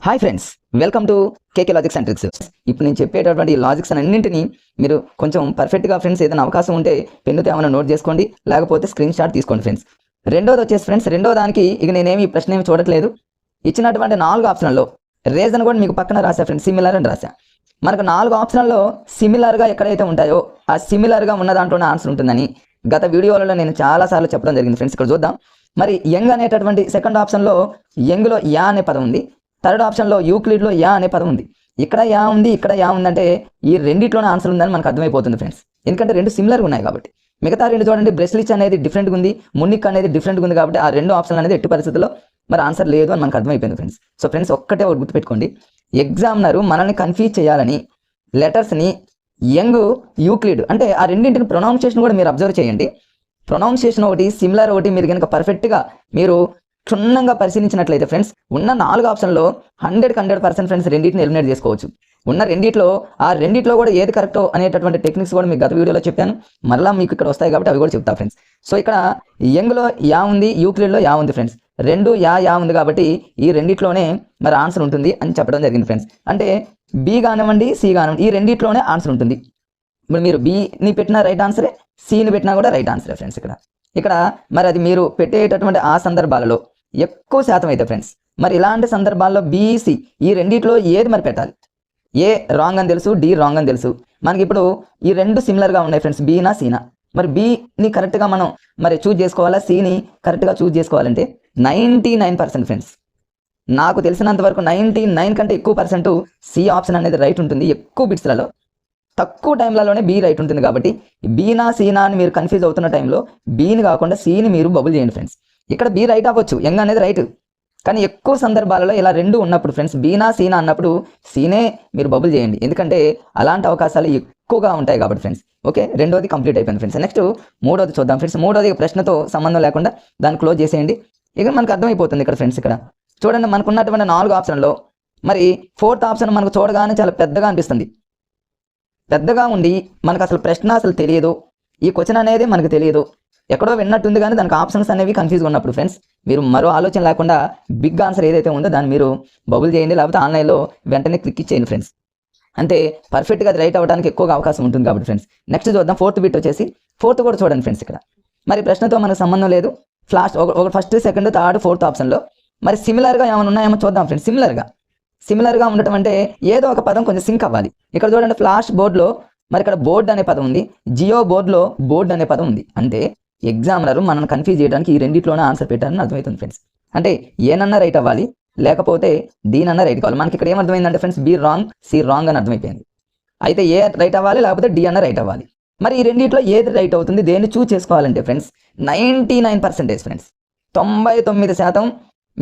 Hi friends, welcome to KK logics and tricks. ఇప్పుడు నేను చెప్పేటటువంటి లాజిక్స్ అన్నింటినీ మీరు కొంచెం పర్ఫెక్ట్గా ఫ్రెండ్స్ ఏదైనా అవకాశం ఉంటే పెన్నుతో ఏమైనా నోట్ చేసుకోండి, లేకపోతే స్క్రీన్ షాట్ తీసుకోండి ఫ్రెండ్స్. రెండోది వచ్చేసి ఫ్రెండ్స్, రెండో దానికి ఇక నేనేమి ఈ ప్రశ్న ఏమి చూడట్లేదు. ఇచ్చినటువంటి 4 ఆప్షన్లలో రీజన్ కూడా మీకు పక్కన రాశా ఫ్రెండ్స్, సిమిలర్ అని రాశా. మనకు 4 ఆప్షన్లలో సిమిలర్గా ఎక్కడైతే ఉంటాయో ఆ సిమిలర్గా ఉన్న దాంట్లోనే ఆన్సర్ ఉంటుందని గత వీడియోలలో నేను చాలాసార్లు చెప్పడం జరిగింది ఫ్రెండ్స్. ఇక్కడ చూద్దాం. మరి యంగ్ అనేటటువంటి సెకండ్ ఆప్షన్లో యంగ్లో యా అనే పదం ఉంది. థర్డ్ ఆప్షన్లో యూక్లిడ్లో యా అనే పదం ఉంది. ఇక్కడ యా ఉంది, ఇక్కడ యా ఉందంటే ఈ రెండిట్లోనే ఆన్సర్ ఉందని మనకు అర్థమైపోతుంది ఫ్రెండ్స్. ఎందుకంటే రెండు సిమిలర్గా ఉన్నాయి కాబట్టి. మిగతా రెండు చూడండి, బ్రెస్లిచ్ అనేది డిఫరెంట్గా ఉంది, మున్నిక్ అనేది డిఫరెంట్గా ఉంది కాబట్టి ఆ రెండు ఆప్షన్లు అనేది ఎట్టి పరిస్థితుల్లో మరి ఆన్సర్ లేదు అని మనకు అర్థమైపోయింది ఫ్రెండ్స్. సో ఫ్రెండ్స్ ఒక్కటే ఒకటి గుర్తుపెట్టుకోండి, ఎగ్జామినరు మనల్ని కన్ఫ్యూజ్ చేయాలని లెటర్స్ని యంగ్, యూక్లిడ్ అంటే ఆ రెండింటిని ప్రొనౌన్సియేషన్ కూడా మీరు అబ్జర్వ్ చేయండి. ప్రొనౌన్సియేషన్ ఒకటి, సిమిలర్ ఒకటి మీరు కనుక పర్ఫెక్ట్గా మీరు క్షుణ్ణంగా పరిశీలించినట్లయితే ఫ్రెండ్స్ ఉన్న 4 ఆప్షన్లో 100% ఫ్రెండ్స్ రెండింటిని ఎలిమినేట్ చేసుకోవచ్చు. ఉన్న రెండిట్లో ఆ రెండిట్లో కూడా ఏది కరెక్టో అనేటటువంటి టెక్నిక్స్ కూడా మీకు గత వీడియోలో చెప్పాను. మరలా మీకు ఇక్కడ వస్తాయి కాబట్టి అవి కూడా చెప్తా ఫ్రెండ్స్. సో ఇక్కడ యంగ్లో యా ఉంది, యూక్లిడ్లో యా ఉంది ఫ్రెండ్స్. రెండు యా ఉంది కాబట్టి ఈ రెండిట్లోనే మరి ఆన్సర్ ఉంటుంది అని చెప్పడం జరిగింది ఫ్రెండ్స్. అంటే బి కానివ్వండి, సి కానివ్వండి, ఈ రెండిట్లోనే ఆన్సర్ ఉంటుంది. ఇప్పుడు మీరు బిని పెట్టినా రైట్ ఆన్సరే, సిని పెట్టినా కూడా రైట్ ఆన్సరే ఫ్రెండ్స్. ఇక్కడ మరి అది మీరు పెట్టేటటువంటి ఆ సందర్భాలలో ఎక్కువ శాతం అయితే ఫ్రెండ్స్ మరి ఇలాంటి సందర్భాల్లో బీసీ ఈ రెండిట్లో ఏది మరి పెట్టాలి? ఏ రాంగ్ అని తెలుసు, డి రాంగ్ అని తెలుసు. మనకి ఇప్పుడు ఈ రెండు సిమిలర్గా ఉన్నాయి ఫ్రెండ్స్, బీనా సీనా. మరి బీని కరెక్ట్గా మనం మరి చూజ్ చేసుకోవాలా, సిని కరెక్ట్గా చూజ్ చేసుకోవాలంటే 99% ఫ్రెండ్స్ నాకు తెలిసినంత వరకు 99 కంటే ఎక్కువ పర్సెంట్ సి ఆప్షన్ అనేది రైట్ ఉంటుంది. ఎక్కువ బిట్స్లలో తక్కువ టైంలలోనే బి రైట్ ఉంటుంది. కాబట్టి బీనా సీనా అని మీరు కన్ఫ్యూజ్ అవుతున్న టైంలో బీని కాకుండా సీని మీరు బబుల్ చేయండి ఫ్రెండ్స్. ఇక్కడ బి రైట్ అవ్వచ్చు, యంగ్ అనేది రైట్, కానీ ఎక్కువ సందర్భాలలో ఇలా రెండు ఉన్నప్పుడు ఫ్రెండ్స్ బీనా సీనా అన్నప్పుడు సీనే మీరు బబుల్ చేయండి. ఎందుకంటే అలాంటి అవకాశాలు ఎక్కువగా ఉంటాయి కాబట్టి ఫ్రెండ్స్. ఓకే, రెండోది కంప్లీట్ అయిపోయింది ఫ్రెండ్స్. నెక్స్ట్ మూడోది చూద్దాం ఫ్రెండ్స్. మూడోది ప్రశ్నతో సంబంధం లేకుండా దాన్ని క్లోజ్ చేసేయండి. ఇక మనకు అర్థమైపోతుంది ఇక్కడ ఫ్రెండ్స్. ఇక్కడ చూడండి, మనకు ఉన్నటువంటి 4 ఆప్షన్లో మరి 4th ఆప్షన్ మనకు చూడగానే చాలా పెద్దగా అనిపిస్తుంది. పెద్దగా ఉండి మనకు అసలు ప్రశ్న అసలు తెలియదు, ఈ క్వశ్చన్ అనేది మనకు తెలియదు, ఎక్కడో విన్నట్టుంది కానీ దానికి ఆప్షన్స్ అనేవి కన్ఫ్యూజ్గా ఉన్నప్పుడు ఫ్రెండ్స్ మీరు మరో ఆలోచన లేకుండా బిగ్ ఆన్సర్ ఏదైతే ఉందో దాన్ని మీరు బబుల్ చేయండి, లేకపోతే ఆన్లైన్లో వెంటనే క్లిక్ ఇచ్చేయండి ఫ్రెండ్స్. అంటే పర్ఫెక్ట్గా అది రైట్ అవ్వడానికి ఎక్కువగా అవకాశం ఉంటుంది కాబట్టి ఫ్రెండ్స్. నెక్స్ట్ చూద్దాం 4th బిట్ వచ్చేసి. 4th కూడా చూడండి ఫ్రెండ్స్. ఇక్కడ మరి ప్రశ్నతో మనకు సంబంధం లేదు. ఫస్ట్, సెకండ్, థర్డ్, 4th ఆప్షన్లో మరి సిమిలర్గా ఏమైనా ఉన్నాయేమో చూద్దాం ఫ్రెండ్స్. సిమిలర్గా ఉండటం అంటే ఏదో ఒక పదం కొంచెం సింక్ అవ్వాలి. ఇక్కడ చూడండి, ఫ్లాష్ బోర్డులో మరి ఇక్కడ బోర్డ్ అనే పదం ఉంది, జియో బోర్డులో బోర్డ్ అనే పదం ఉంది. అంటే ఎగ్జామినర్ మనల్ని కన్ఫ్యూజ్ చేయడానికి ఈ రెండిట్లోనే ఆన్సర్ పెట్టారని అర్థమవుతుంది ఫ్రెండ్స్. అంటే ఏనన్నా రైట్ అవ్వాలి, లేకపోతే డీనన్నా రైట్ కావాలి. మనకి ఇక్కడ ఏమర్థమైందంటే friends B wrong, C wrong అని అర్థమైపోయింది. అయితే ఏ రైట్ అవ్వాలి, లేకపోతే డి అన్న రైట్ అవ్వాలి. మరి ఈ రెండిట్లో ఏది రైట్ అవుతుంది, దేన్ని చూజ్ చేసుకోవాలంటే ఫ్రెండ్స్ 99% ఫ్రెండ్స్ 99%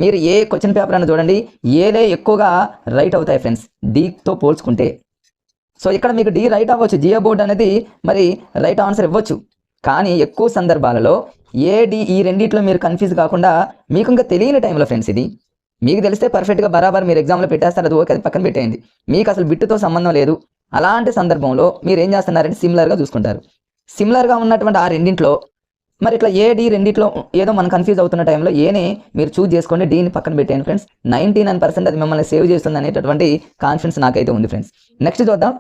మీరు ఏ క్వశ్చన్ పేపర్ అని చూడండి ఏదే ఎక్కువగా రైట్ అవుతాయి ఫ్రెండ్స్ డీతో పోల్చుకుంటే. సో ఇక్కడ మీకు డి రైట్ అవ్వచ్చు, జియో బోర్డ్ అనేది మరి రైట్ ఆన్సర్ ఇవ్వచ్చు. కానీ ఎక్కువ సందర్భాలలో ఏ డి ఈ రెండిట్లో మీరు కన్ఫ్యూజ్ కాకుండా మీకు ఇంకా తెలియని టైంలో ఫ్రెండ్స్ ఇది మీకు తెలిస్తే పర్ఫెక్ట్గా బరాబర్ మీరు ఎగ్జామ్లో పెట్టేస్తారు, అది ఓకే, అది పక్కన పెట్టేయండి. మీకు అసలు బిట్టుతో సంబంధం లేదు. అలాంటి సందర్భంలో మీరు ఏం చేస్తున్నారంటే సిమిలర్గా చూసుకుంటారు. సిమిలర్గా ఉన్నటువంటి ఆ రెండింట్లో మరి ఇట్లా ఏ డి రెండిట్లో ఏదో మనం కన్ఫ్యూజ్ అవుతున్న టైంలో ఏనే మీరు చూజ్ చేసుకోండి, డీని పక్కన పెట్టేయండి ఫ్రెండ్స్. 99% అది మిమ్మల్ని సేవ్ చేస్తుంది అనేటటువంటి కాన్ఫిడెన్స్ నాకైతే ఉంది ఫ్రెండ్స్. నెక్స్ట్ చూద్దాం.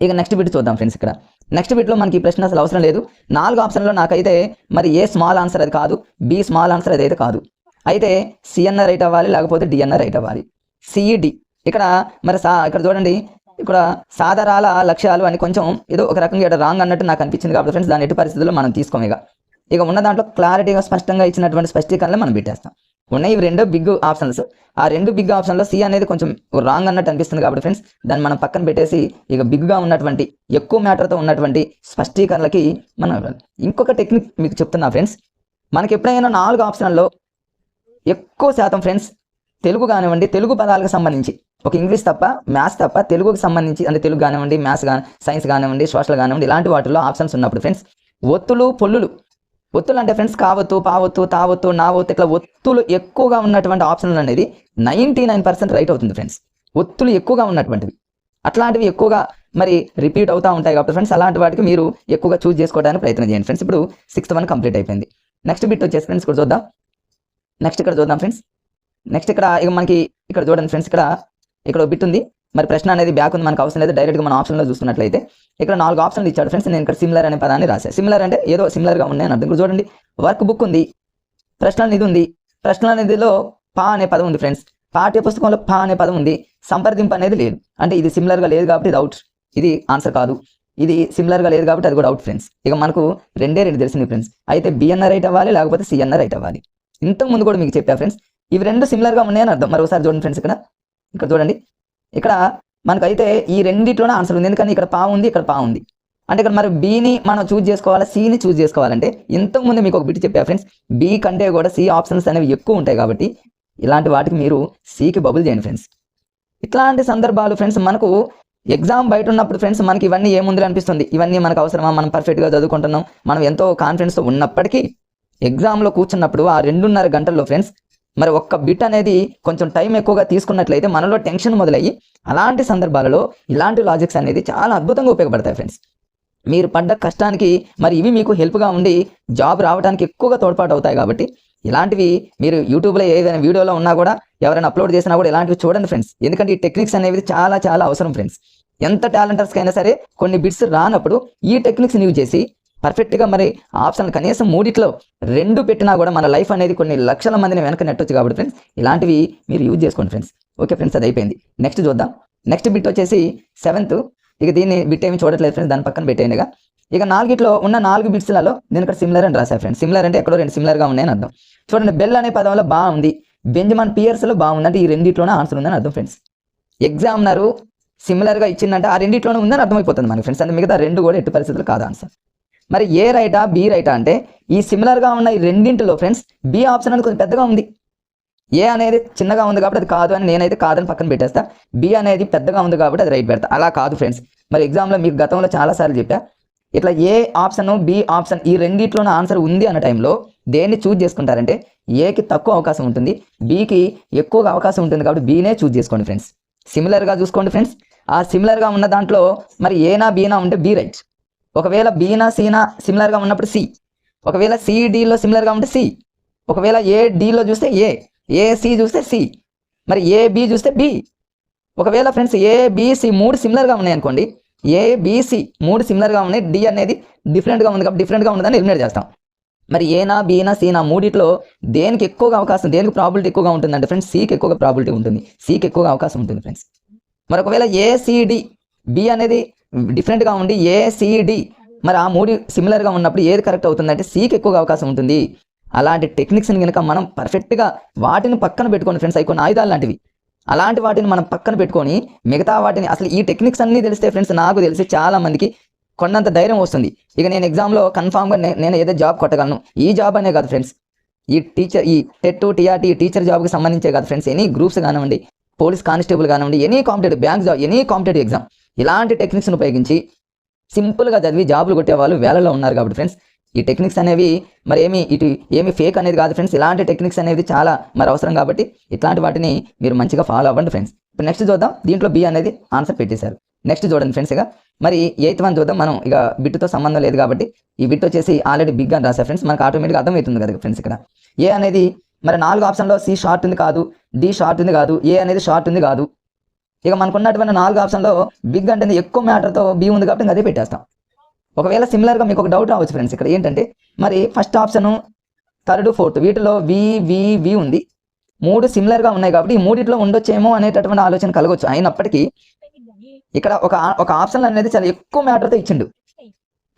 ఇక నెక్స్ట్ బిట్ చూద్దాం ఫ్రెండ్స్. ఇక్కడ నెక్స్ట్ బిట్లో మనకి ఈ ప్రశ్న అసలు అవసరం లేదు. 4 ఆప్షన్లో నాకైతే మరి ఏ స్మాల్ ఆన్సర్ అది కాదు, బి స్మాల్ ఆన్సర్ అది అయితే కాదు. అయితే సి అన్న రైట్ అవ్వాలి, లేకపోతే డి అన్న రైట్ అవ్వాలి. సిఈడి ఇక్కడ మరి ఇక్కడ చూడండి, ఇక్కడ సాధారాల లక్ష్యాలు అని కొంచెం ఏదో ఒక రకంగా ఇక్కడ రాంగ్ అన్నట్టు నాకు అనిపించింది కాబట్టి ఫ్రెండ్స్ దాని ఎట్టి పరిస్థితుల్లో మనం తీసుకోం. ఇక ఉన్న దాంట్లో క్లారిటీగా స్పష్టంగా ఇచ్చినటువంటి స్పష్టీకరణలు మనం పెట్టేస్తాం. ఉన్నాయి ఇవి 2 బిగ్ ఆప్షన్స్. ఆ 2 బిగ్ ఆప్షన్లో సి అనేది కొంచెం రాంగ్ అన్నట్టు అనిపిస్తుంది కాబట్టి ఫ్రెండ్స్ దాన్ని మనం పక్కన పెట్టేసి ఇక బిగ్గా ఉన్నటువంటి ఎక్కువ మ్యాటర్తో ఉన్నటువంటి స్పష్టీకరణలకి మనం ఇంకొక టెక్నిక్ మీకు చెప్తున్నా ఫ్రెండ్స్. మనకి ఎప్పుడైనా 4 ఆప్షన్లలో ఎక్కువ శాతం ఫ్రెండ్స్ తెలుగు కానివ్వండి, తెలుగు పదాలకు సంబంధించి ఒక ఇంగ్లీష్ తప్ప, మ్యాథ్స్ తప్ప తెలుగుకి సంబంధించి అంటే తెలుగు కానివ్వండి, మ్యాథ్స్ సైన్స్ కానివ్వండి, సోషల్ కానివ్వండి, ఇలాంటి వాటిలో ఆప్షన్స్ ఉన్నప్పుడు ఫ్రెండ్స్ ఒత్తులు, పొల్లులు. ఒత్తులు అంటే ఫ్రెండ్స్ కావత్తు, పావత్తు, తావత్తు, నావత్తు, ఇట్లా ఒత్తులు ఎక్కువగా ఉన్నటువంటి ఆప్షన్లు అనేది 99% రైట్ అవుతుంది ఫ్రెండ్స్. ఒత్తులు ఎక్కువగా ఉన్నటువంటివి అట్లాంటివి ఎక్కువగా మరి రిపీట్ అవుతూ ఉంటాయి కాబట్టి ఫ్రెండ్స్ అలాంటి వాటికి మీరు ఎక్కువగా చూజ్ చేసుకోవడానికి ప్రయత్నం చేయండి ఫ్రెండ్స్. ఇప్పుడు 6th 1 కంప్లీట్ అయిపోయింది. నెక్స్ట్ బిట్ వచ్చేసి ఫ్రెండ్స్ ఇక్కడ చూద్దాం. నెక్స్ట్ ఇక్కడ చూద్దాం ఫ్రెండ్స్. నెక్స్ట్ ఇక్కడ ఇక మనకి ఇక్కడ చూడండి ఫ్రెండ్స్, ఇక్కడ బిట్ ఉంది. మరి ప్రశ్న అనేది బ్యాక్ ఉంది, మనకు అవసరం లేదు. డైరెక్ట్గా మన ఆప్షన్లో చూసుకున్నట్లయితే ఇక్కడ 4 ఆప్షన్లు ఇచ్చాడు ఫ్రెండ్స్. నేను ఇక్కడ సిమిలర్ అనే పదాన్ని రాశాను. సిమిలర్ అంటే ఏదో సిమిలర్గా ఉన్నాయి అని అర్థం. ఇక్కడ చూడండి, వర్క్ బుక్ ఉంది, ప్రశ్నల నిధి ఉంది. ప్రశ్నల నిధిలో పా అనే పదం ఉంది ఫ్రెండ్స్. పాఠ్య పుస్తకంలో పా అనే పదం ఉంది. సంప్రదింపు అనేది లేదు. అంటే ఇది సిమిలర్గా లేదు కాబట్టి ఇది అవుట్, ఇది ఆన్సర్ కాదు. ఇది సిమిలర్గా లేదు కాబట్టి అది కూడా అవుట్ ఫ్రెండ్స్. ఇక మనకు రెండే తెలిసింది ఫ్రెండ్స్. అయితే బి అన్న రైట్ అవ్వాలి, లేకపోతే సి అన్న రైట్ అవ్వాలి. ఇంతకు ముందు కూడా మీకు చెప్పా ఫ్రెండ్స్, ఇవి రెండు సిమిలర్గా ఉన్నాయని అర్థం. మరోసారి చూడండి ఫ్రెండ్స్, ఇక్కడ చూడండి, ఇక్కడ మనకైతే ఈ రెండిట్లోనే ఆన్సర్ ఉంది. ఎందుకంటే ఇక్కడ పా ఉంది, ఇక్కడ పా ఉంది. అంటే ఇక్కడ మరి బీని మనం చూజ్ చేసుకోవాలా, సిని చూజ్ చేసుకోవాలంటే ఇంతకుముందు మీకు ఒక బిట్ చెప్పా ఫ్రెండ్స్, బి కంటే కూడా సి ఆప్షన్స్ అనేవి ఎక్కువ ఉంటాయి కాబట్టి ఇలాంటి వాటికి మీరు సికి బబుల్ చేయండి ఫ్రెండ్స్. ఇట్లాంటి సందర్భాలు ఫ్రెండ్స్ మనకు ఎగ్జామ్ బయట ఉన్నప్పుడు ఫ్రెండ్స్ మనకి ఇవన్నీ ఏముంది అనిపిస్తుంది. ఇవన్నీ మనకు అవసరమా, మనం పర్ఫెక్ట్గా చదువుకుంటున్నాం, మనం ఎంతో కాన్ఫిడెన్స్తో ఉన్నప్పటికీ ఎగ్జామ్లో కూర్చున్నప్పుడు ఆ 2.5 గంటల్లో ఫ్రెండ్స్ మరి ఒక్క బిట్ అనేది కొంచెం టైం ఎక్కువగా తీసుకున్నట్లయితే మనలో టెన్షన్ మొదలయ్యి అలాంటి సందర్భాలలో ఇలాంటి లాజిక్స్ అనేది చాలా అద్భుతంగా ఉపయోగపడతాయి ఫ్రెండ్స్. మీరు పడ్డ కష్టానికి మరి ఇవి మీకు హెల్ప్గా ఉండి జాబ్ రావడానికి ఎక్కువగా తోడ్పాటు అవుతాయి. కాబట్టి ఇలాంటివి మీరు యూట్యూబ్లో ఏదైనా వీడియోలో ఉన్నా కూడా, ఎవరైనా అప్లోడ్ చేసినా కూడా ఇలాంటివి చూడండి ఫ్రెండ్స్. ఎందుకంటే ఈ టెక్నిక్స్ అనేవి చాలా చాలా అవసరం ఫ్రెండ్స్. ఎంత టాలెంటర్స్కి అయినా సరే కొన్ని బిట్స్ రానప్పుడు ఈ టెక్నిక్స్ యూజ్ చేసి పర్ఫెక్ట్గా మరి ఆప్షన్లు కనీసం 3 2 పెట్టినా కూడా మన లైఫ్ అనేది కొన్ని లక్షల మందిని వెనక నెట్టొచ్చు. కాబట్టి ఫ్రెండ్స్ ఇలాంటివి మీరు యూజ్ చేసుకోండి ఫ్రెండ్స్. ఓకే ఫ్రెండ్స్, అది అయిపోయింది. నెక్స్ట్ చూద్దాం. నెక్స్ట్ బిట్ వచ్చేసి 7th. ఇక దీన్ని బిట్ ఏమి చూడట్లేదు ఫ్రెండ్స్, దాని పక్కన పెట్టేయండిగా. ఇక 4 ఉన్న 4 బిట్స్లలో నేను ఇక్కడ సిమిలర్ అని రాశాను ఫ్రెండ్స్. సిమిలర్ అంటే ఎక్కడో 2 సిమిలర్గా ఉన్నాయని అర్థం. చూడండి, బెల్ అనే పదంలో బాగుంది, బెంజమిన్ పియర్స్లో బాగుంది. అంటే ఈ రెండిట్లోనే ఆన్సర్ ఉందని అర్థం ఫ్రెండ్స్. ఎగ్జామినరు సిమిలర్గా ఇచ్చిందంటే ఆ రెండిట్లోనే ఉందని అర్థమైపోతుంది మనకి ఫ్రెండ్స్. అంటే మిగతా 2 కూడా ఎట్టి పరిస్థితులు కాదు ఆన్సర్. మరి ఏ రైటా బి రైటా అంటే ఈ సిమిలర్గా ఉన్న ఈ రెండింటిలో ఫ్రెండ్స్ బి ఆప్షన్ అనేది కొంచెం పెద్దగా ఉంది. ఏ అనేది చిన్నగా ఉంది కాబట్టి అది కాదు అని నేనైతే కాదని పక్కన పెట్టేస్తా. బి అనేది పెద్దగా ఉంది కాబట్టి అది రైట్ పెడతా. అలా కాదు ఫ్రెండ్స్. మరి ఎగ్జామ్లో మీకు గతంలో చాలాసార్లు చెప్పా, ఇట్లా ఏ ఆప్షన్ బి ఆప్షన్ ఈ రెండిట్లోనే ఆన్సర్ ఉంది అన్న టైంలో దేన్ని చూజ్ చేసుకుంటారంటే ఏకి తక్కువ అవకాశం ఉంటుంది, బికి ఎక్కువగా అవకాశం ఉంటుంది. కాబట్టి బీనే చూజ్ చేసుకోండి ఫ్రెండ్స్. సిమిలర్గా చూసుకోండి ఫ్రెండ్స్. ఆ సిమిలర్గా ఉన్న దాంట్లో మరి ఏనా బీనా ఉంటే బి రైట్. ఒకవేళ బీనా సీనా సిమిలర్గా ఉన్నప్పుడు సి. ఒకవేళ సిడిలో సిమిలర్గా ఉంటే సి. ఒకవేళ ఏ డిలో చూస్తే ఏ సి చూస్తే సి. మరి ఏ బి చూస్తే బి. ఒకవేళ ఫ్రెండ్స్ ఏ బిసి 3 సిమిలర్గా ఉన్నాయి అనుకోండి, ఏ బిసి 3 సిమిలర్గా ఉన్నాయి, డి అనేది డిఫరెంట్గా ఉంది కాబట్టి డిఫరెంట్గా ఉన్నదని ఎలిమినేట్ చేస్తాం. మరి ఏనా బీనా సీనా మూడిట్లో దేనికి ఎక్కువగా అవకాశం, దేనికి ప్రాబిలిటీ ఎక్కువగా ఉంటుందంటే ఫ్రెండ్స్ సికి ఎక్కువగా ప్రాబిలిటీ ఉంటుంది, సికి ఎక్కువగా అవకాశం ఉంటుంది ఫ్రెండ్స్. మరి ఒకవేళ ఏసిడి బి అనేది డిఫరెంట్గా ఉండి ఏసిడి మరి ఆ 3 సిమిలర్గా ఉన్నప్పుడు ఏది కరెక్ట్ అవుతుందంటే సికి ఎక్కువగా అవకాశం ఉంటుంది. అలాంటి టెక్నిక్స్ని కనుక మనం పర్ఫెక్ట్గా వాటిని పక్కన పెట్టుకోండి ఫ్రెండ్స్. అవి కొన్ని ఆయుధాలు లాంటివి. అలాంటి వాటిని మనం పక్కన పెట్టుకొని మిగతా వాటిని అసలు ఈ టెక్నిక్స్ అన్నీ తెలిస్తే ఫ్రెండ్స్ నాకు తెలిసి చాలా మందికి కొన్నంత ధైర్యం వస్తుంది. ఇక నేను ఎగ్జామ్లో కన్ఫామ్గా నేను ఏదో జాబ్ కొట్టగలను. ఈ జాబ్ అనే కాదు ఫ్రెండ్స్, ఈ టీచర్ ఈ టెట్ టీఆర్టీ టీచర్ జాబ్కి సంబంధించే కాదు ఫ్రెండ్స్, ఎనీ గ్రూప్స్ కానివ్వండి, పోలీస్ కానిస్టేబుల్ కానివ్వండి, any competitive bank job, any competitive exam ఇలాంటి టెక్నిక్స్ని ఉపయోగించి సింపుల్గా చదివి జాబులు కొట్టే వాళ్ళు వేలలో ఉన్నారు. కాబట్టి ఫ్రెండ్స్ ఈ టెక్నిక్స్ అనేవి మరి ఏమి ఫేక్ అనేది కాదు ఫ్రెండ్స్. ఇలాంటి టెక్నిక్స్ అనేది చాలా మరి అవసరం కాబట్టి ఇట్లాంటి వాటిని మీరు మంచిగా ఫాలో అవ్వండి ఫ్రెండ్స్. ఇప్పుడు నెక్స్ట్ చూద్దాం. దీంట్లో బి అనేది ఆన్సర్ పెట్టేశారు. నెక్స్ట్ చూడండి ఫ్రెండ్స్. ఇక మరి 8th వన్ చూద్దాం. మనం ఇక బిట్తో సంబంధం లేదు కాబట్టి ఈ బిట్ వచ్చేసి ఆల్రెడీ బిగ్ అని రాశారు ఫ్రెండ్స్. మనకు ఆటోమేటిక్గా అర్థమవుతుంది కదా ఫ్రెండ్స్. ఇక్కడ ఏ అనేది మరి 4 ఆప్షన్లో సి షార్ట్ ఉంది కాదు, డి షార్ట్ ఉంది కాదు, ఏ అనేది షార్ట్ ఉంది కాదు. ఇక మనకున్నటువంటి 4 ఆప్షన్లో బిగ్ అంటే ఎక్కువ మ్యాటర్తో బి ఉంది కాబట్టి ఇంకా అదే పెట్టేస్తాం. ఒకవేళ సిమిలర్గా మీకు ఒక డౌట్ రావచ్చు ఫ్రెండ్స్. ఇక్కడ ఏంటంటే మరి ఫస్ట్ ఆప్షను 3rd 4th వీటిలో వి ఉంది, 3 సిమిలర్గా ఉన్నాయి కాబట్టి ఈ మూడిట్లో ఉండొచ్చేమో అనేటటువంటి ఆలోచన కలగవచ్చు. అయినప్పటికీ ఇక్కడ ఒక ఆప్షన్ అనేది చాలా ఎక్కువ మ్యాటర్తో ఇచ్చిండు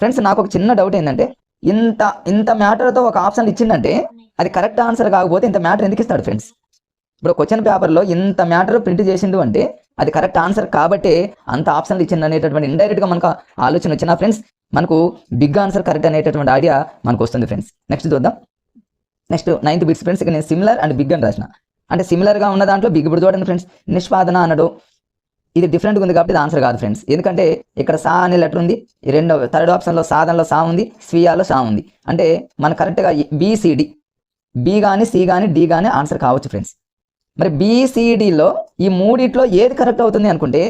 ఫ్రెండ్స్. నాకు ఒక చిన్న డౌట్ ఏంటంటే ఇంత మ్యాటర్తో ఒక ఆప్షన్ ఇచ్చిందంటే అది కరెక్ట్ ఆన్సర్ కాకపోతే ఇంత మ్యాటర్ ఎందుకు ఇస్తాడు ఫ్రెండ్స్? ఇప్పుడు క్వశ్చన్ పేపర్లో ఇంత మ్యాటర్ ప్రింట్ చేసిండు అంటే అది కరెక్ట్ ఆన్సర్ కాబట్టే అంత ఆప్షన్లు ఇచ్చిండు అనేటటువంటి ఇండైరెక్ట్గా మనకు ఆలోచన వచ్చిన ఫ్రెండ్స్ మనకు బిగ్ ఆన్సర్ కరెక్ట్ అనేటటువంటి ఐడియా మనకు వస్తుంది ఫ్రెండ్స్. నెక్స్ట్ చూద్దాం. Next 9th bits friends. ఇక నేను సిమిలర్ అండ్ బిగ్ అని రాసిన, అంటే సిమిలర్గా ఉన్న దాంట్లో బిగ్. ఇప్పుడు చూడండి ఫ్రెండ్స్, నిష్పాదన అన్నాడు, ఇది డిఫరెంట్గా ఉంది కాబట్టి ఇది ఆన్సర్ కాదు ఫ్రెండ్స్. ఎందుకంటే ఇక్కడ సా అనే లెటర్ ఉంది, 3rd ఆప్షన్లో సాధనలో సా ఉంది, స్వీయాలో సా ఉంది. అంటే మన కరెక్ట్గా బిసిడి బి కానీ సి కానీ డి కానీ ఆన్సర్ కావచ్చు ఫ్రెండ్స్. మరి బిసిడిలో ఈ మూడిట్లో ఏది కరెక్ట్ అవుతుంది అనుకుంటే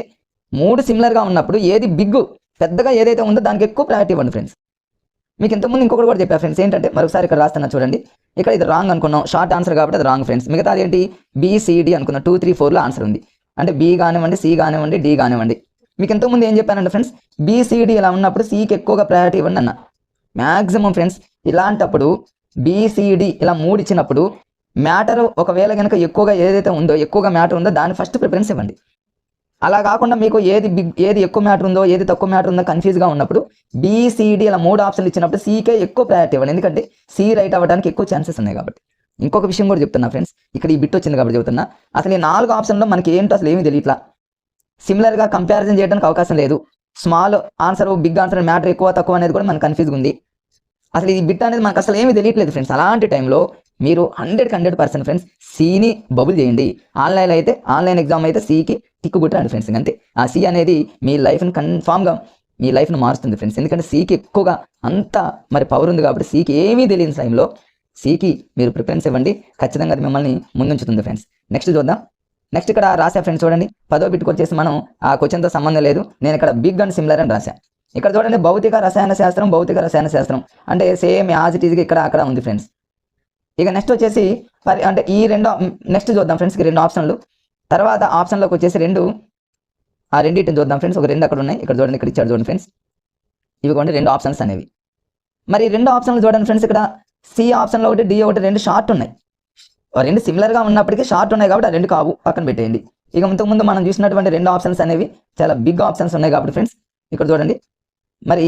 3 సిమిలర్గా ఉన్నప్పుడు ఏది బిగ్ పెద్దగా ఏదైతే ఉందో దానికి ఎక్కువ ప్రయారిటీ ఇవ్వండి ఫ్రెండ్స్. మీకు ఇంతకుముందు ఇంకొకటి కూడా చెప్పా ఫ్రెండ్స్, ఏంటంటే మరొకసారి ఇక్కడ రాస్తున్నా చూడండి. ఇక్కడ ఇది రాంగ్ అనుకున్నాం, షార్ట్ ఆన్సర్ కాబట్టి అది రాంగ్ ఫ్రెండ్స్. మిగతా ఏంటి BCD అనుకున్నాం, 2, 3, 4లో ఆన్సర్ ఉంది. అంటే B కానివ్వండి, C కానివ్వండి, D కానివ్వండి. మీకు ఇంతకుముందు ఏం చెప్పానంటే ఫ్రెండ్స్, BCD ఇలా ఉన్నప్పుడు Cకి ఎక్కువగా ప్రయారిటీ ఇవ్వండి అన్న. మ్యాక్సిమం ఫ్రెండ్స్ ఇలాంటప్పుడు BCD ఇలా 3 ఇచ్చినప్పుడు మ్యాటర్ ఒకవేళ కనుక ఎక్కువగా ఏదైతే ఉందో, ఎక్కువగా మ్యాటర్ ఉందో దాన్ని ఫస్ట్ ప్రిఫరెన్స్ ఇవ్వండి. అలా కాకుండా మీకు ఏది ఎక్కువ మ్యాటర్ ఉందో, ఏది తక్కువ మ్యాటర్ ఉందో కన్ఫ్యూజ్గా ఉన్నప్పుడు BCD ఇలా 3 ఆప్షన్లు ఇచ్చినప్పుడు Cకే ఎక్కువ ప్రయారిటీ ఇవ్వండి. ఎందుకంటే C రైట్ అవ్వడానికి ఎక్కువ ఛాన్సెస్ ఉన్నాయి కాబట్టి. ఇంకొక విషయం కూడా చెప్తున్నా ఫ్రెండ్స్, ఇక్కడ ఈ బిట్ వచ్చింది కాబట్టి చెప్తున్నా. అసలు ఈ 4 ఆప్షన్లో మనకి ఏంటో అసలు ఏమీ తెలియట్లా, సిమిలర్గా కంపారిజన్ చేయడానికి అవకాశం లేదు. Small answer, big answer, matter ఎక్కువ తక్కువ అనేది కూడా మనకు కన్ఫ్యూజ్గా ఉంది. అసలు ఈ బిట్ అనేది మనకు అసలు ఏమీ తెలియట్లేదు ఫ్రెండ్స్. అలాంటి టైంలో మీరు 100% ఫ్రెండ్స్ Cని బబుల్ చేయండి. ఆన్లైన్ ఎగ్జామ్ అయితే Cకి టిక్కు కొట్టండి ఫ్రెండ్స్. అంతే. ఆ C అనేది మీ లైఫ్ని కన్ఫామ్గా మీ లైఫ్ను మారుస్తుంది ఫ్రెండ్స్. ఎందుకంటే Cకి ఎక్కువగా అంత మరి పవర్ ఉంది కాబట్టి Cకి ఏమీ తెలియని టైంలో Cకి మీరు ప్రిఫరెన్స్ ఇవ్వండి. ఖచ్చితంగా అది మిమ్మల్ని ముందుంచుతుంది ఫ్రెండ్స్. నెక్స్ట్ చూద్దాం. నెక్స్ట్ ఇక్కడ రాసా ఫ్రెండ్స్ చూడండి, 10వ బిట్కి వచ్చేసి మనం ఆ క్వశ్చన్తో సంబంధం లేదు, నేను ఇక్కడ బిగ్ అండ్ సిమిలర్ అని రాశా. ఇక్కడ చూడండి భౌతిక రసాయన శాస్త్రం అంటే సేమ్ యాజ్ ఇట్ ఈజ్గా ఇక్కడ అక్కడ ఉంది ఫ్రెండ్స్. ఇక నెక్స్ట్ వచ్చేసి అంటే ఈ నెక్స్ట్ చూద్దాం ఫ్రెండ్స్, 2 ఆప్షన్లు. తర్వాత ఆప్షన్లోకి వచ్చేసి రెండింటిని చూద్దాం ఫ్రెండ్స్. ఒక 2 అక్కడ ఉన్నాయి, ఇక్కడ చూడండి, ఇక్కడ ఇచ్చాడు చూడండి ఫ్రెండ్స్. ఇవి కొన్ని 2 ఆప్షన్స్ అనేవి. మరి 2 ఆప్షన్లు చూడండి ఫ్రెండ్స్, ఇక్కడ C ఆప్షన్లో ఒకటి, D ఒకటి, 2 షార్ట్ ఉన్నాయి. 2 సిమిలర్గా ఉన్నప్పటికీ షార్ట్ ఉన్నాయి కాబట్టి ఆ 2 కావు, పక్కన పెట్టేయండి. ఇక ఇంతకుముందు మనం చూసినటువంటి 2 ఆప్షన్స్ అనేవి చాలా బిగ్ ఆప్షన్స్ ఉన్నాయి కాబట్టి ఫ్రెండ్స్ ఇక్కడ చూడండి. మరి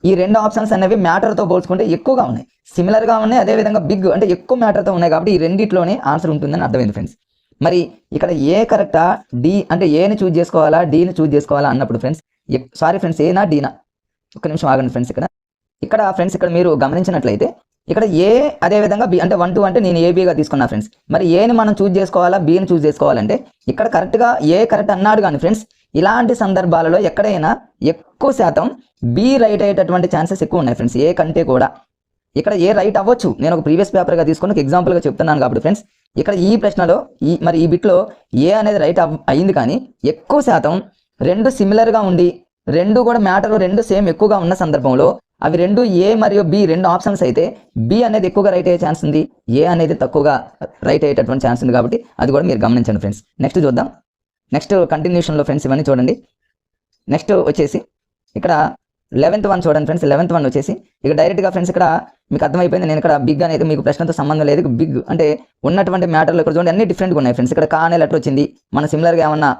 ఈ 2 ఆప్షన్స్ అనేవి మ్యాటర్తో పోల్చుకుంటే ఎక్కువగా ఉన్నాయి, సిమిలర్గా ఉన్నాయి, అదేవిధంగా బిగ్ అంటే ఎక్కువ మ్యాటర్తో ఉన్నాయి కాబట్టి ఈ రెండిట్లోనే ఆన్సర్ ఉంటుందని అర్థమైంది ఫ్రెండ్స్. మరి ఇక్కడ ఏ కరెక్టా, D అంటే Aని చూజ్ చేసుకోవాలా, Dని చూజ్ చేసుకోవాలా అన్నప్పుడు ఫ్రెండ్స్, సారీ ఫ్రెండ్స్, ఏనా Dనా, ఒక్క నిమిషం ఆగండి ఫ్రెండ్స్. ఇక్కడ ఫ్రెండ్స్ ఇక్కడ మీరు గమనించినట్లయితే ఇక్కడ A అదేవిధంగా B అంటే 1, 2 అంటే నేను ABగా తీసుకున్నా ఫ్రెండ్స్. మరి Aని మనం చూజ్ చేసుకోవాలా, Bని చూజ్ చేసుకోవాలంటే ఇక్కడ కరెక్ట్గా A కరెక్ట్ అన్నాడు కానీ ఫ్రెండ్స్, ఇలాంటి సందర్భాలలో ఎక్కడైనా ఎక్కువ శాతం B రైట్ అయ్యేటటువంటి ఛాన్సెస్ ఎక్కువ ఉన్నాయి ఫ్రెండ్స్, A కంటే కూడా. ఇక్కడ A రైట్ అవ్వచ్చు, నేను ఒక ప్రీవియస్ పేపర్గా తీసుకుని ఒక ఎగ్జాంపుల్గా చెప్తున్నాను కాబట్టి ఫ్రెండ్స్. ఇక్కడ ఈ ప్రశ్నలో ఈ బిట్లో A అనేది రైట్ అయ్యింది, కానీ ఎక్కువ శాతం 2 సిమిలర్గా ఉండి 2 కూడా మ్యాటర్ 2 సేమ్ ఎక్కువగా ఉన్న సందర్భంలో అవి 2 A మరియు B 2 ఆప్షన్స్ అయితే B అనేది ఎక్కువగా రైట్ అయ్యే ఛాన్స్ ఉంది, A అనేది తక్కువగా రైట్ అయ్యేటటువంటి ఛాన్స్ ఉంది కాబట్టి అది కూడా మీరు గమనించండి ఫ్రెండ్స్. నెక్స్ట్ చూద్దాం. నెక్స్ట్ కంటిన్యూషన్లో ఫ్రెండ్స్ ఇవన్నీ చూడండి. నెక్స్ట్ వచ్చేసి ఇక్కడ 11th వన్ చూడండి ఫ్రెండ్స్. 11th వన్ వచ్చేసి ఇక డైరెక్ట్గా ఫ్రెండ్స్ ఇక్కడ మీకు అర్థమైపోయింది, నేను ఇక్కడ బిగ్ అనేది మీకు ప్రశ్నతో సంబంధం లేదు, బిగ్ అంటే ఉన్నటువంటి మ్యాటర్లో ఇక్కడ చూడండి అన్ని డిఫరెంట్గా ఉన్నాయి ఫ్రెండ్స్. ఇక్కడ కా అనే లెటర్ వచ్చింది, మన సిమిలర్గా ఏమన్నా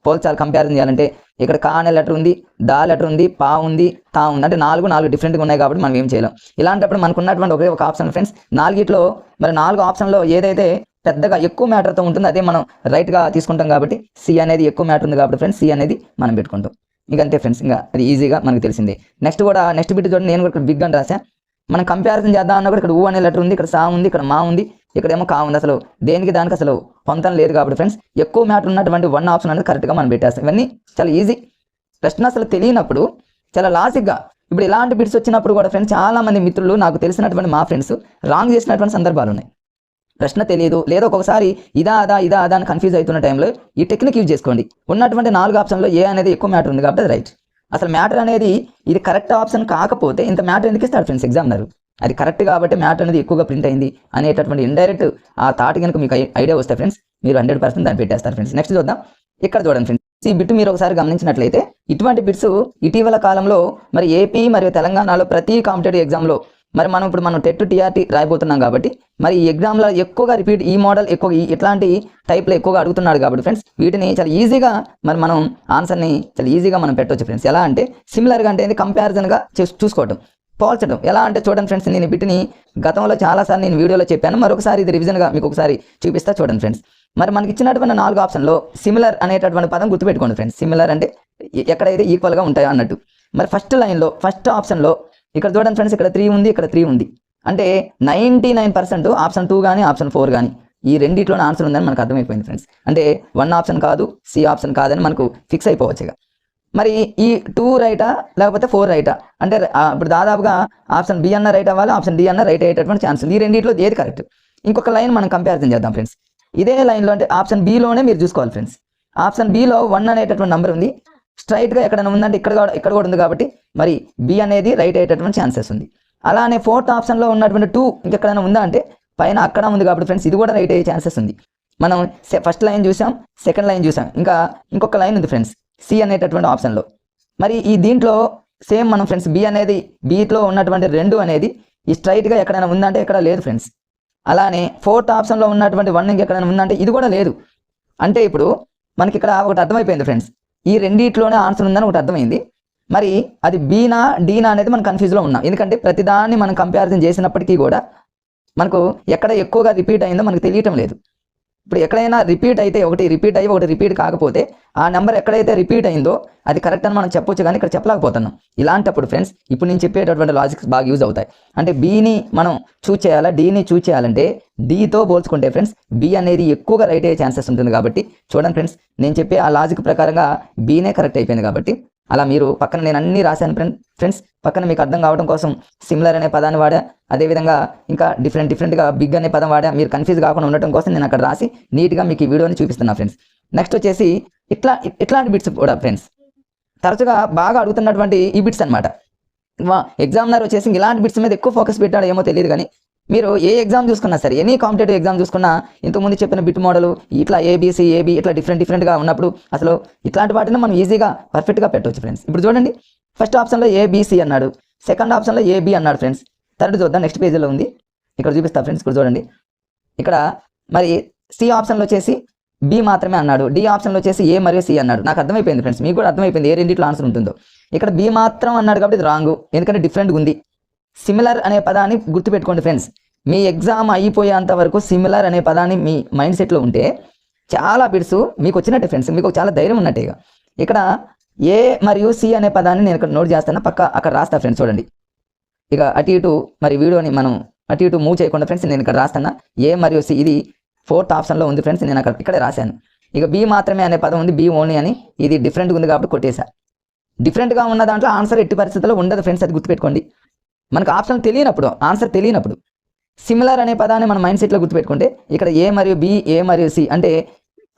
పోల్చాలి, కంపారిజన్ చేయాలంటే ఇక్కడ కా అనే లెటర్ ఉంది, దా లెటర్ ఉంది, పా ఉంది, తా ఉంది, అంటే 4 డిఫరెంట్గా ఉన్నాయి కాబట్టి మనం ఏం చేయలేం. ఇలాంటప్పుడు మనకు ఉన్నటువంటి ఒకే ఒక ఆప్షన్ ఫ్రెండ్స్, 4 మరి 4 ఆప్షన్లో ఏదైతే పెద్దగా ఎక్కువ మ్యాటర్తో ఉంటుందో అదే మనం రైట్గా తీసుకుంటాం కాబట్టి C అనేది ఎక్కువ మ్యాటర్ ఉంది కాబట్టి ఫ్రెండ్స్ C అనేది మనం పెట్టుకుంటాం. ఇంకంతే ఫ్రెండ్స్, ఇంకా అది ఈజీగా మనకు తెలిసింది. నెక్స్ట్ బిట్ చూడండి, నేను కూడా ఇక్కడ బిగ్ అని రాసా. మనం కంపారిజన్ చేద్దాం అన్న కూడా ఇక్కడ ఊ అనే లెటర్ ఉంది, ఇక్కడ సా ఉంది, ఇక్కడ మా ఉంది, ఇక్కడేమో కా ఉంది. అసలు దానికి అసలు పొంతం లేదు కాబట్టి ఫ్రెండ్స్ ఎక్కువ మ్యాటర్ ఉన్నటువంటి 1 ఆప్షన్ అనేది కరెక్ట్గా మనం పెట్టేస్తాం. ఇవన్నీ చాలా ఈజీ. ప్రశ్న అసలు తెలియనప్పుడు చాలా లాజిక్గా ఇప్పుడు ఇలాంటి బిట్స్ వచ్చినప్పుడు కూడా ఫ్రెండ్స్ చాలా మంది మిత్రులు నాకు తెలిసినటువంటి మా ఫ్రెండ్స్ రాంగ్ చేసినటువంటి సందర్భాలు ఉన్నాయి. ప్రశ్న తెలియదు, లేదా ఒక్కొక్కసారి ఇదా అదా అని కన్ఫ్యూజ్ అవుతున్న టైంలో ఈ టెక్నిక్ యూజ్ చేసుకోండి. ఉన్నటువంటి 4 ఆప్షన్లో A అనేది ఎక్కువ మ్యాటర్ ఉంది కాబట్టి రైట్. అసలు మ్యాటర్ అనేది ఇది కరెక్ట్ ఆప్షన్ కాకపోతే ఇంత మ్యాటర్ ఎందుకు ఇస్తాడు ఫ్రెండ్స్ ఎగ్జామినర్, అది కరెక్ట్ కాబట్టి మ్యాటర్ అనేది ఎక్కువగా ప్రింట్ అయింది అనేటటువంటి ఇండైరెక్ట్ ఆ థాట్ కనుక మీకు ఐడియా వస్తే ఫ్రెండ్స్ మీరు 100% దాన్ని పెట్టేస్తారు ఫ్రెండ్స్. నెక్స్ట్ చూద్దాం. ఇక్కడ చూడండి ఫ్రెండ్స్, ఈ బిట్ మీరు ఒకసారి గమనించినట్లయితే ఇటువంటి బిట్స్ ఇటీవల కాలంలో మరి ఏపీ మరియు తెలంగాణలో ప్రతి కాంపిటేటివ్ ఎగ్జామ్లో మరి మనం టెట్ TRT రాయబోతున్నాం కాబట్టి మరి ఈ ఎగ్జామ్లో ఎక్కువగా రిపీట్ ఈ మోడల్ ఎక్కువ ఇట్లాంటి టైప్లో ఎక్కువగా అడుగుతున్నాడు కాబట్టి ఫ్రెండ్స్ వీటిని చాలా ఈజీగా మరి మనం ఆన్సర్ని చాలా ఈజీగా మనం పెట్టవచ్చు ఫ్రెండ్స్. ఎలా అంటే సిమిలర్గా అంటే కంపారిజన్గా చూసుకోవడం, పోల్చడం. ఎలా అంటే చూడండి ఫ్రెండ్స్, నేను వీటిని గతంలో చాలాసార్లు నేను వీడియోలో చెప్పాను, మరొకసారి ఇది రివిజన్గా మీకు ఒకసారి చూపిస్తా చూడండి ఫ్రెండ్స్. మరి మనకి ఇచ్చినటువంటి 4 ఆప్షన్లో సిమిలర్ అనేటటువంటి పదం గుర్తుపెట్టుకోండి ఫ్రెండ్స్. సిమిలర్ అంటే ఎక్కడైతే ఈక్వల్గా ఉంటాయో అన్నట్టు. మరి ఫస్ట్ ఆప్షన్లో ఇక్కడ చూడండి ఫ్రెండ్స్, ఇక్కడ 3 ఉంది, ఇక్కడ 3 ఉంది, అంటే 99% ఆప్షన్ 2 కానీ ఆప్షన్ 4 కానీ ఈ రెండిట్లోనే ఆన్సర్ ఉందని మనకు అర్థమైపోయింది ఫ్రెండ్స్. అంటే 1 ఆప్షన్ కాదు, C ఆప్షన్ కాదని మనకు ఫిక్స్ అయిపోవచ్చు. ఇక మరి ఈ 2 రైటా లేకపోతే 4 రైటా అంటే ఇప్పుడు దాదాపుగా ఆప్షన్ B అన్న రైట్ అవ్వాలి, ఆప్షన్ D అన్న రైట్ అయ్యేటటువంటి ఛాన్స్ ఉంది. ఈ రెండిట్లో ఏది కరెక్ట్? ఇంకొక లైన్ మనం కంపారిజన్ చేద్దాం ఫ్రెండ్స్. ఇదే లైన్లో అంటే ఆప్షన్ Bలోనే మీరు చూసుకోవాలి ఫ్రెండ్స్. ఆప్షన్ Bలో 1 అనేటటువంటి నెంబర్ ఉంది, స్ట్రైట్గా ఎక్కడైనా ఉందంటే ఇక్కడ కూడా ఉంది కాబట్టి మరి B అనేది రైట్ అయ్యేటటువంటి ఛాన్సెస్ ఉంది. అలానే ఫోర్త్ ఆప్షన్లో ఉన్నటువంటి 2 ఇంకెక్కడైనా ఉందా అంటే పైన అక్కడ ఉంది కాబట్టి ఫ్రెండ్స్ ఇది కూడా రైట్ అయ్యే ఛాన్సెస్ ఉంది. మనం ఫస్ట్ లైన్ చూసాం, సెకండ్ లైన్ చూసాం, ఇంకా ఇంకొక లైన్ ఉంది ఫ్రెండ్స్ సి అనేటటువంటి ఆప్షన్లో. మరి ఈ దీంట్లో సేమ్ మనం ఫ్రెండ్స్ బి అనేది బీలో ఉన్నటువంటి 2 అనేది ఈ స్ట్రైట్గా ఎక్కడైనా ఉందంటే ఎక్కడ లేదు ఫ్రెండ్స్. అలానే ఫోర్త్ ఆప్షన్లో ఉన్నటువంటి 1 ఇంకెక్కడైనా ఉందంటే ఇది కూడా లేదు. అంటే ఇప్పుడు మనకి ఇక్కడ ఒకటి అర్థమైపోయింది ఫ్రెండ్స్, ఈ రెండిట్లోనే ఆన్సర్ ఉందని ఒకటి అర్థమైంది. మరి అది బీనా డీనా అనేది మనం కన్ఫ్యూజ్లో ఉన్నాం. ఎందుకంటే ప్రతిదాన్ని మనం కంపారిజన్ చేసినప్పటికీ కూడా మనకు ఎక్కడ ఎక్కువగా రిపీట్ అయిందో మనకు తెలియటం లేదు. ఇప్పుడు ఎక్కడైనా రిపీట్ అయితే ఒకటి రిపీట్ అయ్యి ఒకటి రిపీట్ కాకపోతే ఆ నెంబర్ ఎక్కడైతే రిపీట్ అయిందో అది కరెక్ట్ అని మనం చెప్పొచ్చు, కానీ ఇక్కడ చెప్పలేకపోతున్నాం. ఇలాంటప్పుడు ఫ్రెండ్స్ ఇప్పుడు నేను చెప్పేటటువంటి లాజిక్స్ బాగా యూజ్ అవుతాయి. అంటే బీని మనం చూస్ చేయాలా, డీని చూస్ చేయాలంటే డీతో పోల్చుకుంటే ఫ్రెండ్స్ బి అనేది ఎక్కువగా రైట్ అయ్యే ఛాన్సెస్ ఉంటుంది. కాబట్టి చూడండి ఫ్రెండ్స్, నేను చెప్పే ఆ లాజిక్ ప్రకారంగా బీనే కరెక్ట్ అయిపోయింది. కాబట్టి అలా మీరు పక్కన నేను అన్ని రాశాను ఫ్రెండ్స్. పక్కన మీకు అర్థం కావడం కోసం సిమిలర్ అనే పదాన్ని వాడా, అదేవిధంగా ఇంకా డిఫరెంట్గా బిగ్ అనే పదం వాడా. మీరు కన్ఫ్యూజ్ కాకుండా ఉండటం కోసం నేను అక్కడ రాసి నీట్గా మీకు ఈ వీడియోని చూపిస్తున్నా ఫ్రెండ్స్. నెక్స్ట్ వచ్చేసి ఇట్లాంటి బిట్స్ కూడా ఫ్రెండ్స్ తరచుగా బాగా అడుగుతున్నటువంటి ఈ బిట్స్ అనమాట. ఎగ్జామినర్ వచ్చేసి ఇలాంటి బిట్స్ మీద ఎక్కువ ఫోకస్ పెట్టాడో ఏమో తెలియదు, కానీ మీరు ఏ ఎగ్జామ్ చూసుకున్నా సరే, ఎనీ కాంపిటేటివ్ ఎగ్జామ్ చూసుకున్నా ఇంతకుముందు చెప్పిన బిట్ మోడల్ ఇట్లా ఏబీసీ ఏబీ ఇట్లా డిఫరెంట్గా ఉన్నప్పుడు అసలు ఇట్లాంటి వాటిని మనం ఈజీగా పర్ఫెక్ట్గా పెట్టవచ్చు ఫ్రెండ్స్. ఇప్పుడు చూడండి, ఫస్ట్ ఆప్షన్లో ఏబీసీ అన్నాడు, సెకండ్ ఆప్షన్లో ఏబీ అన్నాడు ఫ్రెండ్స్. థర్డ్ చూద్దాం, నెక్స్ట్ పేజీలో ఉంది, ఇక్కడ చూపిస్తా ఫ్రెండ్స్. ఇక్కడ చూడండి, ఇక్కడ మరి సి ఆప్షన్లో వచ్చేసి బి మాత్రమే అన్నాడు, డి ఆప్షన్లో వచ్చేసి ఏ మరియు సి అన్నాడు. నాకు అర్థమైపోయింది ఫ్రెండ్స్, మీకు కూడా అర్థమైపోయింది ఏ రెండిట్లో ఆన్సర్ ఉంటుందో. ఇక్కడ బి మాత్రం అన్నాడు కాబట్టి ఇది రాంగ్, ఎందుకంటే డిఫరెంట్గా ఉంది. సిమిలర్ అనే పదాన్ని గుర్తుపెట్టుకోండి ఫ్రెండ్స్. మీ ఎగ్జామ్ అయిపోయేంత వరకు సిమిలర్ అనే పదాన్ని మీ మైండ్ సెట్లో ఉంటే చాలా బిట్స్ మీకు వచ్చినట్టే ఫ్రెండ్స్, మీకు చాలా ధైర్యం ఉన్నట్టేగా. ఇక్కడ ఏ మరియు సి అనే పదాన్ని నేను ఇక్కడ నోట్ చేస్తాను, పక్క అక్కడ రాస్తా ఫ్రెండ్స్. చూడండి, ఇక అటు ఇటు మరి వీడియోని మనం అటు ఇటు మూవ్ చేయకుండా ఫ్రెండ్స్ నేను ఇక్కడ రాస్తాను ఏ మరియు సి. ఇది ఫోర్త్ ఆప్షన్లో ఉంది ఫ్రెండ్స్, నేను అక్కడ ఇక్కడే రాశాను. ఇక బి మాత్రమే అనే పదం ఉంది, బి ఓన్లీ అని. ఇది డిఫరెంట్గా ఉంది కాబట్టి కొట్టేశా. డిఫరెంట్గా ఉన్న దాంట్లో ఆన్సర్ ఎట్టి పరిస్థితుల్లో ఉండదు ఫ్రెండ్స్, అది గుర్తుపెట్టుకోండి. మనకు ఆప్షన్ తెలియనప్పుడు, ఆన్సర్ తెలియనప్పుడు సిమిలర్ అనే పదాన్ని మన మైండ్ సెట్లో గుర్తుపెట్టుకుంటే ఇక్కడ ఏ మరియు బి, ఏ మరియు సి అంటే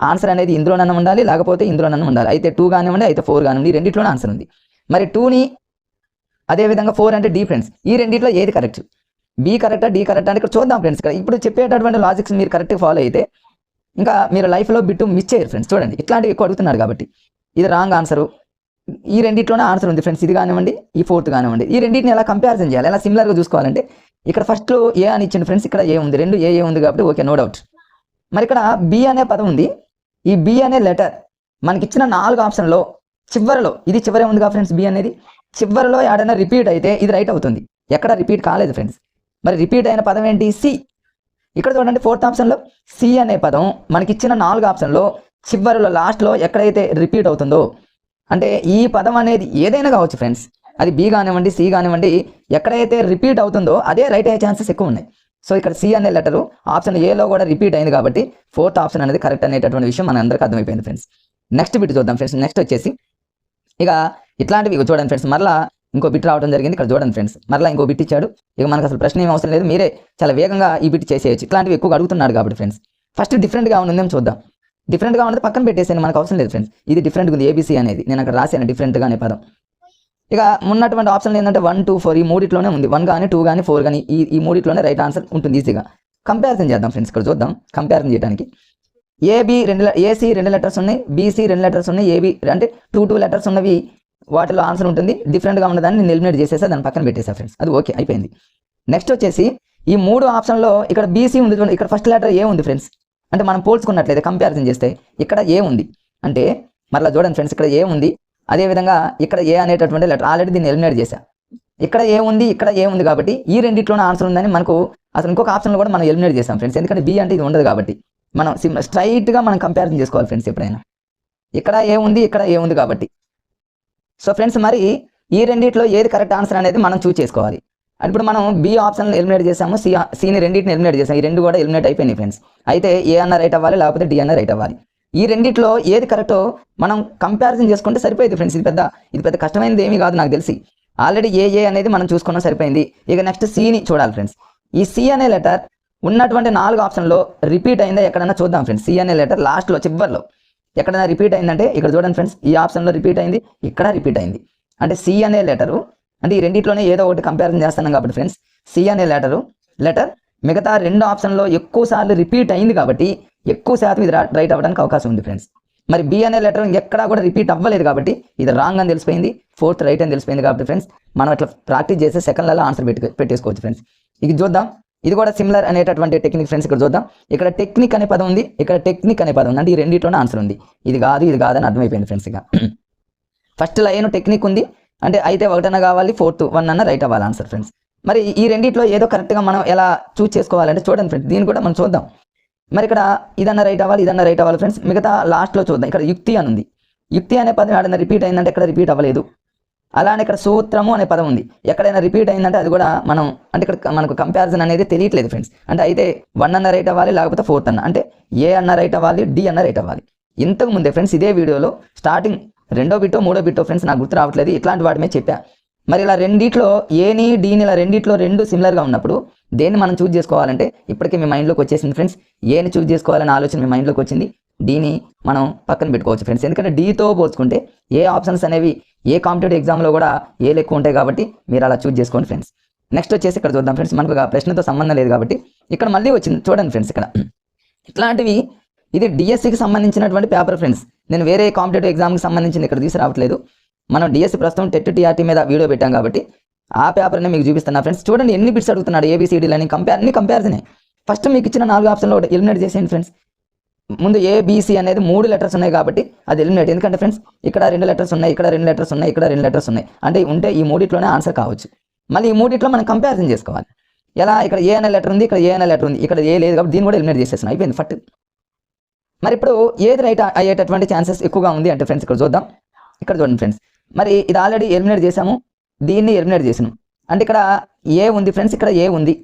ఆన్సర్ అనేది ఇందులోనన్నా ఉండాలి, లేకపోతే ఇందులోనన్నా ఉండాలి. అయితే 2 కానివ్వండి, అయితే 4 కానివ్వండి, ఈ రెండిట్లోనే ఆన్సర్ ఉంది. మరి 2ని అదేవిధంగా 4 అంటే డి ఫ్రెండ్స్. ఈ రెండిట్లో ఏది కరెక్ట్, బి కరెక్టా డి కరెక్టా అని ఇక్కడ చూద్దాం ఫ్రెండ్స్. ఇక్కడ ఇప్పుడు చెప్పేటటువంటి లాజిక్స్ మీరు కరెక్ట్గా ఫాలో అయితే ఇంకా మీరు లైఫ్లో బిట్టు మిస్ చేయరు ఫ్రెండ్స్. చూడండి, ఇట్లాంటివి ఎక్కువ అడుగుతున్నారు కాబట్టి ఇది రాంగ్ ఆన్సరు. ఈ రెండిట్లోనే ఆన్సర్ ఉంది ఫ్రెండ్స్, ఇది కానివ్వండి, ఈ 4th కానివ్వండి. ఈ రెండింటిని ఎలా కంపారిజన్ చేయాలి, ఎలా సిమిలర్గా చూసుకోవాలంటే ఇక్కడ ఫస్ట్లో ఏ అని ఇచ్చింది ఫ్రెండ్స్, ఇక్కడ ఏ ఉంది, 2 ఏ ఉంది కాబట్టి ఓకే, నో డౌట్. మరి ఇక్కడ బి అనే పదం ఉంది, ఈ బి అనే లెటర్ మనకిచ్చిన 4 ఆప్షన్లో చివరిలో, ఇది చివరే ఉంది కదా ఫ్రెండ్స్, బి అనేది చివరిలో ఏడైనా రిపీట్ అయితే ఇది రైట్ అవుతుంది. ఎక్కడ రిపీట్ కాలేదు ఫ్రెండ్స్. మరి రిపీట్ అయిన పదం ఏంటి, సి. ఇక్కడ చూడండి, 4th ఆప్షన్లో సి అనే పదం మనకిచ్చిన 4 ఆప్షన్లో చివరిలో లాస్ట్లో ఎక్కడైతే రిపీట్ అవుతుందో, అంటే ఈ పదం అనేది ఏదైనా కావచ్చు ఫ్రెండ్స్, అది బి కానివ్వండి, సి కానివ్వండి, ఎక్కడైతే రిపీట్ అవుతుందో అదే రైట్ అయ్యే ఛాన్సెస్ ఎక్కువ ఉన్నాయి. సో ఇక్కడ సి అనే లెటరు ఆప్షన్ ఏలో కూడా రిపీట్ అయింది కాబట్టి 4th ఆప్షన్ అనేది కరెక్ట్ అనేటటువంటి విషయం మన అందరికీ అర్థమైపోయింది ఫ్రెండ్స్. నెక్స్ట్ బిట్ చూద్దాం ఫ్రెండ్స్. నెక్స్ట్ వచ్చేసి ఇక ఇట్లాంటివి చూడండి ఫ్రెండ్స్, మరలా ఇంకో బిట్ రావడం జరిగింది. ఇక్కడ చూడండి ఫ్రెండ్స్, మరలా ఇంకో బిట్ ఇచ్చాడు. ఇక మనకు అసలు ప్రశ్న ఏం అవసరం లేదు, మీరే చాలా వేగంగా ఈ బిట్ చేసేయచ్చు. ఇట్లాంటివి ఎక్కువగా అడుగుతున్నాడు కాబట్టి ఫ్రెండ్స్ ఫస్ట్ డిఫరెంట్గా ఉందేమో చూద్దాం. డిఫరెంట్గా ఉన్నది పక్కన పెట్టేసాను, మనకు అవసరం లేదు ఫ్రెండ్స్. ఇది డిఫరెంట్గా ఉంది, ఏబీసీ అనేది నేను అక్కడ రాశాను డిఫరెంట్గా అనే పదం. ఇక ఉన్నటువంటి ఆప్షన్లు ఏంటంటే 1, 2, 4 ఈ మూడిట్లోనే ఉంది. 1 కానీ 2 కానీ 4 కానీ ఈ మూడిట్లోనే రైట్ ఆన్సర్ ఉంటుంది. ఈజీగా కంపారిజన్ చేద్దాం ఫ్రెండ్స్. ఇక్కడ చూద్దాం కంపారిజన్ చేయడానికి. ఏసీ 2 లెటర్స్ ఉన్నాయి, బీసీ 2 లెటర్స్ ఉన్నాయి, ఏబీ అంటే 2 లెటర్స్ ఉన్నవి వాటిలో ఆన్సర్ ఉంటుంది. డిఫరెంట్గా ఉన్నదాన్ని నేను ఎలిమినేట్ చేసేసా, దాన్ని పక్కన పెట్టేసా ఫ్రెండ్స్. అది ఓకే అయిపోయింది. నెక్స్ట్ వచ్చేసి ఈ 3 ఆప్షన్లో ఇక్కడ బీసీ ఉంది చూడండి, ఇక్కడ ఫస్ట్ లెటర్ ఏ ఉంది ఫ్రెండ్స్. అంటే మనం పోల్చుకున్నట్లయితే కంపారిజన్ చేస్తే ఇక్కడ ఏ ఉంది అంటే మరలా చూడండి ఫ్రెండ్స్, ఇక్కడ ఏ ఉంది, అదేవిధంగా ఇక్కడ ఏ అనేటటువంటి లెటర్ ఆల్రెడీ దీన్ని ఎలిమినేట్ చేశా. ఇక్కడ ఏ ఉంది, ఇక్కడ ఏ ఉంది కాబట్టి ఈ రెండిట్లోనే ఆన్సర్ ఉందని మనకు అసలు ఇంకొక ఆప్షన్లో కూడా మనం ఎలిమినేట్ చేసాం ఫ్రెండ్స్. ఎందుకంటే బి అంటే ఇది ఉండదు కాబట్టి మనం స్ట్రైట్గా మనం కంపారిజన్ చేసుకోవాలి ఫ్రెండ్స్ ఎప్పుడైనా. ఇక్కడ ఏ ఉంది, ఇక్కడ ఏ ఉంది కాబట్టి. సో ఫ్రెండ్స్ మరి ఈ రెండిట్లో ఏది కరెక్ట్ ఆన్సర్ అనేది మనం చూస్ చేసుకోవాలి. ఇప్పుడు మనం బి ఆప్షన్ ఎలిమినేట్ చేసాము, సిని రెండింటిని ఎలిమినేట్ చేసాము. ఈ రెండు కూడా ఎలిమినేట్ అయిపోయినాయి ఫ్రెండ్స్. అయితే ఏ అన్న రైట్ అవ్వాలి, లేకపోతే డి అన్న రైట్ అవ్వాలి. ఈ రెండిట్లో ఏది కరెక్టో మనం కంపారిజన్ చేసుకుంటే సరిపోయింది ఫ్రెండ్స్. ఇది పెద్ద కష్టమైనది ఏమీ కాదు నాకు తెలిసి. ఆల్రెడీ ఏ అనేది మనం చూసుకున్నా సరిపోయింది. ఇక నెక్స్ట్ సిని చూడాలి ఫ్రెండ్స్. ఈ సి అనే లెటర్ ఉన్నటువంటి 4 ఆప్షన్లో రిపీట్ అయిందా ఎక్కడైనా చూద్దాం ఫ్రెండ్స్. సి అనే లెటర్ లాస్ట్లో చివరిలో ఎక్కడైనా రిపీట్ అయిందంటే ఇక్కడ చూడండి ఫ్రెండ్స్, ఈ ఆప్షన్లో రిపీట్ అయింది, ఇక్కడ రిపీట్ అయింది. అంటే సి అనే లెటరు అంటే ఈ రెండిట్లోనే ఏదో ఒకటి కంపారిజన్ చేస్తున్నాం కాబట్టి ఫ్రెండ్స్ సి అనే లెటర్ మిగతా 2 ఆప్షన్లో ఎక్కువ సార్లు రిపీట్ అయింది కాబట్టి ఎక్కువ శాతం ఇది రైట్ అవ్వడానికి అవకాశం ఉంది ఫ్రెండ్స్. మరి బి అనే లెటర్ ఎక్కడా కూడా రిపీట్ అవ్వలేదు కాబట్టి ఇది రాంగ్ అని తెలిసిపోయింది, 4th రైట్ అని తెలిసిపోయింది కాబట్టి ఫ్రెండ్స్ మనం ఇట్లా ప్రాక్టీస్ చేసే సెకండ్లలో ఆన్సర్ పెట్టేసుకోవచ్చు ఫ్రెండ్స్. ఇది చూద్దాం, ఇది కూడా సిమిలర్ అనేటటువంటి టెక్నిక్ ఫ్రెండ్స్. ఇక్కడ చూద్దాం, ఇక్కడ టెక్నిక్ అనే పదం ఉంది, ఇక్కడ టెక్నిక్ అనే పదం ఉంది. అంటే ఈ రెండింటిలోనే ఆన్సర్ ఉంది. ఇది కాదు అని అర్థమైపోయింది ఫ్రెండ్స్. ఇక ఫస్ట్ లైన్ టెక్నిక్ ఉంది అంటే అయితే 1 అన్న కావాలి, 4th 1 అన్న రైట్ అవ్వాలి ఆన్సర్ ఫ్రెండ్స్. మరి ఈ రెండిట్లో ఏదో కరెక్ట్గా మనం ఎలా చూస్ చేసుకోవాలంటే చూడండి ఫ్రెండ్స్, దీన్ని కూడా మనం చూద్దాం. మరి ఇక్కడ ఇదన్నా రైట్ అవ్వాలి ఫ్రెండ్స్. మిగతా లాస్ట్లో చూద్దాం, ఇక్కడ యుక్తి అని ఉంది. యుక్తి అనే పదం ఎక్కడైనా రిపీట్ అయిందంటే ఎక్కడ రిపీట్ అవ్వలేదు. అలానే ఇక్కడ సూత్రము అనే పదం ఉంది, ఎక్కడైనా రిపీట్ అయిందంటే అది కూడా మనం అంటే ఇక్కడ మనకు కంపారిజన్ అనేది తెలియట్లేదు ఫ్రెండ్స్. అంటే అయితే 1 అన్న రైట్ అవ్వాలి, లేకపోతే 4th అన్న, అంటే ఏ అన్న రైట్ అవ్వాలి, డి అన్న రైట్ అవ్వాలి. ఇంతకు ముందే ఫ్రెండ్స్ ఇదే వీడియోలో స్టార్టింగ్ 2వ బిట్టో 3వ బిట్టో ఫ్రెండ్స్ నాకు గుర్తు రావట్లేదు, ఇట్లాంటి వాటి మీద చెప్పా. మరి ఇలా రెండిట్లో ఏని డీని ఇలా రెండిట్లో 2 సిమిలర్గా ఉన్నప్పుడు దేన్ని మనం చూజ్ చేసుకోవాలంటే ఇప్పటికే మీ మైండ్లోకి వచ్చేసింది ఫ్రెండ్స్. ఏని చూజ్ చేసుకోవాలని ఆలోచన మీ మైండ్లోకి వచ్చింది, డీని మనం పక్కన పెట్టుకోవచ్చు ఫ్రెండ్స్. ఎందుకంటే డీతో పోల్చుకుంటే ఏ ఆప్షన్స్ అనేవి ఏ కాంపిటేటివ్ ఎగ్జామ్లో కూడా ఏలు ఎక్కువ ఉంటాయి కాబట్టి మీరు అలా చూజ్ చేసుకోండి ఫ్రెండ్స్. నెక్స్ట్ వచ్చేసి ఇక్కడ చూద్దాం ఫ్రెండ్స్, మనకు ప్రశ్నతో సంబంధం లేదు కాబట్టి ఇక్కడ మళ్ళీ వచ్చింది చూడండి ఫ్రెండ్స్. ఇక్కడ ఇట్లాంటివి ఇది డిఎస్సికి సంబంధించినటువంటి పేపర్ ఫ్రెండ్స్. నేను వేరే కాంపిటేటివ్ ఎగ్జామ్కి సంబంధించింది ఇక్కడ తీసుకురావట్లేదు. మనం డిఎస్సి ప్రస్తుతం టెట్ టీఆర్టీ మీద వీడియో పెట్టాం కాబట్టి ఆ పేపర్ని మీకు చూపిస్తున్నా ఫ్రెండ్స్. చూడండి ఎన్ని బిట్స్ అడుగుతున్నాడు, ఏబిసిడీలని అన్ని కంపారిజనే. ఫస్ట్ మీకు ఇచ్చిన 4 ఆప్షన్లో ఎలిమినేట్ చేసేయండి ఫ్రెండ్స్. ముందు ఏబిసి అనేది 3 లెటర్స్ ఉన్నాయి కాబట్టి అది ఎలిమినేట్. ఎందుకంటే ఫ్రెండ్స్ ఇక్కడ 2 లెటర్స్ ఉన్నాయి, ఇక్కడ 2 లెటర్స్ ఉన్నాయి, ఇక్కడ 2 లెటర్స్ ఉన్నాయి. అంటే ఉంటే ఈ 3 ఆన్సర్ కావచ్చు. మళ్ళీ ఈ 3 మనం కంపారిజన్ చేసుకోవాలి. ఎలా, ఇక్కడ ఏ అనే లెటర్ ఉంది, ఇక్కడ ఏ అనే లెటర్ ఉంది, ఇక్కడ ఏ లేదు కాబట్టి దీన్ని కూడా ఎలిమినేట్ చేసేస్తున్నాం, అయిపోయింది ఫట్. మరి ఇప్పుడు ఏది రైట్ అయ్యేటటువంటి ఛాన్సెస్ ఎక్కువగా ఉంది అంటే ఫ్రెండ్స్ ఇక్కడ చూద్దాం. ఇక్కడ చూడండి ఫ్రెండ్స్, మరి ఇది ఆల్రెడీ ఎలిమినేట్ చేసాము, దీన్ని ఎలిమినేట్ చేసాము. అంటే ఇక్కడ ఏ ఉంది ఫ్రెండ్స్, ఇక్కడ ఏ ఉంది.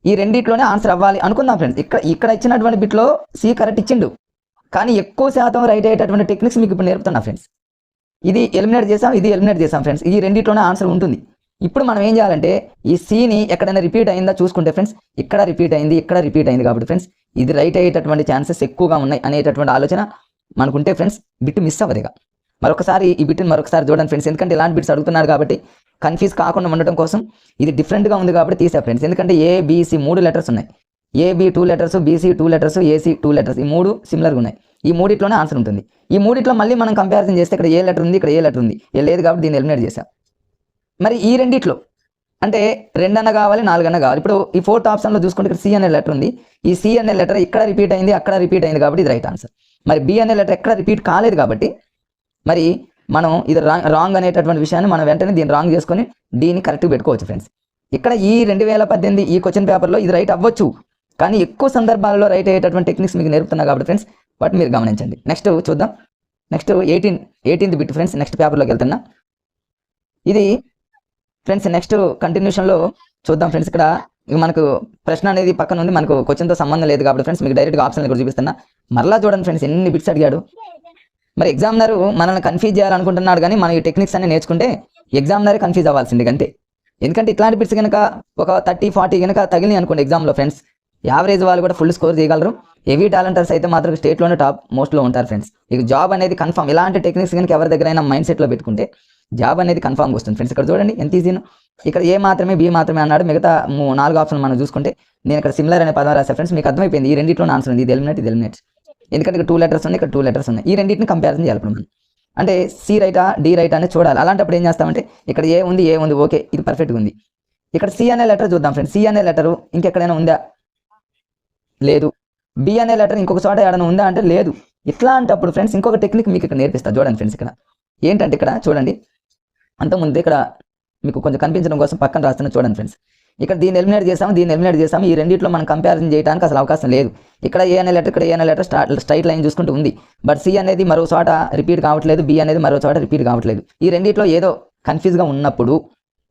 ఈ రెండిట్లోనే ఆన్సర్ అవ్వాలి అనుకుందాం ఫ్రెండ్స్. ఇక్కడ ఇచ్చినటువంటి బిట్లో సి కరెక్ట్ ఇచ్చిండు, కానీ ఎక్కువ శాతం రైట్ అయ్యేటటువంటి టెక్నిక్స్ మీకు ఇప్పుడు నేర్పుతున్నా ఫ్రెండ్స్. ఇది ఎలిమినేట్ చేసాం, ఇది ఎలిమినేట్ చేసాం ఫ్రెండ్స్. ఈ రెండిట్లోనే ఆన్సర్ ఉంటుంది. ఇప్పుడు మనం ఏం చేయాలంటే ఈ సిని ఎక్కడైనా రిపీట్ అయిందా చూసుకుంటే ఫ్రెండ్స్, ఇక్కడ రిపీట్ అయింది, ఇక్కడ రిపీట్ అయింది కాబట్టి ఫ్రెండ్స్ ఇది రైట్ అయ్యేటటువంటి ఛాన్సెస్ ఎక్కువగా ఉన్నాయి అనేటటువంటి ఆలోచన మనకుంటే ఫ్రెండ్స్ బిట్ మిస్ అవ్వదుగా. మరొకసారి ఈ బిట్ని మరొకసారి చూడండి ఫ్రెండ్స్, ఎందుకంటే ఇలాంటి బిట్స్ అడుగుతున్నారు కాబట్టి కన్ఫ్యూజ్ కాకుండా ఉండటం కోసం ఇది డిఫరెంట్గా ఉంది కాబట్టి తీసా ఫ్రెండ్స్. ఎందుకంటే ఏబిసి 3 లెటర్స్ ఉన్నాయి, A B 2 letters, B C 2 letters, A C 2 letters, ఈ 3 సిమిలర్గా ఉన్నాయి. ఈ 3 ఆన్సర్ ఉంటుంది. ఈ 3 మళ్ళీ మనం కంపారిజన్ చేస్తే ఇక్కడ ఏ లెటర్ ఉంది, ఇక్కడ ఏ లెటర్ ఉంది, ఏ లేదు కాబట్టి దీన్ని ఎలిమినేట్ చేసాం. మరి ఈ రెండిట్లో అంటే 2 అన్న కావాలి, 4 అన్న కావాలి. ఇప్పుడు ఈ 4th ఆప్షన్లో చూసుకుంటే ఇక్కడ సి అనే లెటర్ ఉంది. ఈ సి అనే లెటర్ ఇక్కడ రిపీట్ అయింది, అక్కడ రిపీట్ అయింది కాబట్టి ఇది రైట్ ఆన్సర్. మరి బి అనే లెటర్ ఎక్కడ రిపీట్ కాలేదు కాబట్టి మరి మనం ఇది రాంగ్ అనేటటువంటి విషయాన్ని మనం వెంటనే దీన్ని రాంగ్ చేసుకొని డీని కరెక్ట్గా పెట్టుకోవచ్చు ఫ్రెండ్స్. ఇక్కడ ఈ 2018 ఈ క్వశ్చన్ పేపర్లో ఇది రైట్ అవ్వచ్చు, కానీ ఎక్కువ సందర్భాలలో రైట్ అయ్యేటటువంటి టెక్నిక్స్ మీకు నేర్పుతున్నా కాబట్టి ఫ్రెండ్స్ వాటి మీరు గమనించండి. నెక్స్ట్ చూద్దాం, next 18th bit friends. Next పేపర్లోకి వెళ్తున్నా. ఇది ఫ్రెండ్స్ నెక్స్ట్ కంటిన్యూషన్లో చూద్దాం ఫ్రెండ్స్. ఇక్కడ మనకు ప్రశ్న అనేది పక్కన ఉంది, మనకు క్వశ్చన్తో సంబంధం లేదు కాబట్టి ఫ్రెండ్స్ మీకు డైరెక్ట్గా ఆప్షన్ కూడా చూపిస్తున్నా. మరలా చూడండి ఫ్రెండ్స్ ఎన్ని బిట్స్ అడిగాడు. మరి ఎగ్జామినర్ మనల్ని కన్ఫ్యూజ్ చేయాలనుకుంటున్నాడు, కానీ మనం ఈ టెక్నిక్స్ అన్ని నేర్చుకుంటే ఎగ్జామినరే కన్ఫ్యూజ్ అవ్వాల్సింది అంతే. ఎందుకంటే ఇట్లాంటి బిట్స్ కనుక ఒక 30-40 కనుక తగిలి అనుకోండి ఎగ్జామ్లో ఫ్రెండ్స్, యావరేజ్ వాళ్ళు కూడా ఫుల్ స్కోర్ చేయగలరు. హెవీ టాలెంటర్స్ అయితే మాత్రం స్టేట్లోనే టాప్ మోస్ట్లో ఉంటారు ఫ్రెండ్స్. ఇక జాబ్ అనేది కన్ఫర్మ్. ఇలాంటి టెక్నిక్స్ కనుక ఎవరి దగ్గరైనా మైండ్ సెట్లో పెట్టుకుంటే జాబ్ అనేది కన్ఫర్మ్గా వస్తుంది ఫ్రెండ్స్. ఇక్కడ చూడండి ఎంత ఈజీను. ఇక్కడ ఏ మాత్రమే బి మాత్రమే అన్నాడు, మిగతా 4 ఆప్షన్ మనం చూసుకుంటే నేను ఇక్కడ సిమిలర్ అనే పదం రాసా ఫ్రెండ్స్. మీకు అర్థమైపోయింది ఈ రెండిట్లోనే ఆన్సర్ ఉంది, ఇది ఎలిమినేట్. ఎందుకంటే ఇక్కడ 2 లెటర్స్ ఉన్నాయి, ఇక్కడ 2 లెటర్స్ ఉన్నాయి. ఈ రెండింటిని కంపారిజన్ చేయాలి మనం. అంటే సి రైటా డి రైటా అనేది చూడాలి. అలాంటప్పుడు ఏం చేస్తామంటే ఇక్కడ ఏ ఉంది ఓకే ఇది పర్ఫెక్ట్గా ఉంది. ఇక్కడ సి అనే లెటర్ చూద్దాం ఫ్రెండ్స్. సి అనే లెటరు ఇంకెక్కడైనా ఉందా, లేదు. బి అనే లెటర్ ఇంకొక చోట ఏడైనా ఉందా అంటే లేదు. ఇట్లాంటప్పుడు ఫ్రెండ్స్ ఇంకొక టెక్నిక్ మీకు ఇక్కడ నేర్పిస్తా చూడండి ఫ్రెండ్స్. ఇక్కడ ఏంటంటే ఇక్కడ చూడండి, అంతకుముందు ఇక్కడ మీకు కొంచెం కనిపించడం కోసం పక్కన రాస్తున్నా చూడండి ఫ్రెండ్స్. ఇక్కడ దీన్ని ఎలిమినేట్ చేసాము, ఈ రెండిట్లో మనం కంపారిజన్ చేయడానికి అసలు అవకాశం లేదు. ఇక్కడ ఏ అనే లెటర్, ఇక్కడ ఏ అనే లెటర్ స్ట్రైట్ లైన్ చూసుకుంటూ ఉంది. బట్ సి అనేది మరో చోట రిపీట్ కావట్లేదు, బి అనేది మరో చోట రిపీట్ కావట్లేదు. ఈ రెండిట్లో ఏదో కన్ఫ్యూజ్గా ఉన్నప్పుడు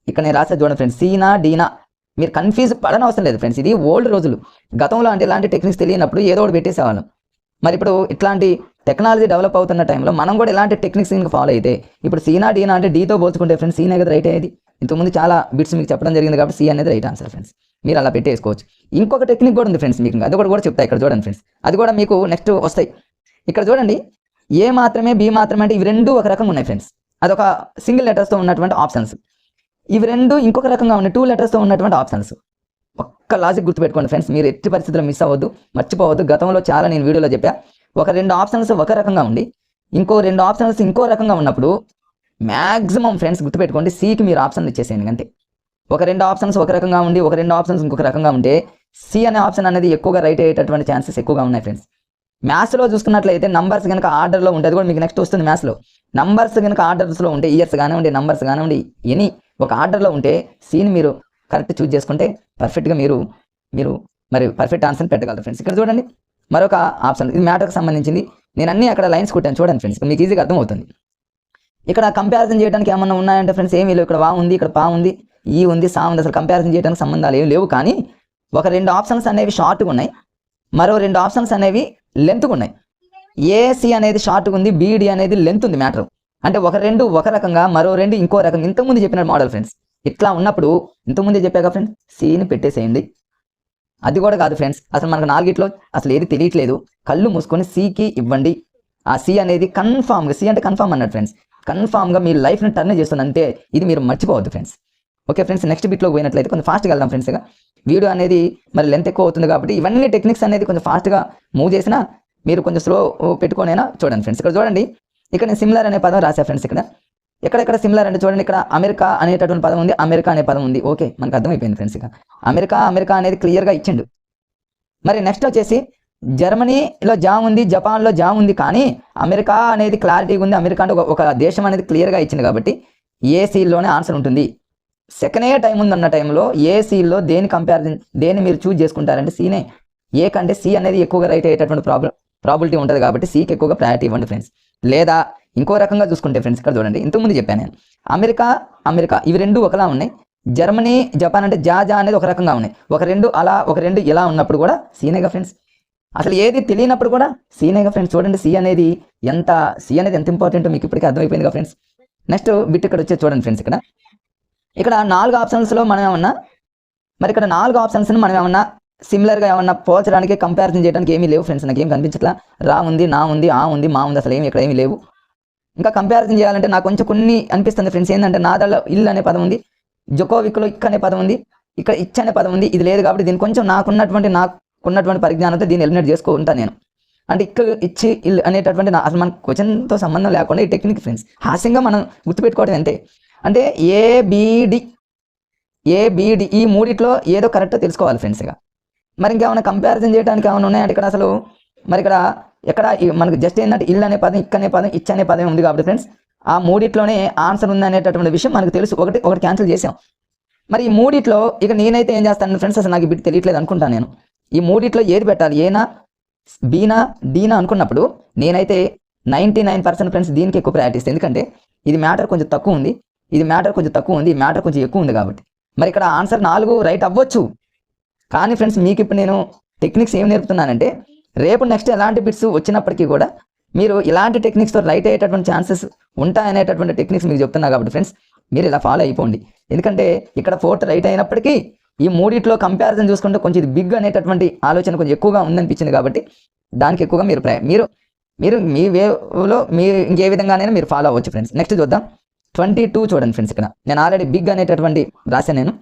ఇక్కడ నేను రాసే చూడండి ఫ్రెండ్స్, సీనా డీనా. మీరు కన్ఫ్యూజ్ పడని అవసరం లేదు ఫ్రెండ్స్. ఇది ఓల్డ్ రోజులు. గతంలో అంటే ఇలాంటి టెక్నిక్స్ తెలియనప్పుడు ఏదో ఒకటి పెట్టేసేవాళ్ళం. మరి ఇప్పుడు ఇట్లాంటి టెక్నాలజీ డెవలప్ అవుతున్న టైంలో మనం కూడా ఇలాంటి టెక్నిక్స్ ఇంకా ఫాలో అయితే ఇప్పుడు సీనా డీనా అంటే డీతో పోల్చుకుంటే ఫ్రెండ్స్ సీనే కదా రైట్ అయ్యేది. ఇంతకుముందు చాలా బిట్స్ మీకు చెప్పడం జరిగింది కాబట్టి సి అనేది రైట్ ఆన్సర్ ఫ్రెండ్స్. మీరు అలా పెట్టేసుకోవచ్చు. ఇంకొక టెక్నిక్ కూడా ఉంది ఫ్రెండ్స్, మీకు అది కూడా చెప్తా. ఇక్కడ చూడండి ఫ్రెండ్స్, అది కూడా మీకు నెక్స్ట్ వస్తాయి. ఇక్కడ చూడండి, ఏ మాత్రమే బి మాత్రమే అంటే ఇవి 2 ఒక రకంగా ఉన్నాయి ఫ్రెండ్స్. అదొక సింగిల్ లెటర్స్తో ఉన్నటువంటి ఆప్షన్స్. ఇవి రెండు ఇంకొక రకంగా ఉన్నాయి, 2 లెటర్స్తో ఉన్నటువంటి ఆప్షన్స్. ఒక్క లాజిక్ గుర్తుపెట్టుకోండి ఫ్రెండ్స్, మీరు ఎట్టి పరిస్థితుల్లో మిస్ అవ్వద్దు, మర్చిపోవద్దు. గతంలో చాలా నేను వీడియోలో చెప్పా, ఒక 2 ఆప్షన్స్ ఒక రకంగా ఉండి ఇంకో 2 ఆప్షన్స్ ఇంకో రకంగా ఉన్నప్పుడు మ్యాక్సిమం ఫ్రెండ్స్ గుర్తుపెట్టుకోండి, సికి మీరు ఆప్షన్లు ఇచ్చేసేయండి అంతే. ఒక 2 ఆప్షన్స్ ఒక రకంగా ఉండి ఒక 2 ఆప్షన్స్ ఇంకొక రకంగా ఉంటే సి అనే ఆప్షన్ అనేది ఎక్కువగా రైట్ అయ్యేటటువంటి ఛాన్సెస్ ఎక్కువగా ఉన్నాయి ఫ్రెండ్స్. మ్యాథ్స్లో చూసుకున్నట్లయితే నంబర్స్ కనుక ఆర్డర్లో ఉంటుంది, కూడా మీకు నెక్స్ట్ వస్తుంది మ్యాథ్స్లో. నంబర్స్ కనుక ఆర్డర్స్లో ఉంటే ఇయర్స్ కానివ్వండి, నంబర్స్ కానివ్వండి, ఎనీ ఒక ఆర్డర్లో ఉంటే సీని మీరు కరెక్ట్ చూజ్ చేసుకుంటే పర్ఫెక్ట్గా మీరు మరి పర్ఫెక్ట్ ఆన్సర్ పెట్టగలరు ఫ్రెండ్స్. ఇక్కడ చూడండి మరొక ఆప్షన్, ఇది మ్యాటర్కి సంబంధించింది. నేను అన్ని అక్కడ లైన్స్ కొట్టాను చూడండి ఫ్రెండ్స్, మీకు ఈజీగా అర్థమవుతుంది. ఇక్కడ కంపారిజన్ చేయడానికి ఏమన్నా ఉన్నాయంటే ఫ్రెండ్స్ ఏమీ లేవు. ఇక్కడ వా ఉంది, ఇక్కడ పా ఉంది, ఈ ఉంది, సా ఉంది. అసలు కంపారిజన్ చేయడానికి సంబంధాలు ఏమి లేవు. కానీ ఒక 2 ఆప్షన్స్ అనేవి షార్ట్గా ఉన్నాయి, మరో 2 ఆప్షన్స్ అనేవి లెంత్గా ఉన్నాయి. ఏసి అనేది షార్ట్గా ఉంది, బీడి అనేది లెంత్ ఉంది మ్యాటర్. అంటే ఒక 2 ఒక రకంగా, మరో 2 ఇంకో రకంగా. ఇంతకుముందు చెప్పిన మోడల్ ఫ్రెండ్స్. ఇట్లా ఉన్నప్పుడు ఇంతకుముందే చెప్పాక ఫ్రెండ్స్ సిని పెట్టేసేయండి. అది కూడా కాదు ఫ్రెండ్స్, అసలు మనకు 4 అసలు ఏది తెలియట్లేదు, కళ్ళు మూసుకొని సికి ఇవ్వండి. ఆ సి అనేది కన్ఫామ్గా, సి అంటే కన్ఫామ్ అన్నట్టు ఫ్రెండ్స్, కన్ఫామ్గా మీ లైఫ్ని టర్న్ చేస్తుంది అంతే. ఇది మీరు మర్చిపోవద్దు ఫ్రెండ్స్. ఓకే ఫ్రెండ్స్, నెక్స్ట్ బిట్లో పోయినట్లయితే కొంచెం ఫాస్ట్గా వెళ్దాం ఫ్రెండ్స్. వీడియో అనేది మరి లెంత్ ఎక్కువ అవుతుంది కాబట్టి ఇవన్నీ టెక్నిక్స్ అనేది కొంచెం ఫాస్ట్గా మూవ్ చేసినా మీరు కొంచెం స్లో పెట్టుకోనైనా చూడండి ఫ్రెండ్స్. ఇక్కడ చూడండి, ఇక్కడ నేను సిమిలర్ అనే పదం రాశా ఫ్రెండ్స్. ఎక్కడెక్కడ సిమిలర్ అంటే చూడండి, ఇక్కడ అమెరికా అనేటటువంటి పదం ఉంది, అమెరికా అనే పదం ఉంది. ఓకే, మనకు అర్థమైపోయింది ఫ్రెండ్స్. ఇక అమెరికా అనేది క్లియర్గా ఇచ్చిండు. మరి నెక్స్ట్ వచ్చేసి జర్మనీలో జామ్ ఉంది, జపాన్లో జామ్ ఉంది, కానీ అమెరికా అనేది క్లారిటీగా ఉంది. అమెరికా అంటే ఒక దేశం అనేది క్లియర్గా ఇచ్చింది కాబట్టి ఏసీలోనే ఆన్సర్ ఉంటుంది. సెకండ్ టైం ఉంది అన్న టైంలో ఏసీలో దేని మీరు చూజ్ చేసుకుంటారంటే సీనే. ఏ కంటే సి అనేది ఎక్కువగా రైట్ అయ్యేటటువంటి ప్రాబిలిటీ ఉంటుంది కాబట్టి సికి ఎక్కువగా ప్రయారిటీ ఇవ్వండి ఫ్రెండ్స్. లేదా ఇంకో రకంగా చూసుకుంటే ఫ్రెండ్స్, ఇక్కడ చూడండి, ఇంతకుముందు చెప్పాను నేను, అమెరికా ఇవి 2 ఒకలా ఉన్నాయి. జర్మనీ జపాన్ అంటే జా అనేది ఒక రకంగా ఉన్నాయి. ఒక 2 అలా, ఒక 2 ఇలా ఉన్నప్పుడు కూడా సీనేగా ఫ్రెండ్స్. అసలు ఏది తెలియనప్పుడు కూడా సీనేగా ఫ్రెండ్స్. చూడండి సి అనేది ఎంత ఇంపార్టెంటో మీకు ఇప్పటికీ అర్థమైపోయిందిగా ఫ్రెండ్స్. నెక్స్ట్ బిట్ ఇక్కడ వచ్చే చూడండి ఫ్రెండ్స్, ఇక్కడ 4 ఆప్షన్స్లో మనం ఏమన్నా, మరి ఇక్కడ 4 ఆప్షన్స్ని మనం ఏమన్నా సిమిలర్గా ఏమన్నా పోల్చడానికి, కంపారిజన్ చేయడానికి ఏమీ లేవు ఫ్రెండ్స్. నాకు ఏం కనిపించట్లా. రా ఉంది, నా ఉంది, ఆ ఉంది, మా ఉంది, అసలు ఇక్కడ ఏమీ లేవు. ఇంకా కంపారిజన్ చేయాలంటే నాకు కొంచెం కొన్ని అనిపిస్తుంది ఫ్రెండ్స్. ఏంటంటే నాదల్లో ఇల్లు అనే పదం ఉంది, జొకోవిక్లో ఇక్ అనే పదం ఉంది, ఇక్కడ ఇచ్ అనే పదం ఉంది. ఇది లేదు కాబట్టి దీన్ని కొంచెం నాకున్నటువంటి పరిజ్ఞానంతో దీన్ని ఎలిమినేట్ చేసుకుంటాను నేను. అంటే ఇచ్చి ఇల్లు అనేటటువంటి అసలు మన క్వశ్చన్తో సంబంధం లేకుండా ఈ టెక్నిక్ ఫ్రెండ్స్ హాస్యంగా మనం గుర్తుపెట్టుకోవడం అంతే. అంటే ఏబిడి ఈ 3 ఏదో కరెక్టో తెలుసుకోవాలి ఫ్రెండ్స్. మరి ఇంకేమైనా కంపారిజన్ చేయడానికి ఏమైనా ఉన్నాయంటే ఇక్కడ అసలు మరి ఎక్కడ మనకు జస్ట్ ఏంటంటే ఇల్లు అనే పదం, ఇక్ అనే పదం, ఇచ్ అనే పదం ఉంది కాబట్టి ఫ్రెండ్స్ ఆ 3 ఆన్సర్ ఉంది అనేటటువంటి విషయం మనకు తెలుసు. ఒకటి క్యాన్సిల్ చేసాం. మరి ఈ 3 ఇక నేనైతే ఏం చేస్తాను ఫ్రెండ్స్, అసలు నాకు బిట్ తెలియట్లేదు అనుకుంటాను నేను. ఈ 3 ఏది పెట్టాలి, ఏనా బీనా డీనా అనుకున్నప్పుడు నేనైతే 99% ఫ్రెండ్స్ దీనికి ఎక్కువ ప్రయారిటీ ఇస్తాను. ఎందుకంటే ఇది మ్యాటర్ కొంచెం తక్కువ ఉంది, ఇది మ్యాటర్ కొంచెం ఎక్కువ ఉంది కాబట్టి. మరి ఇక్కడ ఆన్సర్ 4 రైట్ అవ్వచ్చు. కానీ ఫ్రెండ్స్ మీకు ఇప్పుడు నేను టెక్నిక్స్ ఏం నేర్పుతున్నానంటే రేపు నెక్స్ట్ ఎలాంటి బిట్స్ వచ్చినప్పటికీ కూడా మీరు ఇలాంటి టెక్నిక్స్తో రైట్ అయ్యేటటువంటి ఛాన్సెస్ ఉంటాయనేటటువంటి టెక్నిక్స్ మీకు చెప్తున్నా కాబట్టి ఫ్రెండ్స్ మీరు ఇలా ఫాలో అయిపోండి. ఎందుకంటే ఇక్కడ 4th రైట్ అయినప్పటికీ ఈ 3 కంపారిజన్ చూసుకుంటే కొంచెం ఇది బిగ్ అనేటటువంటి ఆలోచన కొంచెం ఎక్కువగా ఉందనిపించింది కాబట్టి దానికి ఎక్కువగా మీరు మీ వేలో మీరు ఇంకే విధంగానైనా మీరు ఫాలో అవ్వచ్చు ఫ్రెండ్స్. నెక్స్ట్ చూద్దాం 22 చూడండి ఫ్రెండ్స్. ఇక్కడ నేను ఆల్రెడీ బిగ్ అనేటటువంటి రాశాను నేను.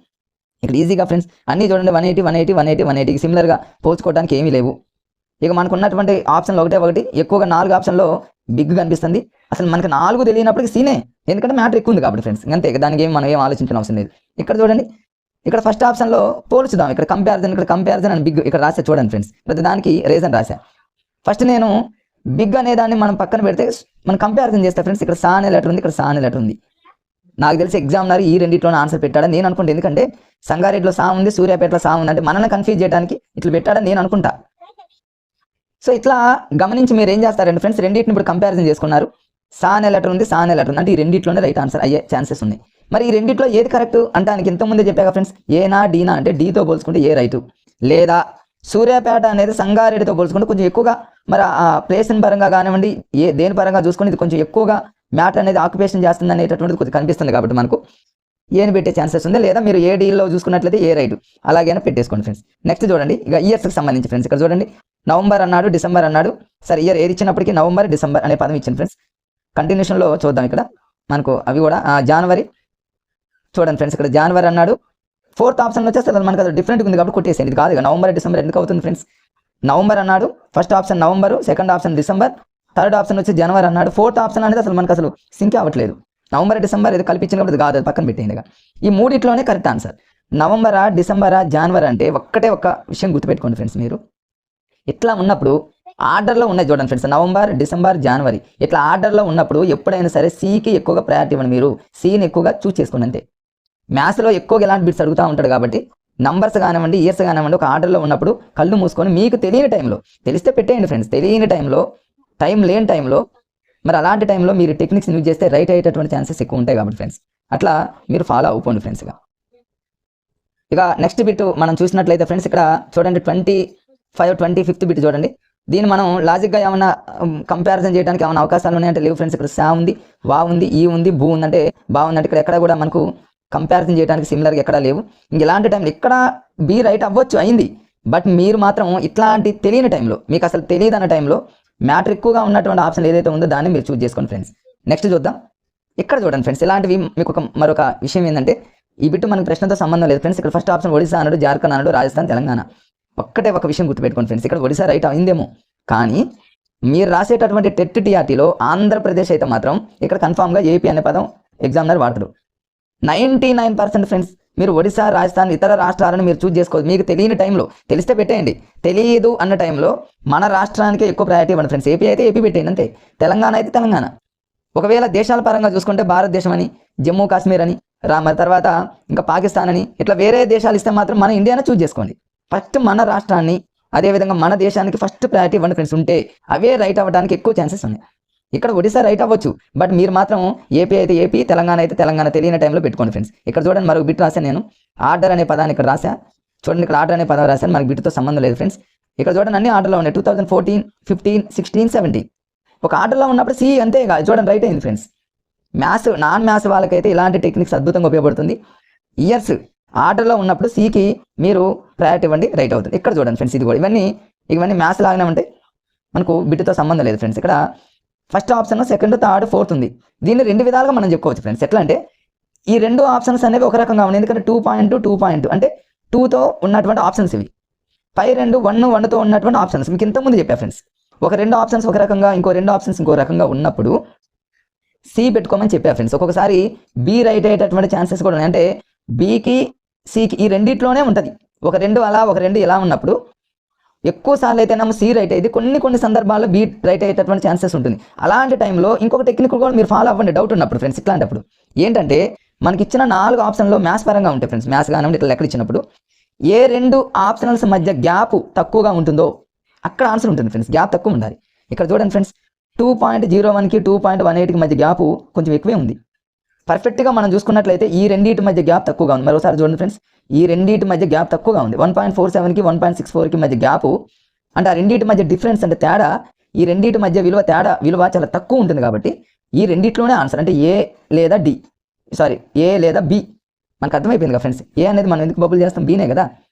ఇక్కడ ఈజీగా ఫ్రెండ్స్ అన్నీ చూడండి 180 సిమిలర్గా పోల్చుకోవడానికి ఏమీ లేవు. ఇక మనకు ఉన్నటువంటి ఆప్షన్లు ఒకటి ఎక్కువగా 4 ఆప్షన్లో బిగ్ కనిపిస్తుంది. అసలు మనకి 4 తెలియనప్పటికీ సీనే, ఎందుకంటే మ్యాటర్ ఎక్కువ ఉంది కాబట్టి ఫ్రెండ్స్. అంతే, దానికి మనం ఏం ఆలోచించిన అవసరం లేదు. ఇక్కడ చూడండి, ఇక్కడ ఫస్ట్ ఆప్షన్లో పోల్చుదాం. ఇక్కడ కంపారిజన్ అని బిగ్ ఇక్కడ రాసా చూడండి ఫ్రెండ్స్. ప్రతి దానికి రీజన్ రాసా. ఫస్ట్ నేను బిగ్ అనే దాన్ని మనం పక్కన పెడితే మనం కంపారిజన్ చేస్తే ఫ్రెండ్స్ ఇక్కడ సా అనే లెటర్ ఉంది, ఇక్కడ సా అనే లెటర్ ఉంది. నాకు తెలిసి ఎగ్జామినర్ ఈ 2 ఆన్సర్ పెట్టాడని నేను అనుకుంటా. ఎందుకంటే సంగారెడ్డిలో సా ఉంది, సూర్యాపేటలో సా ఉంది, అంటే మనల్ని కన్ఫ్యూజ్ చేయడానికి ఇట్లా పెట్టాడని నేను అనుకుంటా. సో ఇట్లా గమనించి మీరు ఏం చేస్తారంటే ఫ్రెండ్స్ 2 ఇప్పుడు కంపారిజన్ చేసుకున్నారు. సా అనే లెటర్ ఉంది, సా అనే లెటర్ ఉంది, అంటే ఈ 2 రైట్ ఆన్సర్ అయ్యే ఛాన్సెస్ ఉన్నాయి. మరి ఈ 2 ఏది కరెక్ట్ అంటానికి ఇంతకుముందే చెప్పాక ఫ్రెండ్స్, ఏనా డీనా అంటే డీతో పోల్చుకుంటే ఏ రైటు, లేదా సూర్యాపేట అనేది సంగారెడ్డితో పోల్చుకుంటే కొంచెం ఎక్కువగా మరి ఆ ప్లేస్ని పరంగా కానివ్వండి, దేని పరంగా చూసుకుని ఇది కొంచెం ఎక్కువగా మ్యాటర్ అనేది ఆక్యుపేషన్ చేస్తుంది అనేటటువంటిది కొంచెం కనిపిస్తుంది కాబట్టి మనకు ఏని పెట్టే ఛాన్సెస్ ఉంది. లేదా మీరు ఏ డీల్లో చూసుకున్నట్లయితే ఏ రైట్ అలాగైనా పెట్టేసుకోండి ఫ్రెండ్స్. నెక్స్ట్ చూడండి, ఇక ఇయర్స్కి సంబంధించి ఫ్రెండ్స్. ఇక్కడ చూడండి నవంబర్ అన్నాడు, డిసెంబర్ అన్నాడు. సరే ఇయర్ ఏది ఇచ్చినప్పటికీ నవంబర్, డిసెంబర్ అనే పదం ఇచ్చింది ఫ్రెండ్స్. కంటిన్యూషన్లో చూద్దాం. ఇక్కడ మనకు అవి కూడా జనవరి, చూడండి ఫ్రెండ్స్ ఇక్కడ జనవరి అన్నాడు, ఫోర్త్ ఆప్షన్ వచ్చేస్తే మనకు అది డిఫరెంట్ ఉంది కాబట్టి కొట్టేసేయండి. ఇది కాదు నవంబర్ డిసెంబర్ ఎందుకు అవుతుంది ఫ్రెండ్స్? నవంబర్ అన్నాడు, first option November, second option December, third option వచ్చి జనవరి అన్నాడు, ఫోర్త్ ఆప్షన్ అనేది అసలు మనకు అసలు సింక్ అవ్వట్లేదు. నవంబర్ డిసెంబర్ ఇది కల్పించినప్పుడు అది కాదు, అది పక్కన పెట్టేయండి. ఈ మూడిట్లోనే కరెక్ట్ ఆన్సర్. నవంబరా, డిసెంబరా, జనవరి అంటే ఒక్కటే ఒక్క విషయం గుర్తుపెట్టుకోండి ఫ్రెండ్స్. మీరు ఇట్లా ఉన్నప్పుడు ఆర్డర్లో ఉన్నాయి చూడండి ఫ్రెండ్స్, నవంబర్, డిసెంబర్, జనవరి ఇట్లా ఆర్డర్లో ఉన్నప్పుడు ఎప్పుడైనా సరే సికి ఎక్కువగా ప్రయారిటీ ఇవ్వండి. మీరు సిని ఎక్కువగా చూస్ చేసుకోండి అంతే. మ్యాథ్స్లో ఎక్కువగా ఎలాంటి బిట్స్ అడుగుతూ ఉంటాడు కాబట్టి నంబర్స్ కానివ్వండి, ఇయర్స్ కానివ్వండి, ఒక ఆర్డర్లో ఉన్నప్పుడు కళ్ళు మూసుకొని మీకు తెలియని టైంలో, తెలిస్తే పెట్టేయండి ఫ్రెండ్స్. తెలియని టైంలో, టైం లేని టైంలో, మరి అలాంటి టైంలో మీరు టెక్నిక్స్ యూజ్ చేస్తే రైట్ అయ్యేటటువంటి ఛాన్సెస్ ఎక్కువ ఉంటాయి కాబట్టి ఫ్రెండ్స్ అట్లా మీరు ఫాలో అయిపోండి ఫ్రెండ్స్గా. ఇక నెక్స్ట్ బిట్ మనం చూసినట్లయితే ఫ్రెండ్స్ ఇక్కడ చూడండి 25th బిట్ చూడండి. దీన్ని మనం లాజిక్గా ఏమైనా కంపారిజన్ చేయడానికి ఏమైనా అవకాశాలు ఉన్నాయంటే లేవు ఫ్రెండ్స్. ఇక్కడ సా ఉంది, వా ఉంది, ఈ ఉంది, భూ ఉందంటే బాగుందంటే ఇక్కడ ఎక్కడ కూడా మనకు కంపారిజన్ చేయడానికి సిమిలర్గా ఎక్కడా లేవు. ఇంక ఇలాంటి టైంలో ఇక్కడ బి రైట్ అవ్వచ్చు అయింది, బట్ మీరు మాత్రం ఇట్లాంటి తెలియని టైంలో, మీకు అసలు తెలియదు అన్న టైంలో మ్యాటర్ ఎక్కువగా ఉన్నటువంటి ఆప్షన్ ఏదైతే ఉందో దాన్ని మీరు చూస్ చేసుకోండి ఫ్రెండ్స్. నెక్స్ట్ చూద్దాం. ఇక్కడ చూడండి ఫ్రెండ్స్, ఇలాంటివి మీకు మరొక విషయం ఏంటంటే ఈ బిట్టు మనకు ప్రశ్నతో సంబంధం లేదు ఫ్రెండ్స్. ఇక్కడ ఫస్ట్ ఆప్షన్ ఒడిశా అన్నాడు, జార్ఖండ్ అన్నాడు, రాజస్థాన్, తెలంగాణ. ఒక్కటే ఒక విషయం గుర్తుపెట్టుకోండి ఫ్రెండ్స్, ఇక్కడ ఒడిశా రైట్ అయిందేమో, కానీ మీరు రాసేటటువంటి టెట్ టీఆర్టీలో ఆంధ్రప్రదేశ్ అయితే మాత్రం ఇక్కడ కన్ఫామ్గా ఏపీ అనే పదం ఎగ్జామినర్ వాడతాడు. 99% ఫ్రెండ్స్ మీరు ఒడిశా, రాజస్థాన్, ఇతర రాష్ట్రాలను మీరు చూస్ చేసుకోవచ్చు. మీకు తెలియని టైంలో, తెలిస్తే పెట్టేయండి. తెలియదు అన్న టైంలో మన రాష్ట్రానికి ఎక్కువ ప్రయారిటీ ఇవ్వండి ఫ్రెండ్స్. ఏపీ అయితే ఏపీ పెట్టేయండి అంతే, తెలంగాణ అయితే తెలంగాణ. ఒకవేళ దేశాల పరంగా చూసుకుంటే భారతదేశం అని, జమ్మూ కాశ్మీర్ అని, మరి తర్వాత ఇంకా పాకిస్తాన్ అని ఇట్లా వేరే దేశాలు ఇస్తే మాత్రం మన ఇండియానే చూస్ చేసుకోండి. ఫస్ట్ మన రాష్ట్రాన్ని, అదేవిధంగా మన దేశానికి ఫస్ట్ ప్రయారిటీ ఇవ్వండి ఫ్రెండ్స్. ఉంటే అవే రైట్ అవ్వడానికి ఎక్కువ ఛాన్సెస్ ఉన్నాయి. ఇక్కడ ఒడిశా రైట్ అవ్వచ్చు, బట్ మీరు మాత్రం ఏపీ అయితే ఏపీ, తెలంగాణ అయితే తెలంగాణ తెలియని టైంలో పెట్టుకోండి ఫ్రెండ్స్. ఇక్కడ చూడండి మరొక బిట్ రాశాను నేను, ఆర్డర్ అనే పదాన్ని ఇక్కడ రాశా. చూడండి ఇక్కడ ఆర్డర్ అనే పదం రాశాను, మనకి బిట్తో సంబంధం లేదు ఫ్రెండ్స్. ఇక్కడ చూడండి అన్ని ఆర్డర్లో ఉన్నాయి, 2014, 15, 16, 17 ఒక ఆర్డర్లో ఉన్నప్పుడు సి అంతే చూడండి రైట్ అయింది ఫ్రెండ్స్. మ్యాథ్స్, నాన్ మ్యాథ్స్ వాళ్ళకైతే ఇలాంటి టెక్నిక్స్ అద్భుతంగా ఉపయోగపడుతుంది. ఇయర్స్ ఆర్డర్లో ఉన్నప్పుడు సికి మీరు ప్రయారిటీ ఇవ్వండి, రైట్ అవుతుంది. ఇక్కడ చూడండి ఫ్రెండ్స్, ఇది కూడా ఇవన్నీ మ్యాథ్స్ లాగానే ఉంటాయి, మనకు బిట్తో సంబంధం లేదు ఫ్రెండ్స్. ఇక్కడ first option, second, third, fourth ఉంది. దీన్ని రెండు విధాలుగా మనం చెప్పుకోవచ్చు ఫ్రెండ్స్. ఎట్లా అంటే ఈ రెండు ఆప్షన్స్ అనేవి ఒక రకంగా ఉన్నాయి, ఎందుకంటే 2.2 అంటే 2తో ఉన్నటువంటి ఆప్షన్స్ ఇవి. పై రెండు 1తో ఉన్నటువంటి ఆప్షన్స్ మీకు ఇంతకుముందు చెప్పా ఫ్రెండ్స్. ఒక రెండు ఆప్షన్స్ ఒక రకంగా, ఇంకో రెండు ఆప్షన్స్ ఇంకో రకంగా ఉన్నప్పుడు సి పెట్టుకోమని చెప్పా ఫ్రెండ్స్. ఒక్కొక్కసారి బి రైట్ అయ్యేటటువంటి ఛాన్సెస్ కూడా ఉన్నాయి. అంటే బికి, సికి ఈ రెండిట్లోనే ఉంటుంది. ఒక రెండు అలా, ఒక రెండు ఇలా ఉన్నప్పుడు ఎక్కువ సార్లు అయితే సి రైట్ అయ్యేది, కొన్ని సందర్భాల్లో బి రైట్ అయ్యేటటువంటి ఛాన్సెస్ ఉంటుంది. అలాంటి టైంలో ఇంకొక టెక్నిక్ కూడా మీరు ఫాలో అవ్వండి డౌట్ ఉన్నప్పుడు ఫ్రెండ్స్. ఇట్లాంటప్పుడు ఏంటంటే మనకి ఇచ్చిన 4 ఆప్షన్లో మ్యాథ్స్ పరంగా ఉంటాయి ఫ్రెండ్స్. మ్యాథ్స్ కానివ్వండి ఇట్లా లెక్కలు ఇచ్చినప్పుడు ఏ రెండు ఆప్షనల్స్ మధ్య గ్యాప్ తక్కువగా ఉంటుందో అక్కడ ఆన్సర్ ఉంటుంది ఫ్రెండ్స్. గ్యాప్ తక్కువ ఉండాలి. ఇక్కడ చూడండి ఫ్రెండ్స్, 2.01కి 2.18కి మధ్య గ్యాప్ కొంచెం ఎక్కువే ఉంది. పర్ఫెక్ట్గా మనం చూసుకున్నట్లయితే ఈ రెండింటి మధ్య గ్యాప్ తక్కువగా ఉంది. మరోసారి చూడండి ఫ్రెండ్స్, ఈ రెండింటి మధ్య గ్యాప్ తక్కువగా ఉంది. 1.47కి 1.64కి మధ్య గ్యాప్, అంటే ఆ రెండింటి మధ్య డిఫరెన్స్ అంటే తేడా, ఈ రెండింటి మధ్య విలువ చాలా తక్కువ ఉంటుంది. కాబట్టి ఈ రెండిట్లోనే ఆన్సర్ అంటే ఏ లేదా బి. మనకు అర్థమైపోయింది కదా ఫ్రెండ్స్. ఏ అనేది మనం ఎందుకు బబుల్ చేస్తాం, బీనే కదా.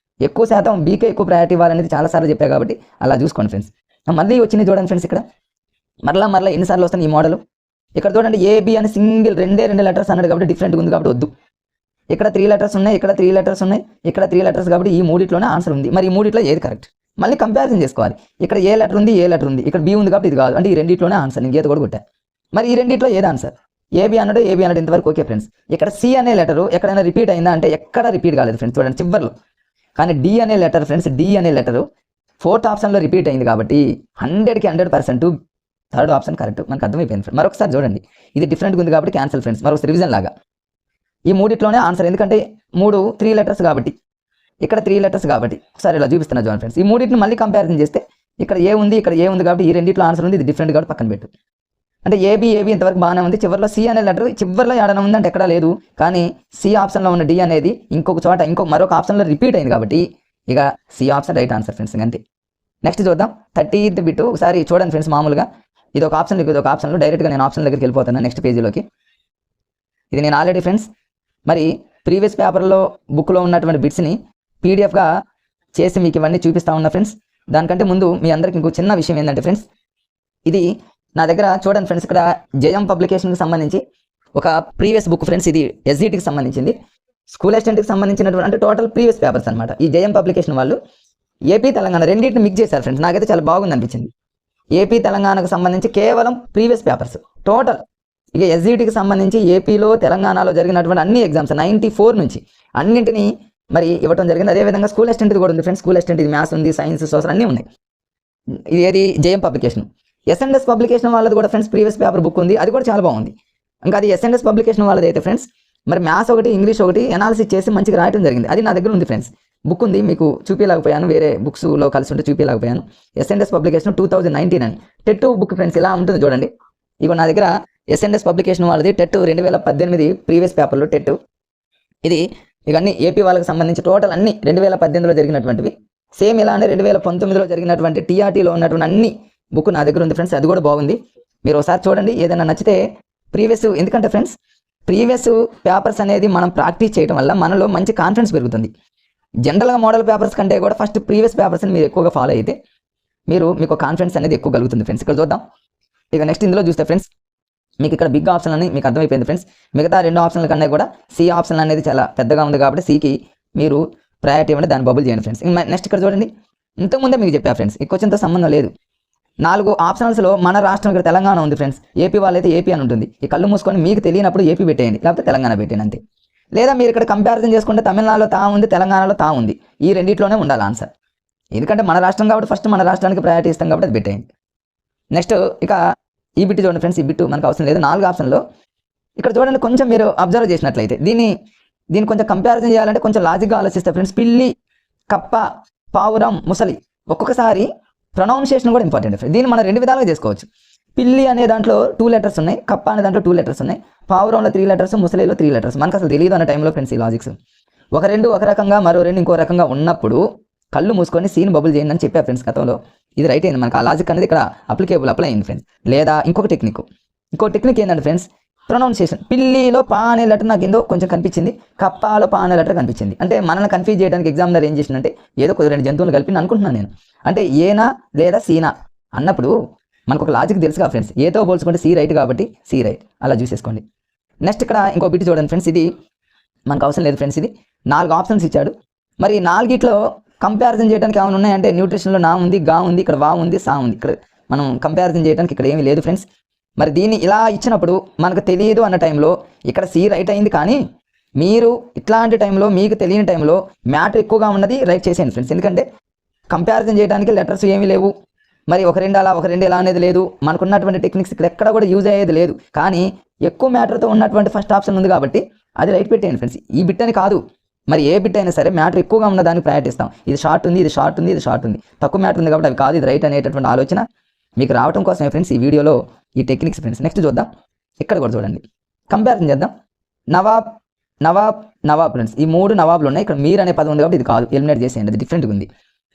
ఎక్కువ శాతం బీకే ఎక్కువ ప్రయారిటీ ఇవ్వాలనేది చాలాసార్లు చెప్పా కాబట్టి అలా చూసుకోండి ఫ్రెండ్స్. మళ్ళీ వచ్చింది చూడండి ఫ్రెండ్స్, ఇక్కడ మరలా ఎన్నిసార్లు వస్తుంది ఈ మోడల్. ఇక్కడ చూడండి ఏబి అని సింగిల్ రెండే లెటర్స్ అన్నాడు కాబట్టి డిఫరెంట్గా ఉంది కాబట్టి వద్దు. ఇక్కడ 3 లెటర్స్ ఉన్నాయి, ఇక్కడ 3 లెటర్స్ ఉన్నాయి, ఇక్కడ 3 లెటర్స్ కాబట్టి ఈ మూడిట్లోనే ఆన్సర్ ఉంది. మరి ఈ మూడిట్లో ఏది కరెక్ట్ మళ్ళీ కంపారిజన్ చేసుకోవాలి. ఇక్కడ ఏ లెటర్ ఉంది, ఇక్కడ బి ఉంది కాబట్టి ఇది కాదు, అంటే ఈ రెండిట్లోనే ఆన్సర్. ఇంకేది కూడా కొట్టా. మరి ఈ రెండిట్లో ఏది ఆన్సర్? ఏబి అన్నాడు ఇంతవరకు ఓకే ఫ్రెండ్స్. ఇక్కడ సి అనే లెటరు ఎక్కడైనా రిపీట్ అయిందా అంటే ఎక్కడ రిపీట్ కాలేదు ఫ్రెండ్స్, చూడండి చివర్లో. కానీ డి అనే లెటర్ ఫ్రెండ్స్, డి అనే లెటరు 4th ఆప్షన్లో రిపీట్ అయింది కాబట్టి 100కి 100% థర్డ్ ఆప్షన్ కరెక్ట్. మనకు అర్థమైపోయింది ఫ్రెండ్స్. మరొకసారి చూడండి, ఇది డిఫరెంట్గా ఉంది కాబట్టి క్యాన్సల్ ఫ్రెండ్స్. మరొక రివిజన్ లాగా ఈ మూడిట్లోనే ఆన్సర్, ఎందుకంటే 3 లెటర్స్ కాబట్టి, ఇక్కడ 3 లెటర్స్ కాబట్టి. ఒకసారి ఇలా చూపిస్తున్నా చూడండి ఫ్రెండ్స్. ఈ మూడింటిని మళ్ళీ కంపారిజన్ చేస్తే ఇక్కడ ఏ ఉంది, ఇక్కడ ఏ ఉంది కాబట్టి ఈ రెండిట్లో ఆన్సర్ ఉంది. ఇది డిఫరెంట్ కాబట్టి పక్కన పెట్టు. అంటే ఏబి ఇంతవరకు బాగానే ఉంది. చివరిలో సి అనే లెటర్ చివరిలో ఏడన ఉంది అంటే ఎక్కడా లేదు. కానీ సి ఆప్షన్లో ఉన్న డి అనేది ఇంకొక చోట మరొక ఆప్షన్లో రిపీట్ అయింది కాబట్టి ఇక C option right answer friends. అంతే. నెక్స్ట్ చూద్దాం 30th బిట్. ఒకసారి చూడండి ఫ్రెండ్స్, మామూలుగా ఇది ఒక ఆప్షన్, ఇది ఒక ఆప్షన్లో డైరెక్ట్గా నేను ఆప్షన్ దగ్గరికి వెళ్ళిపోతాను నెక్స్ట్ పేజీలోకి. ఇది నేను ఆల్రెడీ ఫ్రెండ్స్ మరి ప్రీవియస్ పేపర్లో బుక్లో ఉన్నటువంటి బిట్స్ని పీడిఎఫ్గా చేసి మీకు ఇవన్నీ చూపిస్తూ ఉన్నా ఫ్రెండ్స్. దానికంటే ముందు మీ అందరికి ఇంకో చిన్న విషయం ఏంటంటే ఫ్రెండ్స్, ఇది నా దగ్గర చూడండి ఫ్రెండ్స్, ఇక్కడ జయం పబ్లికేషన్కి సంబంధించి ఒక ప్రీవియస్ బుక్ ఫ్రెండ్స్, ఇది ఎస్జిటికి సంబంధించింది. స్కూల్ అసిస్టెంట్కి సంబంధించినటువంటి అంటే టోటల్ ప్రీవియస్ పేపర్స్ అనమాట. ఈ జేఎం పబ్లికేషన్ వాళ్ళు ఏపీ తెలంగాణ రెండింటిని మిక్స్ చేశారు ఫ్రెండ్స్. నాకైతే చాలా బాగుంది అనిపించింది. ఏపీ తెలంగాణకు సంబంధించి కేవలం ప్రీవియస్ పేపర్స్ టోటల్. ఇక ఎస్జిటికి సంబంధించి ఏపీలో తెలంగాణలో జరిగినటువంటి అన్ని ఎగ్జామ్స్ 94 నుంచి అన్నింటినీ మరి ఇవ్వడం జరిగింది. అదేవిధంగా స్కూల్ అసిస్టెంట్ కూడా ఉంది ఫ్రెండ్స్. స్కూల్ అసిస్టెంట్ మ్యాథ్స్ ఉంది, సైన్స్, సోషల్ అన్నీ ఉన్నాయి. ఇది ఏది జేఎం పబ్లికేషన్. ఎస్ఎండ్ఎస్ పబ్లికేషన్ వాళ్ళది కూడా ఫ్రెండ్స్ ప్రీవియస్ పేపర్ బుక్ ఉంది, అది కూడా చాలా బాగుంది. ఇంకా అది ఎస్ఎండ్ఎస్ పబ్లికేషన్ వాళ్ళది అయితే ఫ్రెండ్స్ మరి మ్యాథ్స్ ఒకటి ఇంగ్లీష్ ఒకటి అనాలిసిస్ చేసి మంచిగా రాయడం జరిగింది. అది నా దగ్గర ఉంది ఫ్రెండ్స్, బుక్ ఉంది. మీకు చూపించలేకపోయాను, వేరే బుక్స్లో కలిసి ఉంటే చూపించలేకపోయాను. ఎస్ఎండ్ఎస్ పబ్లికేషన్ 2019 అని టెట్ బుక్ ఫ్రెండ్స్ ఇలా ఉంటుంది చూడండి. ఇక నా దగ్గర ఎస్ఎండ్ఎస్ పబ్లికేషన్ వాళ్ళది టెట్ 2018 ప్రీవియస్ పేపర్లో టెట్. ఇది ఇవన్నీ ఏపీ వాళ్ళకి సంబంధించి టోటల్ అన్ని 2018లో జరిగినటువంటివి. సేమ్ ఇలానే 2019లో జరిగినటువంటి టీఆర్టీలో ఉన్నటువంటి అన్ని బుక్ నా దగ్గర ఉంది ఫ్రెండ్స్. అది కూడా బాగుంది, మీరు ఒకసారి చూడండి. ఏదైనా నచ్చితే ప్రీవియస్, ఎందుకంటే ఫ్రెండ్స్ ప్రీవియస్ పేపర్స్ అనేది మనం ప్రాక్టీస్ చేయడం వల్ల మనలో మంచి కాన్ఫిడెన్స్ పెరుగుతుంది. జనరల్గా మోడల్ పేపర్స్ కంటే కూడా ఫస్ట్ ప్రీవియస్ పేపర్స్ని మీరు ఎక్కువగా ఫాలో అయితే మీకు కాన్ఫిడెన్స్ అనేది ఎక్కువ కలుగుతుంది ఫ్రెండ్స్. ఇక్కడ చూద్దాం. ఇక నెక్స్ట్ ఇందులో చూస్తే ఫ్రెండ్స్ మీకు ఇక్కడ బిగ్ ఆప్షన్ అని మీకు అర్థమైపోయింది ఫ్రెండ్స్. మిగతా 2 ఆప్షన్ల కన్నా కూడా సి ఆప్షన్ అనేది చాలా పెద్దగా ఉంది కాబట్టి సికి మీరు ప్రయారిటీ ఇవ్వండి, దాన్ని బబుల్ చేయండి ఫ్రెండ్స్. నెక్స్ట్ ఇక్కడ చూడండి, ఇంతకుముందే మీకు చెప్పా ఫ్రెండ్స్, ఈ క్వశ్చన్తో సంబంధం లేదు. 4 ఆప్షనల్స్లో మన రాష్ట్రం ఇక్కడ తెలంగాణ ఉంది ఫ్రెండ్స్. ఏపీ వాళ్ళైతే ఏపీ అని ఉంటుంది. ఈ కళ్ళు మూసుకొని మీకు తెలియనప్పుడు ఏపీ పెట్టేయండి, లేకపోతే తెలంగాణ పెట్టేయండి అంతే. లేదా మీరు ఇక్కడ కంపారిజన్ చేసుకుంటే తమిళనాడులో తా ఉంది, తెలంగాణలో తా ఉంది. ఈ రెండిట్లోనే ఉండాలి ఆన్సర్. ఎందుకంటే మన రాష్ట్రం కాబట్టి ఫస్ట్ మన రాష్ట్రానికి ప్రయారిటీ ఇస్తాం కాబట్టి అది పెట్టేయండి. నెక్స్ట్ ఇక ఈ బిట్ చూడండి ఫ్రెండ్స్. ఈ బిట్ మనకు అవసరం లేదు. 4 ఆప్షన్లో ఇక్కడ చూడండి, కొంచెం మీరు అబ్జర్వ్ చేసినట్లయితే దీన్ని కొంచెం కంపారిజన్ చేయాలంటే కొంచెం లాజిక్గా ఆలోచిస్తే ఫ్రెండ్స్, పిల్లి, కప్ప, పావురం, ముసలి, ఒక్కొక్కసారి ప్రొనౌన్సియేషన్ కూడా ఇంపార్టెంట్ ఫ్రెండ్స్. దీన్ని మనం 2 విధాలుగా చేసుకోవచ్చు. పిల్లి అనే దాంట్లో 2 లెటర్స్ ఉన్నాయి, కప్ప అనే దాంట్లో 2 లెటర్స్ ఉన్నాయి, పావురంలో 3 లెటర్స్, ముసలిలో 3 లెటర్స్. మనకు అసలు తెలియదు అన్న టైంలో ఫ్రెండ్స్ ఈ లాజిక్స్ ఒక 2 ఒక రకంగా, మరో 2 ఇంకో రకంగా ఉన్నప్పుడు కళ్ళు మూసుకొని సీన్ బబుల్ చేయండి అని చెప్పా ఫ్రెండ్స్ గతంలో. ఇది రైట్ అయింది, మనకు ఆ లాజిక్ అనేది ఇక్కడ అప్లై అయింది ఫ్రెండ్స్. లేదా ఇంకో టెక్నిక్ ఏంటంటే ఫ్రెండ్స్, ప్రొనౌన్సియేషన్. పిల్లిలో పా అనే లెటర్ నాకు ఏందో కొంచెం కనిపించింది, కప్పాలో పా అనే లెటర్ కనిపించింది. అంటే మనల్ని కన్ఫ్యూజ్ చేయడానికి ఎగ్జామినర్ ఏం చేసిందంటే ఏదో 2 జంతువులు కలిపి అనుకుంటున్నాను నేను. అంటే ఏనా లేదా సీనా అన్నప్పుడు మనకు ఒక లాజిక్ తెలుసుగా ఫ్రెండ్స్. ఏతో పోల్చుకుంటే సి రైట్ కాబట్టి సి రైట్, అలా చూసేసుకోండి. నెక్స్ట్ ఇక్కడ ఇంకో బిట్ చూడండి ఫ్రెండ్స్. ఇది మనకు అవసరం లేదు ఫ్రెండ్స్. ఇది 4 ఆప్షన్స్ ఇచ్చాడు. మరి 4గిట్లో కంపారిజన్ చేయడానికి ఏమైనా ఉన్నాయంటే న్యూట్రిషన్లో నా ఉంది, గా ఉంది, ఇక్కడ వా ఉంది, సా ఉంది. ఇక్కడ మనం కంపారిజన్ చేయడానికి ఇక్కడ ఏమీ లేదు ఫ్రెండ్స్. మరి దీన్ని ఇలా ఇచ్చినప్పుడు మనకు తెలియదు అన్న టైంలో ఇక్కడ సి రైట్ అయింది. కానీ మీరు ఇట్లాంటి టైంలో మీకు తెలియని టైంలో మ్యాటర్ ఎక్కువగా ఉన్నది రైట్ చేసేయండి ఫ్రెండ్స్. ఎందుకంటే కంపారిజన్ చేయడానికి లెటర్స్ ఏమీ లేవు, మరి ఒక 2 అలా ఒక 2 ఇలా అనేది లేదు. మనకున్నటువంటి టెక్నిక్స్ ఇక్కడ ఎక్కడ కూడా యూజ్ అయ్యేది లేదు. కానీ ఎక్కువ మ్యాటర్తో ఉన్నటువంటి ఫస్ట్ ఆప్షన్ ఉంది కాబట్టి అది రైట్ పెట్టేయండి ఫ్రెండ్స్. ఈ బిట్ అని కాదు, మరి ఏ బిట్ అయినా సరే మ్యాటర్ ఎక్కువగా ఉన్న దానికి ప్రయారిటీ ఇస్తాం. ఇది షార్ట్ ఉంది, ఇది షార్ట్ ఉంది, ఇది షార్ట్ ఉంది, తక్కువ మ్యాటర్ ఉంది కాబట్టి అవి కాదు, ఇది రైట్ అనేటటువంటి ఆలోచన మీకు రావడం కోసమే ఫ్రెండ్స్ ఈ వీడియోలో ఈ టెక్నిక్స్ ఫ్రెండ్స్. నెక్స్ట్ చూద్దాం. ఇక్కడ కూడా చూడండి, కంపారిజన్ చేద్దాం. నవాబ్ ఫ్రెండ్స్. ఈ 3 నవాబులు ఉన్నాయి. ఇక్కడ మీరు అనే పదం ఉంది కాబట్టి ఇది కాదు, ఎలిమినేట్ చేసేయండి, అది డిఫరెంట్గా ఉంది.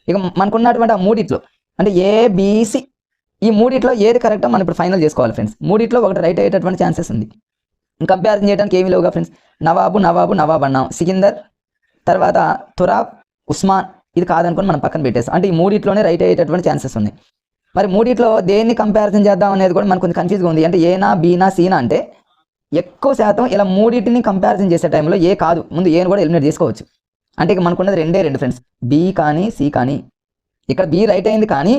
ఇక మనకున్నటువంటి ఆ 3 అంటే ఏబిసి, ఈ 3 ఏది కరెక్టో మనం ఇప్పుడు ఫైనల్ చేసుకోవాలి ఫ్రెండ్స్. 3 ఒకటి రైట్ అయ్యేటటువంటి ఛాన్సెస్ ఉంది. కంపారిజన్ చేయడానికి ఏమీ లేవుగా ఫ్రెండ్స్. నవాబు అన్నాం, సికిందర్, తర్వాత తురాబ్, ఉస్మాన్, ఇది కాదనుకొని మనం పక్కన పెట్టేస్తాం. అంటే ఈ 3 రైట్ అయ్యేటటువంటి ఛాన్సెస్ ఉన్నాయి. మరి 3 దేన్ని కంపారిజన్ చేద్దాం అనేది కూడా మనకు కొంచెం కన్ఫ్యూజ్గా ఉంది. అంటే ఏనా, బీనా, సీనా అంటే ఎక్కువ శాతం ఇలా 3 కంపారిజన్ చేసే టైంలో ఏ కాదు, ముందు ఏని కూడా ఎలిమినేట్ చేసుకోవచ్చు. అంటే ఇక మనకున్నది 2 ఫ్రెండ్స్, బి కానీ సి కానీ. ఇక్కడ బి రైట్ అయింది, కానీ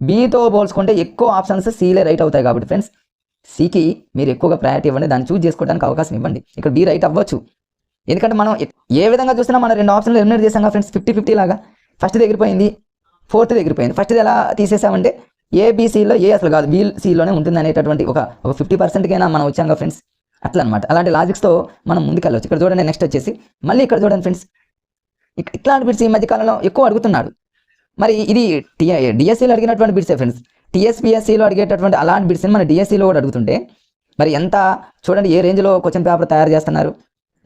బీతో పోల్చుకుంటే ఎక్కువ ఆప్షన్స్ సీలే రైట్ అవుతాయి కాబట్టి ఫ్రెండ్స్ సికి మీరు ఎక్కువగా ప్రయారిటీ ఇవ్వండి, దాన్ని చూస్ చేసుకోవడానికి అవకాశం ఇవ్వండి. ఇక్కడ బి రైట్ అవ్వచ్చు, ఎందుకంటే మనం ఏ విధంగా చూసినా మనం 2 ఆప్షన్లు ఎలిమినేట్ చేసాం కదా ఫ్రెండ్స్. 50-50 లాగా ఫస్ట్ దగ్గరిపోయింది, 4th దగ్గరిపోయింది. ఫస్ట్ది ఎలా తీసేసామంటే ఏబిసిలో ఏ అసలు కాదు, బిసిలోనే ఉంటుంది అనేటటువంటి ఒక 50%కైనా మనం వచ్చాం కదా ఫ్రెండ్స్. అట్లా అనమాట. అలాంటి లాజిక్స్తో మనం ముందుకెళ్ళవచ్చు. ఇక్కడ చూడండి, నెక్స్ట్ వచ్చేసి మళ్ళీ ఇక్కడ చూడండి ఫ్రెండ్స్, ఇట్లాంటి బిట్స్ ఈ మధ్యకాలంలో ఎక్కువ అడుగుతున్నాడు. మరి ఇది డిఎస్సీలో అడిగినటువంటి బిట్సే ఫ్రెండ్స్. టీఎస్పీఎస్సీలో అడిగేటటువంటి అలాంటి బిట్స్ని మన డిఎస్సీలో కూడా అడుగుతుంటే మరి ఎంత చూడండి ఏ రేంజ్లో క్వశ్చన్ పేపర్ తయారు చేస్తున్నారు.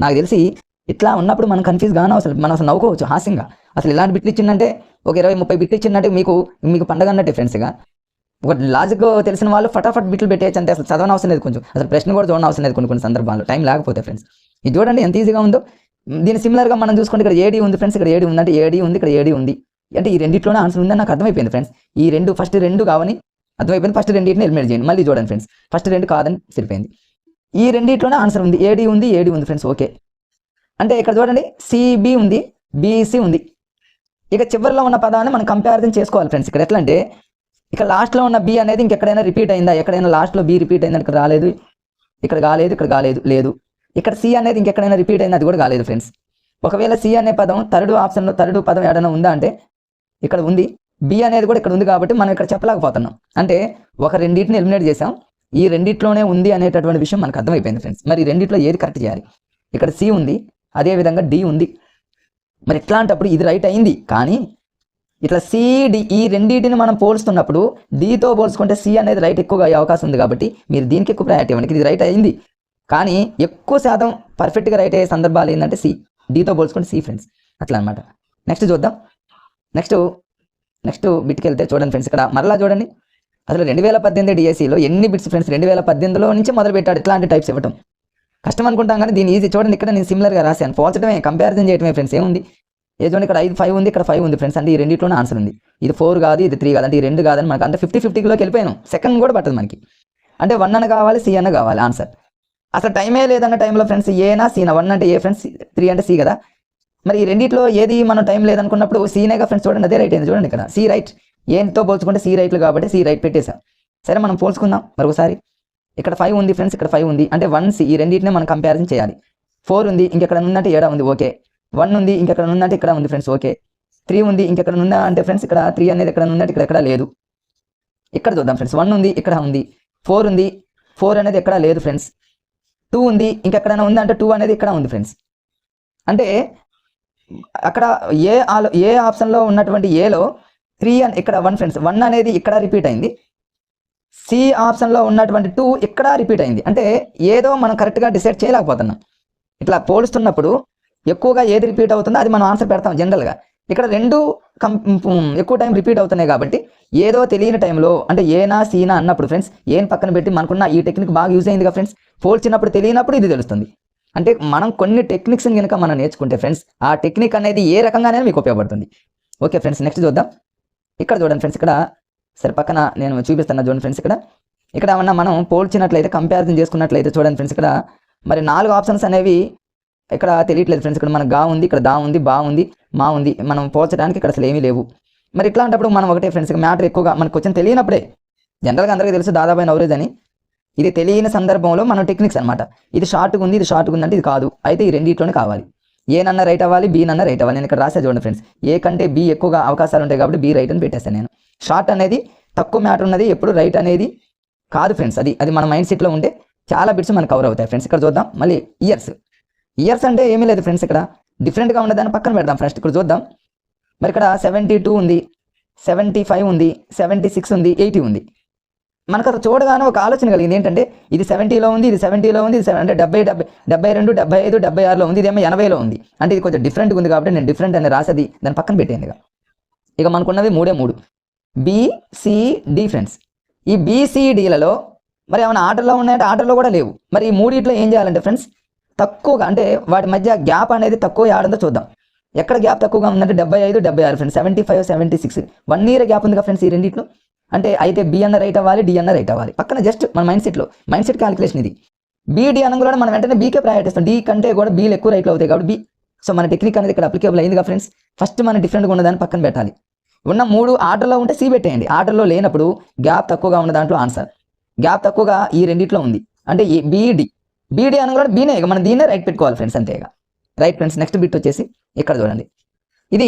నాకు తెలిసి ఇట్లా ఉన్నప్పుడు మనం కన్ఫ్యూజ్ గాను, మనం అసలు నవ్వుకోవచ్చు హాస్యంగా. అసలు ఇలాంటి బిట్లు ఇచ్చిందంటే ఒక 20-30 బిట్లు ఇచ్చిందంటే మీకు పండగ అన్నట్టే ఫ్రెండ్స్గా. ఒక లాజిక్ తెలిసిన వాళ్ళు ఫటాఫట్ బిట్లు పెట్టేయచ్చు అంటే అసలు చదవని అవసరం లేదు, కొంచెం అసలు ప్రశ్న కూడా చూడని అవసరం లేదు కొన్ని సందర్భాల్లో టైం లేకపోతే ఫ్రెండ్స్. ఇది చూడండి ఎంత ఈజీగా ఉందో. దీని సిమిలర్గా మనం చూసుకుంటే ఇక్కడ ఏడీ ఉంది ఫ్రెండ్స్, ఇక్కడ ఏడీ ఉంది, అంటే ఏడీ ఉంది, ఇక్కడ ఏడీ ఉంది. అంటే ఈ రెండిట్లోనే ఆన్సర్ ఉందని నాకు అర్థమైపోయింది ఫ్రెండ్స్. ఈ ఫస్ట్ 2 కావని అర్థమైపోయింది. ఫస్ట్ 2 ఎలిమినేట్ చేయండి. మళ్ళీ చూడండి ఫ్రెండ్స్, ఫస్ట్ 2 కాదని సరిపోయింది. ఈ రెండిట్లోనే ఆన్సర్ ఉంది, ఏడీ ఉంది ఫ్రెండ్స్. ఓకే, అంటే ఇక్కడ చూడండి సిబి ఉంది, బీసీ ఉంది. ఇక చివరిలో ఉన్న పదాన్ని మనం కంపారిజన్ చేసుకోవాలి ఫ్రెండ్స్. ఇక్కడ ఎట్లా అంటే ఇక్కడ లాస్ట్లో ఉన్న బి అనేది ఇంకెక్కడైనా రిపీట్ అయిందా, ఎక్కడైనా లాస్ట్లో బి రిపీట్ అయిందా, ఇక్కడ రాలేదు, ఇక్కడ కాలేదు, ఇక్కడ కాలేదు, లేదు. ఇక్కడ సి అనేది ఇంకెక్కడైనా రిపీట్ అయింది, అది కూడా కాలేదు ఫ్రెండ్స్. ఒకవేళ సి అనే పదం థర్డ్ ఆప్షన్లో థర్డ్ పదం ఏదైనా ఉందా అంటే ఇక్కడ ఉంది, బి అనేది కూడా ఇక్కడ ఉంది కాబట్టి మనం ఇక్కడ చెప్పలేకపోతున్నాం. అంటే ఒక రెండింటిని ఎలిమినేట్ చేసాం, ఈ రెండిట్లోనే ఉంది అనేటటువంటి విషయం మనకు అర్థమైపోయింది ఫ్రెండ్స్. మరి ఈ రెండిట్లో ఏది కరెక్ట్ చేయాలి? ఇక్కడ సి ఉంది, అదేవిధంగా డి ఉంది. మరి ఇట్లాంటప్పుడు ఇది రైట్ అయింది, కానీ ఇట్లా సిడి ఈ రెండింటిని మనం పోల్చుతున్నప్పుడు డితో పోల్చుకుంటే సి అనేది రైట్ ఎక్కువగా అయ్యే అవకాశం ఉంది కాబట్టి మీరు దీనికి ఎక్కువ ప్రయారిటీ ఇవ్వండి. ఇది రైట్ అయింది, కానీ ఎక్కువ శాతం పర్ఫెక్ట్గా రైట్ అయ్యే సందర్భాలు ఏంటంటే సి, డితో పోల్చుకుంటే సి ఫ్రెండ్స్. అట్లా అనమాట. నెక్స్ట్ చూద్దాం. నెక్స్ట్ బిట్కి వెళ్తే చూడండి ఫ్రెండ్స్. ఇక్కడ మరలా చూడండి, అసలు 2018 డిఎస్సిలో ఎన్ని బిట్స్ ఫ్రెండ్స్ 2018లో నుంచి మొదలు పెట్టాడు ఇట్లాంటి టైప్స్ ఇవ్వటం. కష్టం అనుకుంటాం కానీ దీని ఈజీ. చూడండి ఇక్కడ నేను సిమిలర్గా రాశాను, పోల్చడమే, కంపారిజన్ చేయడమే ఫ్రెండ్స్. ఏముంది చూడండి, ఇక్కడ 5 ఉంది, ఇక్కడ 5 ఉంది ఫ్రెండ్స్. అంటే ఈ రెండింటిలోనే ఆన్సర్ ఉంది. ఇది 4 కాదు, ఇది 3 కాదు, అంటే ఈ 2 కాదని మనకు అంటే 50-50లోకి వెళ్ళిపోయాను. సెకండ్ కూడా పట్టదు మనకి. అంటే 1 అన్న కావాలి, సి అన్న కావాలి ఆన్సర్. అసలు టైమే లేదన్న టైంలో ఫ్రెండ్స్ ఏనా సీనా, 1 అంటే ఏ ఫ్రెండ్స్, 3 అంటే సి కదా. మరి ఈ రెండిట్లో ఏది మనం టైం లేదనుకున్నప్పుడు సీనేగా ఫ్రెండ్స్. చూడండి అదే రైట్ అయింది. చూడండి ఇక్కడ సి రైట్, ఏంతో పోల్చుకుంటే సి రైట్లు కాబట్టి సి రైట్ పెట్టేశాం. సరే మనం పోల్చుకుందాం మరొకసారి. ఇక్కడ 5 ఉంది ఫ్రెండ్స్, ఇక్కడ 5 ఉంది, అంటే 1 సి, ఈ రెండింటిని మనం కంపారిజన్ చేయాలి. 4 ఉంది, ఇంకెక్కడ ఉందంటే ఏడా ఉంది, ఓకే. 1 ఉంది, ఇంకెక్కడ ఉందంటే ఇక్కడ ఉంది ఫ్రెండ్స్, ఓకే. 3 ఉంది, ఇంకెక్కడ ఉందా అంటే ఫ్రెండ్స్ ఇక్కడ 3 అనేది ఎక్కడ ఉందంటే ఇక్కడ లేదు. ఇక్కడ చూద్దాం ఫ్రెండ్స్, 1 ఉంది, ఇక్కడ ఉంది. 4 ఉంది, 4 అనేది ఎక్కడ లేదు ఫ్రెండ్స్. 2 ఉంది, ఇంకెక్కడైనా ఉంది అంటే 2 అనేది ఇక్కడ ఉంది ఫ్రెండ్స్. అంటే అక్కడ ఏ ఆప్షన్లో ఉన్నటువంటి ఏలో 3 అని ఇక్కడ 1 ఫ్రెండ్స్, 1 అనేది ఇక్కడ రిపీట్ అయింది. సి ఆప్షన్లో ఉన్నటువంటి 2 ఇక్కడ రిపీట్ అయింది. అంటే ఏదో మనం కరెక్ట్గా డిసైడ్ చేయలేకపోతున్నాం. ఇట్లా పోలుస్తున్నప్పుడు ఎక్కువగా ఏది రిపీట్ అవుతుందో అది మనం ఆన్సర్ పెడతాం జనరల్గా. ఇక్కడ 2 ఎక్కువ టైం రిపీట్ అవుతున్నాయి కాబట్టి ఏదో తెలియని టైంలో అంటే ఏనా సీనా అన్నప్పుడు ఫ్రెండ్స్ ఏం పక్కన పెట్టి మనకున్న ఈ టెక్నిక్ బాగా యూజ్ అయిందిగా ఫ్రెండ్స్. పోల్చినప్పుడు తెలియనప్పుడు ఇది తెలుస్తుంది. అంటే మనం కొన్ని టెక్నిక్స్ని కనుక మనం నేర్చుకుంటే ఫ్రెండ్స్ ఆ టెక్నిక్ అనేది ఏ రకంగానే మీకు ఉపయోగపడుతుంది. ఓకే ఫ్రెండ్స్, నెక్స్ట్ చూద్దాం. ఇక్కడ చూడండి ఫ్రెండ్స్, ఇక్కడ సరే పక్కన నేను చూపిస్తాను చూడండి ఫ్రెండ్స్. ఇక్కడ ఏమన్నా మనం పోల్చినట్లయితే కంపారిజన్ చేసుకున్నట్లయితే చూడండి ఫ్రెండ్స్, ఇక్కడ మరి 4 ఆప్షన్స్ అనేవి ఇక్కడ తెలియట్లేదు ఫ్రెండ్స్. ఇక్కడ మనకు గా ఉంది, ఇక్కడ దా ఉంది, బా ఉంది, మా ఉంది. మనం పోల్చడానికి ఇక్కడ అసలు ఏమీ లేవు. మరి ఇట్లాంటప్పుడు మనం ఒకటే ఫ్రెండ్స్, మ్యాటర్ ఎక్కువగా మనకు కొంచెం తెలియనప్పుడే, జనరల్గా అందరికీ తెలుసు దాదాపు నవరేజ్ అని, ఇది తెలియని సందర్భంలో మనం టెక్నిక్స్ అనమాట. ఇది షార్ట్గా ఉంది, ఇది షార్ట్గా ఉంది అంటే ఇది కాదు, అయితే ఈ రెండింటిలోనే కావాలి. ఏనన్నా రైట్ అవ్వాలి, బీ నన్నా రైట్ అవ్వాలి. నేను ఇక్కడ రాసే చూడండి ఫ్రెండ్స్, ఏ కంటే బీ ఎక్కువగా అవకాశాలు ఉంటాయి కాబట్టి బీ రైట్ అని పెట్టేస్తాను నేను. షార్ట్ అనేది తక్కువ మ్యాటర్ ఉన్నది ఎప్పుడు రైట్ అనేది కాదు ఫ్రెండ్స్. అది మన మైండ్ సెట్లో ఉంటే చాలా బిట్స్ మనకు కవర్ అవుతాయి ఫ్రెండ్స్. ఇక్కడ చూద్దాం మళ్ళీ ఇయర్స్ అంటే ఏమీ లేదు ఫ్రెండ్స్, ఇక్కడ డిఫరెంట్గా ఉన్నదాన్ని పక్కన పెడదాం ఫ్రెండ్స్. ఇక్కడ చూద్దాం, మరి ఇక్కడ 72 ఉంది, 75 ఉంది, 76 ఉంది, 80 ఉంది. మనకు అసలు చూడగానే ఒక ఆలోచన కలిగింది ఏంటంటే ఇది 70లో ఉంది, ఇది 70లో ఉంది, ఇది అంటే 70, 72, 75, 76లో ఉంది, ఇదేమో 80లో ఉంది. అంటే ఇది కొంచెం డిఫరెంట్గా ఉంది కాబట్టి నేను డిఫరెంట్ అని రాసేది దాన్ని పక్కన పెట్టేయండి. ఇక మనకున్నవి 3 బిసిడి ఫ్రెండ్స్. ఈ బిసిడిలలో మరి ఏమైనా ఆర్డర్లో ఉన్నాయంటే ఆర్డర్లో కూడా లేవు. మరి ఈ మూడిట్లో ఏం చేయాలంటే ఫ్రెండ్స్ తక్కువగా అంటే వాటి మధ్య గ్యాప్ అనేది తక్కువ ఆడందో చూద్దాం. ఎక్కడ గ్యాప్ తక్కువగా ఉందంటే 75, 76 ఫ్రెండ్స్, 75, 76 1 ఇయర్ గ్యాప్ ఉంది కదా ఫ్రెండ్స్ ఈ రెండింటిలో. అంటే అయితే బి అన్న రైట్ అవ్వాలి, డి అన్న రైట్ అవ్వాలి. పక్కన జస్ట్ మన మైండ్ సెట్ క్యాలిక్యులేషన్ ఇది. బీడి అనగా మనం వెంటనే బీకే ప్రయారిటీ ఇస్తాం. డి కంటే కూడా బీలు ఎక్కువ రైట్లు అవుతాయి కాబట్టి బి. సో మన టెక్నిక్ అనేది ఇక్కడ అప్లికేబుల్ అయింది కదా ఫ్రెండ్స్. ఫస్ట్ మన డిఫరెంట్గా ఉన్నదాన్ని పక్కన పెట్టాలి. ఉన్న 3 ఆర్డర్లో ఉంటే సి పెట్టేయండి. ఆర్డర్లో లేనప్పుడు గ్యాప్ తక్కువగా ఉన్న దాంట్లో ఆన్సర్. గ్యాప్ తక్కువగా ఈ రెండిట్లో ఉంది అంటే బీడి అనగా బీనే, ఇక మనం దీన్నే రైట్ పెట్టుకోవాలి ఫ్రెండ్స్, అంతేగా. రైట్ ఫ్రెండ్స్, నెక్స్ట్ బిట్ వచ్చేసి ఇక్కడ చూడండి. ఇది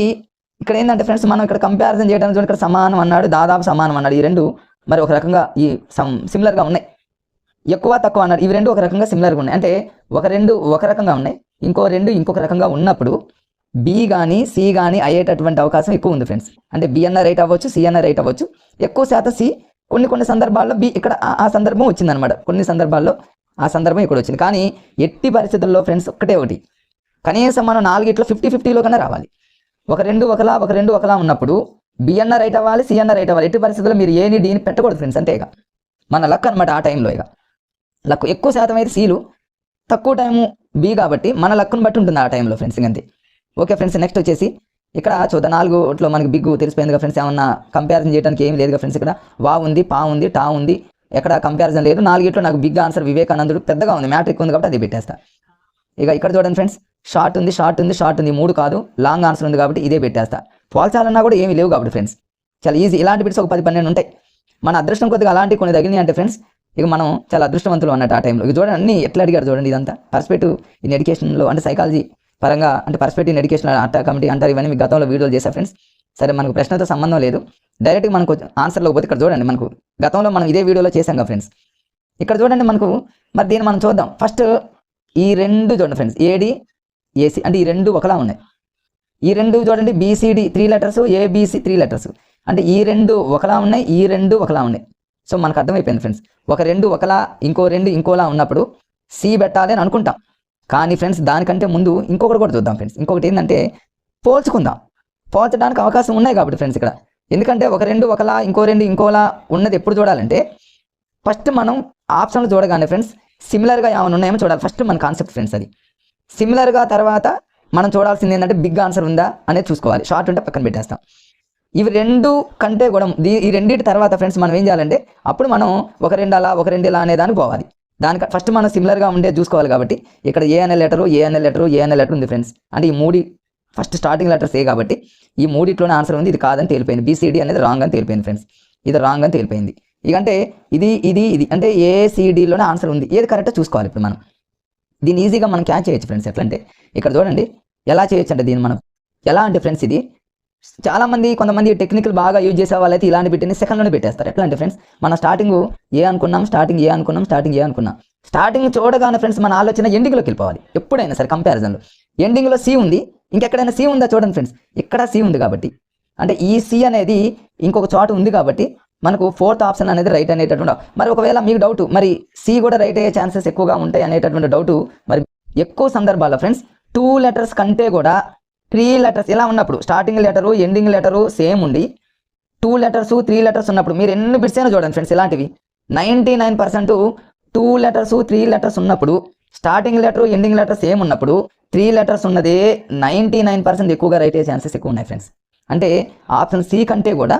ఇక్కడ ఏంటంటే ఫ్రెండ్స్ మనం ఇక్కడ కంపారిజన్ చేయడానికి ఇక్కడ సమానం అన్నాడు, దాదాపు సమానం అన్నాడు. ఈ రెండు మరి ఒక రకంగా ఈ సిమిలర్గా ఉన్నాయి. ఎక్కువ తక్కువ అన్నాడు, ఇవి రెండు ఒక రకంగా సిమిలర్గా ఉన్నాయి. అంటే ఒక రకంగా ఉన్నాయి, ఇంకొక రకంగా ఉన్నప్పుడు బి కానీ సి కానీ అయ్యేటటువంటి అవకాశం ఎక్కువ ఉంది ఫ్రెండ్స్. అంటే బి అన్న రైట్ అవ్వచ్చు, సి అన్న రైట్ అవ్వచ్చు. ఎక్కువ శాతం సి, కొన్ని సందర్భాల్లో బి ఇక్కడ ఆ సందర్భం వచ్చిందనమాట. కొన్ని సందర్భాల్లో ఆ సందర్భం ఇక్కడ వచ్చింది. కానీ ఎట్టి పరిస్థితుల్లో ఫ్రెండ్స్ ఒకటి కనీసం మనం 4 50-50లో కన్నా రావాలి. ఒక రెండు ఒకలా ఉన్నప్పుడు బి అన్న రైట్ అవ్వాలి, సి అన్న రైట్ అవ్వాలి. ఎట్టి పరిస్థితుల్లో మీరు ఏని డీని పెట్టకూడదు ఫ్రెండ్స్, అంతే. ఇక మన లక్ అనమాట ఆ టైంలో. ఇక లక్ ఎక్కువ శాతం అయితే సీలు, తక్కువ టైము బి కాబట్టి మన లక్కును బట్టి ఉంటుంది ఆ టైంలో ఫ్రెండ్స్, అంతే. ఓకే ఫ్రెండ్స్, నెక్స్ట్ వచ్చేసి ఇక్కడ చూద్దాం. 4లో మనకి బిగ్ తెలిసిపోయిందిగా ఫ్రెండ్స్. ఏమన్నా కంపారిజన్ చేయడానికి ఏం లేదుగా ఫ్రెండ్స్. ఇక్కడ వా ఉంది, పా ఉంది, టా ఉంది, ఎక్కడ కంపారిజన్ లేదు. 4లో నాకు బిగ్ ఆన్సర్ వివేకానందుడు పెద్దగా ఉంది, మ్యాట్రిక్ ఉంది కాబట్టి అది పెట్టేస్తా. ఇక ఇక్కడ చూడండి ఫ్రెండ్స్, షార్ట్ ఉంది, షార్ట్ ఉంది, షార్ట్ ఉంది, 3 కాదు, లాంగ్ ఆన్సర్ ఉంది కాబట్టి ఇదే పెట్టేస్తా. పోల్చాలన్నా కూడా ఏమీ లేవు కాబట్టి ఫ్రెండ్స్ చాలా ఈజీ. ఇలాంటి బిట్స్ ఒక 10-12 ఉంటాయి. మన అదృష్టం కొద్దిగా అలాంటి కొన్ని తగిలినాయి అంటే ఫ్రెండ్స్ ఇక మనం చాలా అదృష్టవంతులు అన్నట్టు ఆ టైంలో. ఇక చూడండి అన్ని ఎట్లా అడిగారు చూడండి. ఇదంతా పర్స్పెక్టివ్ ఇన్ ఎడ్యుకేషన్లో అంటే సైకాలజీ పరంగా అంటే పర్స్పెక్టివ్ ఇన్ ఎడ్యుకేషన్ అట్ట కమిటీ అంటారు. ఇవన్నీ మీకు గతంలో వీడియోలు చేశారు ఫ్రెండ్స్. సరే మనకు ప్రశ్నతో సంబంధం లేదు, డైరెక్ట్గా మనకు ఆన్సర్లో పోతే ఇక్కడ చూడండి మనకు గతంలో మనం ఇదే వీడియోలో చేశాం కదా ఫ్రెండ్స్. ఇక్కడ చూడండి మనకు మరి దీన్ని మనం చూద్దాం. ఫస్ట్ ఈ 2 చూడండి ఫ్రెండ్స్, ఏడి ఏసీ అంటే ఈ 2 ఒకలా ఉన్నాయి. ఈ 2 చూడండి బీసీడి 3 లెటర్స్, ఏబీసీ 3 లెటర్స్ అంటే ఈ 2 ఒకలా ఉన్నాయి, ఈ 2 ఒకలా ఉన్నాయి. సో మనకు అర్థమైపోయింది ఫ్రెండ్స్. ఒక 2 ఒకలా ఇంకో 2 ఇంకోలా ఉన్నప్పుడు సి పెట్టాలి అని అనుకుంటాం. కానీ ఫ్రెండ్స్ దానికంటే ముందు ఇంకొకటి కూడా చూద్దాం ఫ్రెండ్స్. ఇంకొకటి ఏంటంటే పోల్చుకుందాం. పోల్చడానికి అవకాశం ఉన్నాయి కాబట్టి ఫ్రెండ్స్ ఇక్కడ. ఎందుకంటే ఒక 2 ఒకలా ఇంకో 2 ఇంకోలా ఉన్నది ఎప్పుడు చూడాలంటే ఫస్ట్ మనం ఆప్షన్లు చూడగానే ఫ్రెండ్స్ సిమిలర్గా ఏమైనా ఉన్నాయేమో చూడాలి. ఫస్ట్ మన కాన్సెప్ట్ ఫ్రెండ్స్ అది. సిమిలర్గా తర్వాత మనం చూడాల్సింది ఏంటంటే బిగ్ ఆన్సర్ ఉందా అనేది చూసుకోవాలి. షార్ట్ ఉంటే పక్కన పెట్టేస్తాం. ఇవి 2 కంటే కూడా ఈ రెండింటి తర్వాత ఫ్రెండ్స్ మనం ఏం చేయాలంటే అప్పుడు మనం ఒక 2 అలా ఒక 2 ఇలా అనే దానికి పోవాలి. దానికి ఫస్ట్ మనం సిమిలర్గా ఉండే చూసుకోవాలి. కాబట్టి ఇక్కడ ఏ అనే లెటరు ఏ అనే లెటరు ఏ అనే లెటర్ ఉంది ఫ్రెండ్స్. అంటే ఈ 3 ఫస్ట్ స్టార్టింగ్ లెటర్స్ ఏ కాబట్టి ఈ 3 ఆన్సర్ ఉంది. ఇది కాదని తేలిపోయింది. బీసీడీ అనేది రాంగ్ అని తేలిపోయింది ఫ్రెండ్స్. ఇది రాంగ్ అని తేలిపోయింది. ఇక అంటే ఇది అంటే ఏసీడీలోనే ఆన్సర్ ఉంది. ఏది కరెక్టో చూసుకోవాలి. ఇప్పుడు మనం దీన్ని ఈజీగా మనం క్యాచ్ చేయొచ్చు ఫ్రెండ్స్. ఎట్లా అంటే ఇక్కడ చూడండి ఎలా చేయొచ్చు అంటే దీన్ని మనం ఎలా అంటే ఫ్రెండ్స్ ఇది చాలామంది కొంతమంది టెక్నికల్ బాగా యూజ్ చేసే వాళ్ళైతే ఇలాంటి బిట్ని సెకండ్లోనే పెట్టేస్తారు. ఎట్లా అంటే ఫ్రెండ్స్ మనం స్టార్టింగ్ ఏ అనుకున్నాం, స్టార్టింగ్ చూడగానే ఫ్రెండ్స్ మన ఆలోచన ఎండింగ్లోకి వెళ్ళిపోవాలి. ఎప్పుడైనా సరే కంపారిజన్లో ఎండింగ్లో సి ఉంది, ఇంకెక్కడైనా సి ఉందా చూడండి ఫ్రెండ్స్. ఇక్కడ సి ఉంది కాబట్టి అంటే ఈ సి అనేది ఇంకొక చోట ఉంది కాబట్టి మనకు 4th ఆప్షన్ అనేది రైట్ అనేటటువంటి. మరి ఒకవేళ మీకు డౌట్ మరి సి కూడా రైట్ అయ్యే ఛాన్సెస్ ఎక్కువగా ఉంటాయి అనేటటువంటి డౌట్. మరి ఎక్కువ సందర్భాల్లో ఫ్రెండ్స్ 2 లెటర్స్ కంటే కూడా 3 లెటర్స్ ఇలా ఉన్నప్పుడు starting letter ending letter same ఉండి 2 లెటర్స్ 3 లెటర్స్ ఉన్నప్పుడు మీరు ఎన్ని బిట్స్ అయినా చూడండి ఫ్రెండ్స్. ఇలాంటివి 99% 2 లెటర్స్ 3 లెటర్స్ ఉన్నప్పుడు starting letter ending letter same ఉన్నప్పుడు 3 లెటర్స్ ఉన్నదే 99% ఎక్కువగా రైట్ అయ్యే ఛాన్సెస్ ఎక్కువ ఉన్నాయి ఫ్రెండ్స్. అంటే ఆప్షన్ సి కంటే కూడా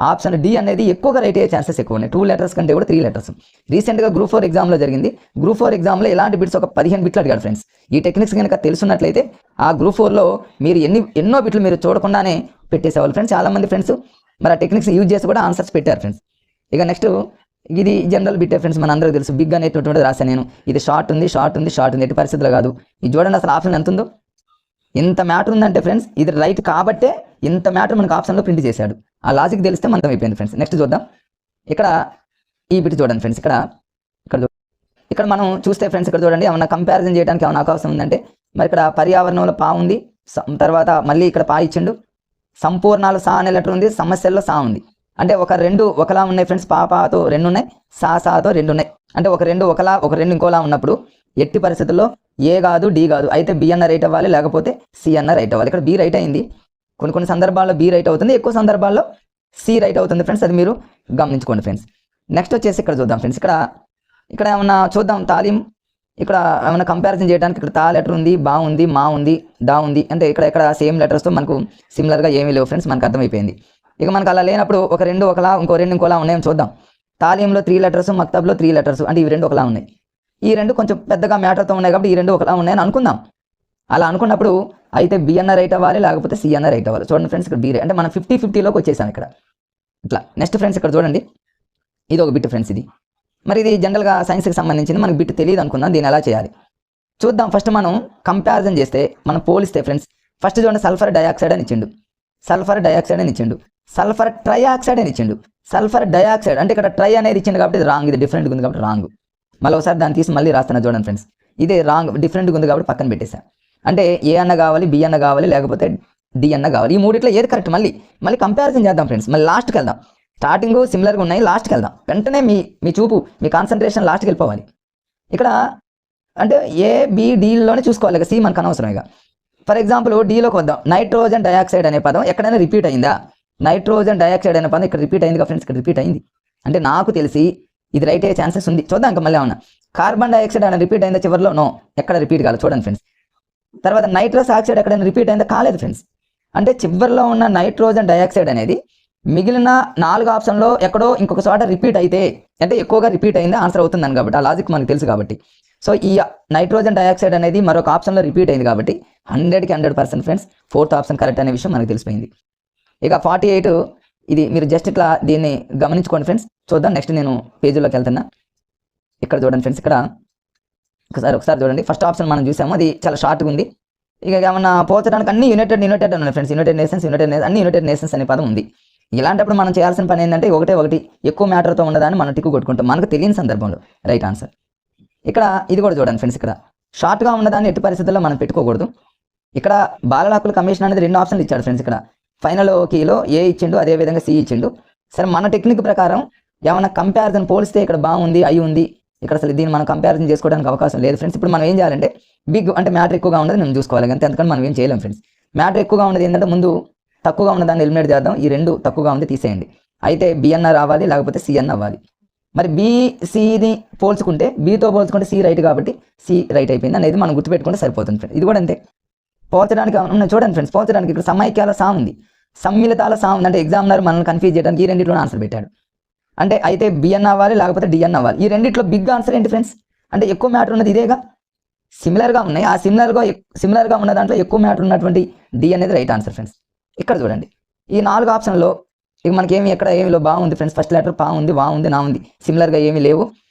ఆప్షన్ డి అనేది ఎక్కువగా రైట్ అయ్యే ఛాన్సెస్ ఎక్కువ ఉన్నాయి. 2 లెటర్స్ కంటే కూడా 3 లెటర్స్. రీసెంట్గా గ్రూప్ 4 ఎగ్జామ్లో జరిగింది. గ్రూప్ 4 ఎగ్జామ్లో ఇలాంటి బిట్స్ ఒక 15 బిట్లు అడిగాడు ఫ్రెండ్స్. ఈ టెక్నిక్స్ కనుక తెలుసున్నట్లయితే ఆ గ్రూప్ 4లో మీరు ఎన్నో బిట్లు మీరు చూడకుండానే పెట్టేసేవాళ్ళు ఫ్రెండ్స్. చాలామంది ఫ్రెండ్స్ మరి ఆ టెక్నిక్స్ యూజ్ చేసి కూడా ఆన్సర్స్ పెట్టారు ఫ్రెండ్స్. ఇక నెక్స్ట్ ఇది జనరల్ బిట్టే ఫ్రెండ్స్. మన అందరికీ తెలుసు బిగ్ అనేటటువంటిది రాశాను నేను. ఇది షార్ట్ ఉంది ఎట్టి పరిస్థితుల్లో కాదు. ఇది చూడండి అసలు ఆప్షన్ ఎంత ఉందో. ఇంత మ్యాటర్ ఉందంటే ఫ్రెండ్స్ ఇది రైట్ కాబట్టే ఇంత మ్యాటర్ మనకు ఆప్షన్లో ప్రింట్ చేశాడు. ఆ లాజిక్ తెలిస్తే మనకు అయిపోయింది ఫ్రెండ్స్. నెక్స్ట్ చూద్దాం. ఇక్కడ ఈ బిట్ చూడండి ఫ్రెండ్స్. ఇక్కడ మనం చూస్తే ఫ్రెండ్స్ ఇక్కడ చూడండి ఏమన్నా కంపారిజన్ చేయడానికి ఏమైనా అవకాశం ఉందంటే మరి ఇక్కడ పర్యావరణంలో పా ఉంది, తర్వాత మళ్ళీ ఇక్కడ పా ఇచ్చిండు, సంపూర్ణాలు సా అనే లెటర్ ఉంది, సమస్యల్లో సా ఉంది. అంటే ఒక 2 ఒకలా ఉన్నాయి ఫ్రెండ్స్. పాతో 2 ఉన్నాయి, సాతో 2 ఉన్నాయి. అంటే ఒక 2 ఒకలా ఒక 2 ఇంకోలా ఉన్నప్పుడు ఎట్టి పరిస్థితుల్లో ఏ కాదు డి కాదు, అయితే బి అన్న రైట్ అవ్వాలి, లేకపోతే సి అన్న రైట్ అవ్వాలి. ఇక్కడ బి రైట్ అయింది. కొన్ని సందర్భాల్లో బి రైట్ అవుతుంది, ఎక్కువ సందర్భాల్లో సి రైట్ అవుతుంది ఫ్రెండ్స్. అది మీరు గమనించుకోండి ఫ్రెండ్స్. నెక్స్ట్ వచ్చేసి ఇక్కడ చూద్దాం ఫ్రెండ్స్. ఇక్కడ ఏమన్నా చూద్దాం తాలీం. ఇక్కడ ఏమైనా కంపారిజన్ చేయడానికి ఇక్కడ తా లెటర్ ఉంది, బా ఉంది, మా ఉంది, దా ఉంది. అంటే ఇక్కడ సేమ్ లెటర్స్తో మనకు సిమిలర్గా ఏమీ లేవు ఫ్రెండ్స్. మనకు అర్థమైపోయింది. ఇక మనకు అలా లేనప్పుడు ఒక 2 ఒకలా ఇంకో 2 ఇంకోలా ఉన్నాయని చూద్దాం. తాలీంలో 3 లెటర్స్, మక్తబ్లో 3 లెటర్స్ అంటే ఇవి 2 ఒకలా ఉన్నాయి. ఈ 2 కొంచెం పెద్దగా మ్యాటర్తో ఉన్నాయి కాబట్టి ఈ 2 ఒకలా ఉన్నాయని అనుకుందాం. అలా అనుకున్నప్పుడు అయితే బి అన్న రైట్ అవ్వాలి, లేకపోతే సి అన్న రైట్ అవ్వాలి. చూడండి ఫ్రెండ్స్ ఇక్కడ బి అంటే మనం 50-50లోకి వచ్చేసాం ఇక్కడ. ఇట్లా నెక్స్ట్ ఫ్రెండ్స్ ఇక్కడ చూడండి ఇది ఒక బిట్ ఫ్రెండ్స్. ఇది మరి ఇది జనరల్గా సైన్స్కి సంబంధించింది. మనకు బిట్ తెలియదు అనుకుందాం. దీన్ని ఎలా చేయాలి చూద్దాం. ఫస్ట్ మనం కంపారిజన్ చేస్తే మనం పోలిస్తే ఫ్రెండ్స్ ఫస్ట్ చూడండి సల్ఫర్ డయాక్సైడ్ అని ఇచ్చిండు, సల్ఫర్ డయాక్సైడ్ అని ఇచ్చిండు, సల్ఫర్ ట్రైఆక్సైడ్ అని ఇచ్చిండు, సల్ఫర్ డయాక్సైడ్ అంటే ఇక్కడ ట్రై అనేది ఇచ్చిండు కాబట్టి ఇది రాంగ్. ఇది డిఫరెంట్గా ఉంది కాబట్టి రాంగ్. మళ్ళీ ఒకసారి దాన్ని తీసి మళ్ళీ రాస్తున్నా చూడండి ఫ్రెండ్స్. ఇదే రాంగ్, డిఫరెంట్గా ఉంది కాబట్టి పక్కన పెట్టేసా. అంటే ఏ అన్న కావాలి, బి అన్న కావాలి, లేకపోతే డి అన్న కావాలి. ఈ 3 ఏది కరెక్ట్ మళ్ళీ కంపారిజన్ చేద్దాం ఫ్రెండ్స్. మళ్ళీ లాస్ట్కి వెళ్దాం. స్టార్టింగ్ సిమిలర్గా ఉన్నాయి, లాస్ట్కి వెళ్దాం. వెంటనే మీ చూపు మీ కాన్సన్ట్రేషన్ లాస్ట్కి వెళ్ళిపోవాలి. ఇక్కడ అంటే ఏ బి డీలోనే చూసుకోవాలి. ఇక సి మనకు అనవసరం. ఇక ఫర్ ఎగ్జాంపుల్ డీలోకి వద్దాం. నైట్రోజన్ డయాక్సైడ్ అనే పదం ఎక్కడైనా రిపీట్ అయిందా? నైట్రోజన్ డయాక్సైడ్ అనే పదం ఇక్కడ రిపీట్ అయింది కదా ఫ్రెండ్స్. ఇక్కడ రిపీట్ అయింది అంటే నాకు తెలిసి ఇది రైట్ అయ్యే ఛాన్సెస్ ఉంది. చూద్దాం ఇంకా మళ్ళీ ఏమన్నా. కార్బన్ డైఆక్సైడ్ అనేది రిపీట్ అయిందా చివరిలో? నో, ఎక్కడ రిపీట్ కాలేదు. చూడండి ఫ్రెండ్స్. తర్వాత నైట్రస్ ఆక్సైడ్ ఎక్కడైనా రిపీట్ అయిందా? కాలేదు ఫ్రెండ్స్. అంటే చివరిలో ఉన్న నైట్రోజన్ డయాక్సైడ్ అనేది మిగిలిన 4 ఆప్షన్లో ఎక్కడో ఇంకొక చోట రిపీట్ అయితే అంటే ఎక్కువగా రిపీట్ అయింది ఆన్సర్ అవుతుందని కాబట్టి ఆ లాజిక్ మనకు తెలుసు కాబట్టి సో ఈ నైట్రోజన్ డయాక్సైడ్ అనేది మరొక ఆప్షన్లో రిపీట్ అయింది కాబట్టి 100కి 100% ఫ్రెండ్స్ ఫోర్త్ ఆప్షన్ కరెక్ట్ అనే విషయం మనకు తెలిసిపోయింది. ఇక 48 ఇది మీరు జస్ట్ ఇట్లా దీన్ని గమనించుకోండి ఫ్రెండ్స్. చూద్దాం నెక్స్ట్ నేను పేజీలోకి వెళ్తున్నా. ఇక్కడ చూడండి ఫ్రెండ్స్, ఇక్కడ ఒకసారి చూడండి. ఫస్ట్ ఆప్షన్ మనం చూసాము, అది చాలా షార్ట్గా ఉంది. ఇక ఏమన్నా పోల్చడానికి అన్ని యునైటెడ్ ఉన్నాయి ఫ్రెండ్స్. యునైటెడ్ నేషన్స్ అన్ని యునైటెడ్ నేషన్స్ అనే పదం ఉంది. ఇలాంటప్పుడు మనం చేయాల్సిన పని ఏంటంటే ఒకటి ఎక్కువ మ్యాటర్తో ఉన్నదాన్ని మనం టిక్కు కొట్టుకుంటాం మనకు తెలియని సందర్భంలో. Right answer. ఇక్కడ ఇది కూడా చూడండి ఫ్రెండ్స్, ఇక్కడ షార్ట్గా ఉన్నదాన్ని ఎట్టి పరిస్థితుల్లో మనం పెట్టుకోకూడదు. ఇక్కడ బాలల హక్కుల కమిషన్ అనేది 2 ఆప్షన్లు ఇచ్చాడు ఫ్రెండ్స్. ఇక్కడ ఫైనల్ కీలో ఏ ఇచ్చిండు, అదేవిధంగా సి ఇచ్చిండు. సరే మన టెక్నిక్ ప్రకారం ఏమన్నా కంపారిజన్ పోలిస్తే ఇక్కడ బాగుంది అయి ఉంది, ఇక్కడ అసలు దీన్ని మనం కంపారిజన్ చేసుకోవడానికి అవకాశం లేదు ఫ్రెండ్స్. ఇప్పుడు మనం ఏం చేయాలంటే బిగ్ అంటే మ్యాటర్ ఎక్కువగా ఉన్నది మేము చూసుకోవాలి అంతే, ఎందుకంటే మనం ఏం చేయలేం ఫ్రెండ్స్. మ్యాటర్ ఎక్కువగా ఉన్నది ఏంటంటే ముందు తక్కువగా ఉన్నదాన్ని ఎలిమినేట్ చేద్దాం. ఈ 2 తక్కువగా ఉంది తీసేయండి. అయితే బి అన్న రావాలి, లేకపోతే సి అన్న అవ్వాలి. మరి సిని పోల్చుకుంటే బీతో పోల్చుకుంటే సి రైట్ కాబట్టి సి రైట్ అయిపోయింది అనేది మనం గుర్తుపెట్టుకుంటే సరిపోతుంది ఫ్రెండ్స్. ఇది కూడా అంతే. పోల్చడానికి చూడండి ఫ్రెండ్స్, పోల్చడానికి ఇక్కడ సమైక్యాల సా ఉంది, సమ్మిళితాల సా ఉంది. అంటే ఎగ్జామినర్ మనల్ని కన్ఫ్యూజ్ చేయడానికి ఈ రెండింటిలో ఆన్సర్ పెట్టాడు. అంటే అయితే బి అన్న అవ్వాలి, లేకపోతే డి అన్న అవ్వాలి. ఈ రెండిట్లో బిగ్ ఆన్సర్ ఏంటి ఫ్రెండ్స్? అంటే ఎక్కువ మ్యాటర్ ఉన్నది ఇదేగా. సిమిలర్గా ఉన్నాయి, ఆ సిమిలర్గా ఉన్న దాంట్లో ఎక్కువ మ్యాటర్ ఉన్నటువంటి డి అనేది రైట్ ఆన్సర్ ఫ్రెండ్స్. ఇక్కడ చూడండి ఈ 4 ఆప్షన్లో ఇక మనకి ఎక్కడ ఏమిలో బాగుంది ఫ్రెండ్స్. ఫస్ట్ లెటర్ పా ఉంది, వా ఉంది, నా ఉంది. సిమిలర్గా ఏమీ లేవు.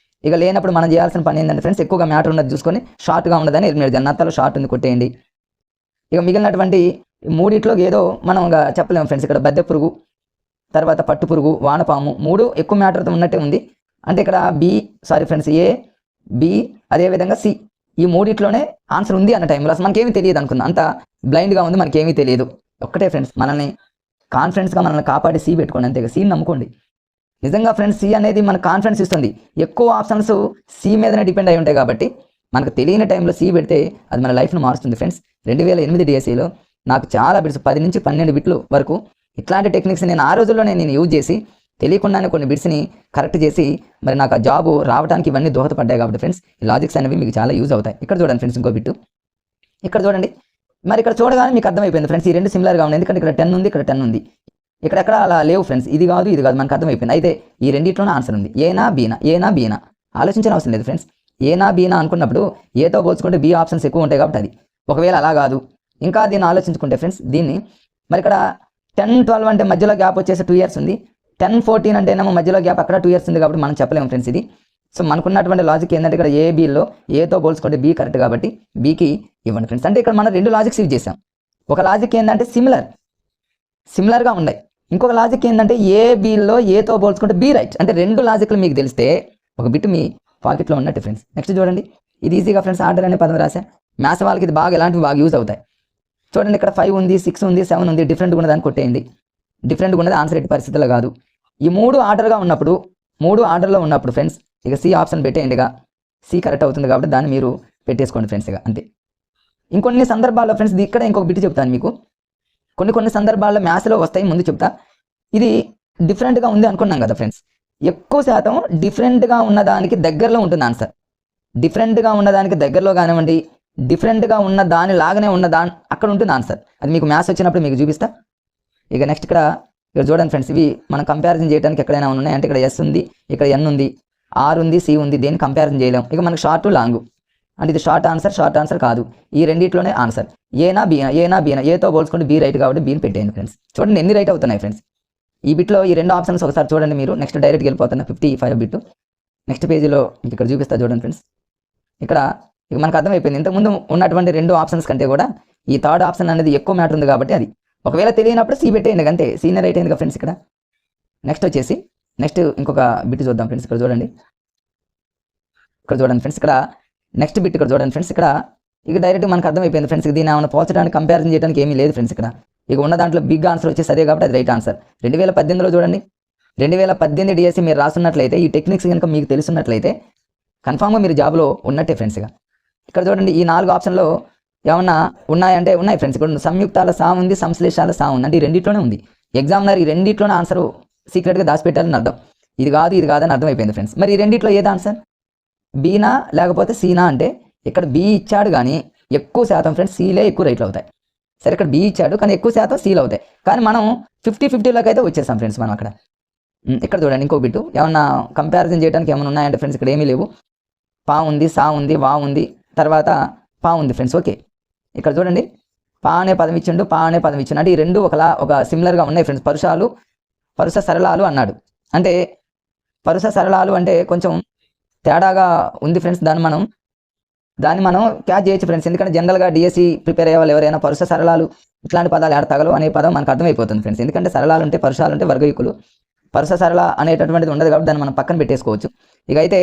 ఇక లేనప్పుడు మనం చేయాల్సిన పని ఏంటంటే ఫ్రెండ్స్, ఎక్కువగా మ్యాటర్ ఉన్నది చూసుకొని షార్ట్గా ఉన్నదని ఎలిమినేట్ చేయాలి. నత్తలో షార్ట్ ఉంది కొట్టేయండి. ఇక మిగిలినటువంటి 3 ఏదో మనం చెప్పలేము ఫ్రెండ్స్. ఇక్కడ బద్దె పురుగు, తర్వాత పట్టు పురుగు, వానపాము 3 ఎక్కువ మ్యాటర్తో ఉన్నట్టే ఉంది. అంటే ఇక్కడ ఏ బి అదేవిధంగా సి ఈ 3 ఆన్సర్ ఉంది అన్న టైంలో అసలు మనకేమీ తెలియదు అనుకుందాం. అంత బ్లైండ్గా ఉంది, మనకేమీ తెలియదు. ఒక్కటే ఫ్రెండ్స్, మనల్ని కాన్ఫిడెన్స్గా మనల్ని కాపాడి సి పెట్టుకోండి అంతే. సీని నమ్ముకోండి. నిజంగా ఫ్రెండ్స్ సి అనేది మనకు కాన్ఫిడెన్స్ ఇస్తుంది. ఎక్కువ ఆప్షన్స్ సి మీదనే డిపెండ్ అయి ఉంటాయి కాబట్టి మనకు తెలియని టైంలో సి పెడితే అది మన లైఫ్ను మారుస్తుంది ఫ్రెండ్స్. 2008 డిఎస్సిలో నాకు చాలా బిట్స్ 10 నుంచి 12 బిట్లు వరకు ఇట్లాంటి టెక్నిక్స్ నేను ఆ రోజుల్లోనే నేను యూజ్ చేసి తెలియకుండానే కొన్ని బిట్స్ని కరెక్ట్ చేసి మరి నాకు ఆ జాబు రావడానికి ఇవన్నీ దోహదపడ్డాయి కాబట్టి ఫ్రెండ్స్ లాజిక్స్ అనేవి మీకు చాలా యూజ్ అవుతాయి. ఇక్కడ చూడండి ఫ్రెండ్స్ ఇంకో బిట్టు. ఇక్కడ చూడండి, మరి ఇక్కడ చూడగానే మీకు అర్థమైపోయింది ఫ్రెండ్స్, ఈ 2 సిమిలర్గా ఉన్నాయి. ఎందుకంటే ఇక్కడ 10 ఉంది, ఇక్కడ 10 ఉంది. ఇక్కడ అలా లేవు ఫ్రెండ్స్. ఇది కాదు మనకు అర్థమైపోయింది. అయితే ఈ రెండిట్లోనే ఆన్సర్ ఉంది. ఏనా బీనా ఆలోచించిన అవసరం లేదు ఫ్రెండ్స్. ఏనా బీనా అనుకున్నప్పుడు ఏతో పోల్చుకుంటే బి ఆప్షన్స్ ఎక్కువ ఉంటాయి కాబట్టి అది. ఒకవేళ అలా కాదు ఇంకా దీన్ని ఆలోచించుకుంటే ఫ్రెండ్స్, దీన్ని మరి ఇక్కడ 10-12 అంటే మధ్యలో గ్యాప్ వచ్చేసి 2 years ఉంది. 10-14 అంటే ఏమో మధ్యలో గ్యాప్ అక్కడ 2 years ఉంది కాబట్టి మనం చెప్పలేము ఫ్రెండ్స్ ఇది. సో మనకున్నటువంటి లాజిక్ ఏంటంటే ఇక్కడ ఏబీలో ఏతో పోల్చుకుంటే బి కరెక్ట్ కాబట్టి బీకి ఇవ్వండి ఫ్రెండ్స్. అంటే ఇక్కడ మనం 2 లాజిక్స్ యూజ్ చేసాం. ఒక లాజిక్ ఏంటంటే సిమిలర్గా ఉన్నాయి. ఇంకొక లాజిక్ ఏంటంటే ఏబీలో ఏతో పోల్చుకుంటే బి రైట్. అంటే 2 లాజిక్లు మీకు తెలిస్తే ఒక బిట్ మీ పాకెట్లో ఉన్నట్టు ఫ్రెండ్స్. నెక్స్ట్ చూడండి, ఇది ఈజీగా ఫ్రెండ్స్ ఆర్డర్ అనే పదం రాశా. మ్యాథ్స్ వాళ్ళకి ఇది ఎలాంటివి బాగా యూజ్ అవుతాయి. చూడండి ఇక్కడ 5 ఉంది, 6 ఉంది, 7 ఉంది. డిఫరెంట్గా ఉన్నదాన్ని కొట్టేయండి. డిఫరెంట్గా ఉన్నది ఆన్సర్ ఎట్టి పరిస్థితుల్లో కాదు. ఈ 3 ఆర్డర్గా ఉన్నప్పుడు 3 ఆర్డర్లో ఉన్నప్పుడు ఫ్రెండ్స్ ఇక సి ఆప్షన్ పెట్టేయండిగా. సి కరెక్ట్ అవుతుంది కాబట్టి దాన్ని మీరు పెట్టేసుకోండి ఫ్రెండ్స్. ఇక అంతే. ఇంకొన్ని సందర్భాల్లో ఫ్రెండ్స్ ఇక్కడ ఇంకొక బిట్ చెప్తాను మీకు. కొన్ని సందర్భాల్లో మ్యాథ్స్లో వస్తాయి, ముందు చెప్తా. ఇది డిఫరెంట్గా ఉంది అనుకున్నాం కదా ఫ్రెండ్స్, ఎక్కువ శాతం డిఫరెంట్గా ఉన్నదానికి దగ్గరలో ఉంటుంది ఆన్సర్. డిఫరెంట్గా ఉన్నదానికి దగ్గరలో కానివ్వండి, డిఫరెంట్గా ఉన్న దాని లాగానే ఉన్న అక్కడ ఉంటుంది ఆన్సర్. అది మీకు మ్యాథ్స్ వచ్చినప్పుడు మీకు చూపిస్తా. ఇక నెక్స్ట్ ఇక్కడ చూడండి ఫ్రెండ్స్, ఇవి మనం కంపారిజన్ చేయడానికి ఎక్కడైనా ఉన్నాయి. అంటే ఇక్కడ ఎస్ ఉంది, ఇక్కడ ఎన్ ఉంది, ఆర్ ఉంది, సి ఉంది. దేన్ని కంపారిజన్ చేయలేం. ఇక మనకు షార్ట్ లాంగ్ అంటే ఇది షార్ట్ ఆన్సర్ కాదు. ఈ రెండిట్లోనే ఆన్సర్ ఏనా బీనా ఏతో పోల్చుకుంటే బి రైట్ కాబట్టి బీని పెట్టేయండి ఫ్రెండ్స్. చూడండి ఎన్ని రైట్ అవుతున్నాయి ఫ్రెండ్స్ ఈ బిట్లో. ఈ 2 ఆప్షన్స్ ఒకసారి చూడండి మీరు. నెక్స్ట్ డైరెక్ట్గా వెళ్ళిపోతున్నా 55 బిట్. నెక్స్ట్ పేజీలో మీకు ఇక్కడ చూపిస్తా చూడండి ఫ్రెండ్స్. ఇక్కడ ఇక మనకు అర్థమైపోయింది. ఇంతకుముందు ఉన్నటువంటి 2 ఆప్షన్స్ కంటే కూడా ఈ 3rd ఆప్షన్ అనేది ఎక్కువ మ్యాటర్ ఉంది కాబట్టి అది ఒకవేళ తెలియనప్పుడు సి పెట్టేయండి అంతే. సీనే రైట్ అయింది కదా ఫ్రెండ్స్ ఇక్కడ. నెక్స్ట్ ఇంకొక బిట్ చూద్దాం ఫ్రెండ్స్. ఇక్కడ చూడండి ఫ్రెండ్స్. ఇక్కడ నెక్స్ట్ బిట్ ఇక్కడ చూడండి ఫ్రెండ్స్. ఇక్కడ ఇక డైరెక్ట్ మనకు అర్థమైపోయింది ఫ్రెండ్స్. దీన్ని ఏమైనా పోల్చడానికి కంపారిజన్ చేయడానికి ఏమీ లేదు ఫ్రెండ్స్. ఇక్కడ ఇక ఉన్న దాంట్లో బిగ్ ఆన్సర్ వచ్చేసి అదే కాబట్టి అది రైట్ ఆన్సర్. 2018లో చూడండి, 2018 డిఎస్సి మీరు రాస్తున్నట్లయితే ఈ టెక్నిక్స్ కనుక మీకు తెలుసున్నట్లయితే కన్ఫామ్గా మీరు జాబ్లో ఉన్నట్టే ఫ్రెండ్స్. ఇక్కడ చూడండి ఈ 4 ఆప్షన్లో ఏమన్నా ఉన్నాయంటే ఉన్నాయి ఫ్రెండ్స్. ఇక్కడ సంయుక్తాల సా ఉంది, సంశ్లేషాల సా ఉంది. అంటే ఈ రెండిట్లోనే ఉంది. ఎగ్జామినర్ ఈ రెండిట్లోనే ఆన్సర్ సీక్రెట్గా దాచిపెట్టాలని అర్థం. ఇది కాదని అర్థమైపోయింది ఫ్రెండ్స్. మరి ఈ రెండిట్లో ఏది ఆన్సర్? బీనా లేకపోతే సీనా? అంటే ఇక్కడ బి ఇచ్చాడు కానీ ఎక్కువ శాతం ఫ్రెండ్స్ సీలే ఎక్కువ రైట్లు అవుతాయి. సరే ఇక్కడ బి ఇచ్చాడు కానీ ఎక్కువ శాతం సీలు అవుతాయి. కానీ మనం 50-50లోకి అయితే వచ్చేసాం ఫ్రెండ్స్ మనం అక్కడ. ఇక్కడ చూడండి ఇంకో బిట్టు. ఏమన్నా కంపారిజన్ చేయడానికి ఏమైనా ఉన్నాయంటే ఫ్రెండ్స్ ఇక్కడ ఏమీ లేవు. పా ఉంది, సా ఉంది, వా ఉంది, తర్వాత పా ఉంది ఫ్రెండ్స్. ఓకే, ఇక్కడ చూడండి పా అనే పదం ఇచ్చిండు, పా అనే పదం ఇచ్చిండు. అంటే ఈ రెండు ఒక సిమిలర్గా ఉన్నాయి ఫ్రెండ్స్. పరుష సరళాలు అన్నాడు. అంటే పరుష సరళాలు అంటే కొంచెం తేడాగా ఉంది ఫ్రెండ్స్. దాన్ని మనం క్యాచ్ చేయొచ్చు ఫ్రెండ్స్. ఎందుకంటే జనరల్గా డిఎస్సి ప్రిపేర్ అయ్యే వాళ్ళు ఎవరైనా పరుష సరళాలు ఇట్లాంటి పదాలు ఏడతాగలు అనే పదం మనకు అర్థమైపోతుంది ఫ్రెండ్స్. ఎందుకంటే సరళాలు ఉంటే పరుషాలు ఉంటే వర్గయుక్కులు, పరుష సరళ అనేటటువంటిది ఉండదు కాబట్టి దాన్ని మనం పక్కన పెట్టేసుకోవచ్చు. ఇక అయితే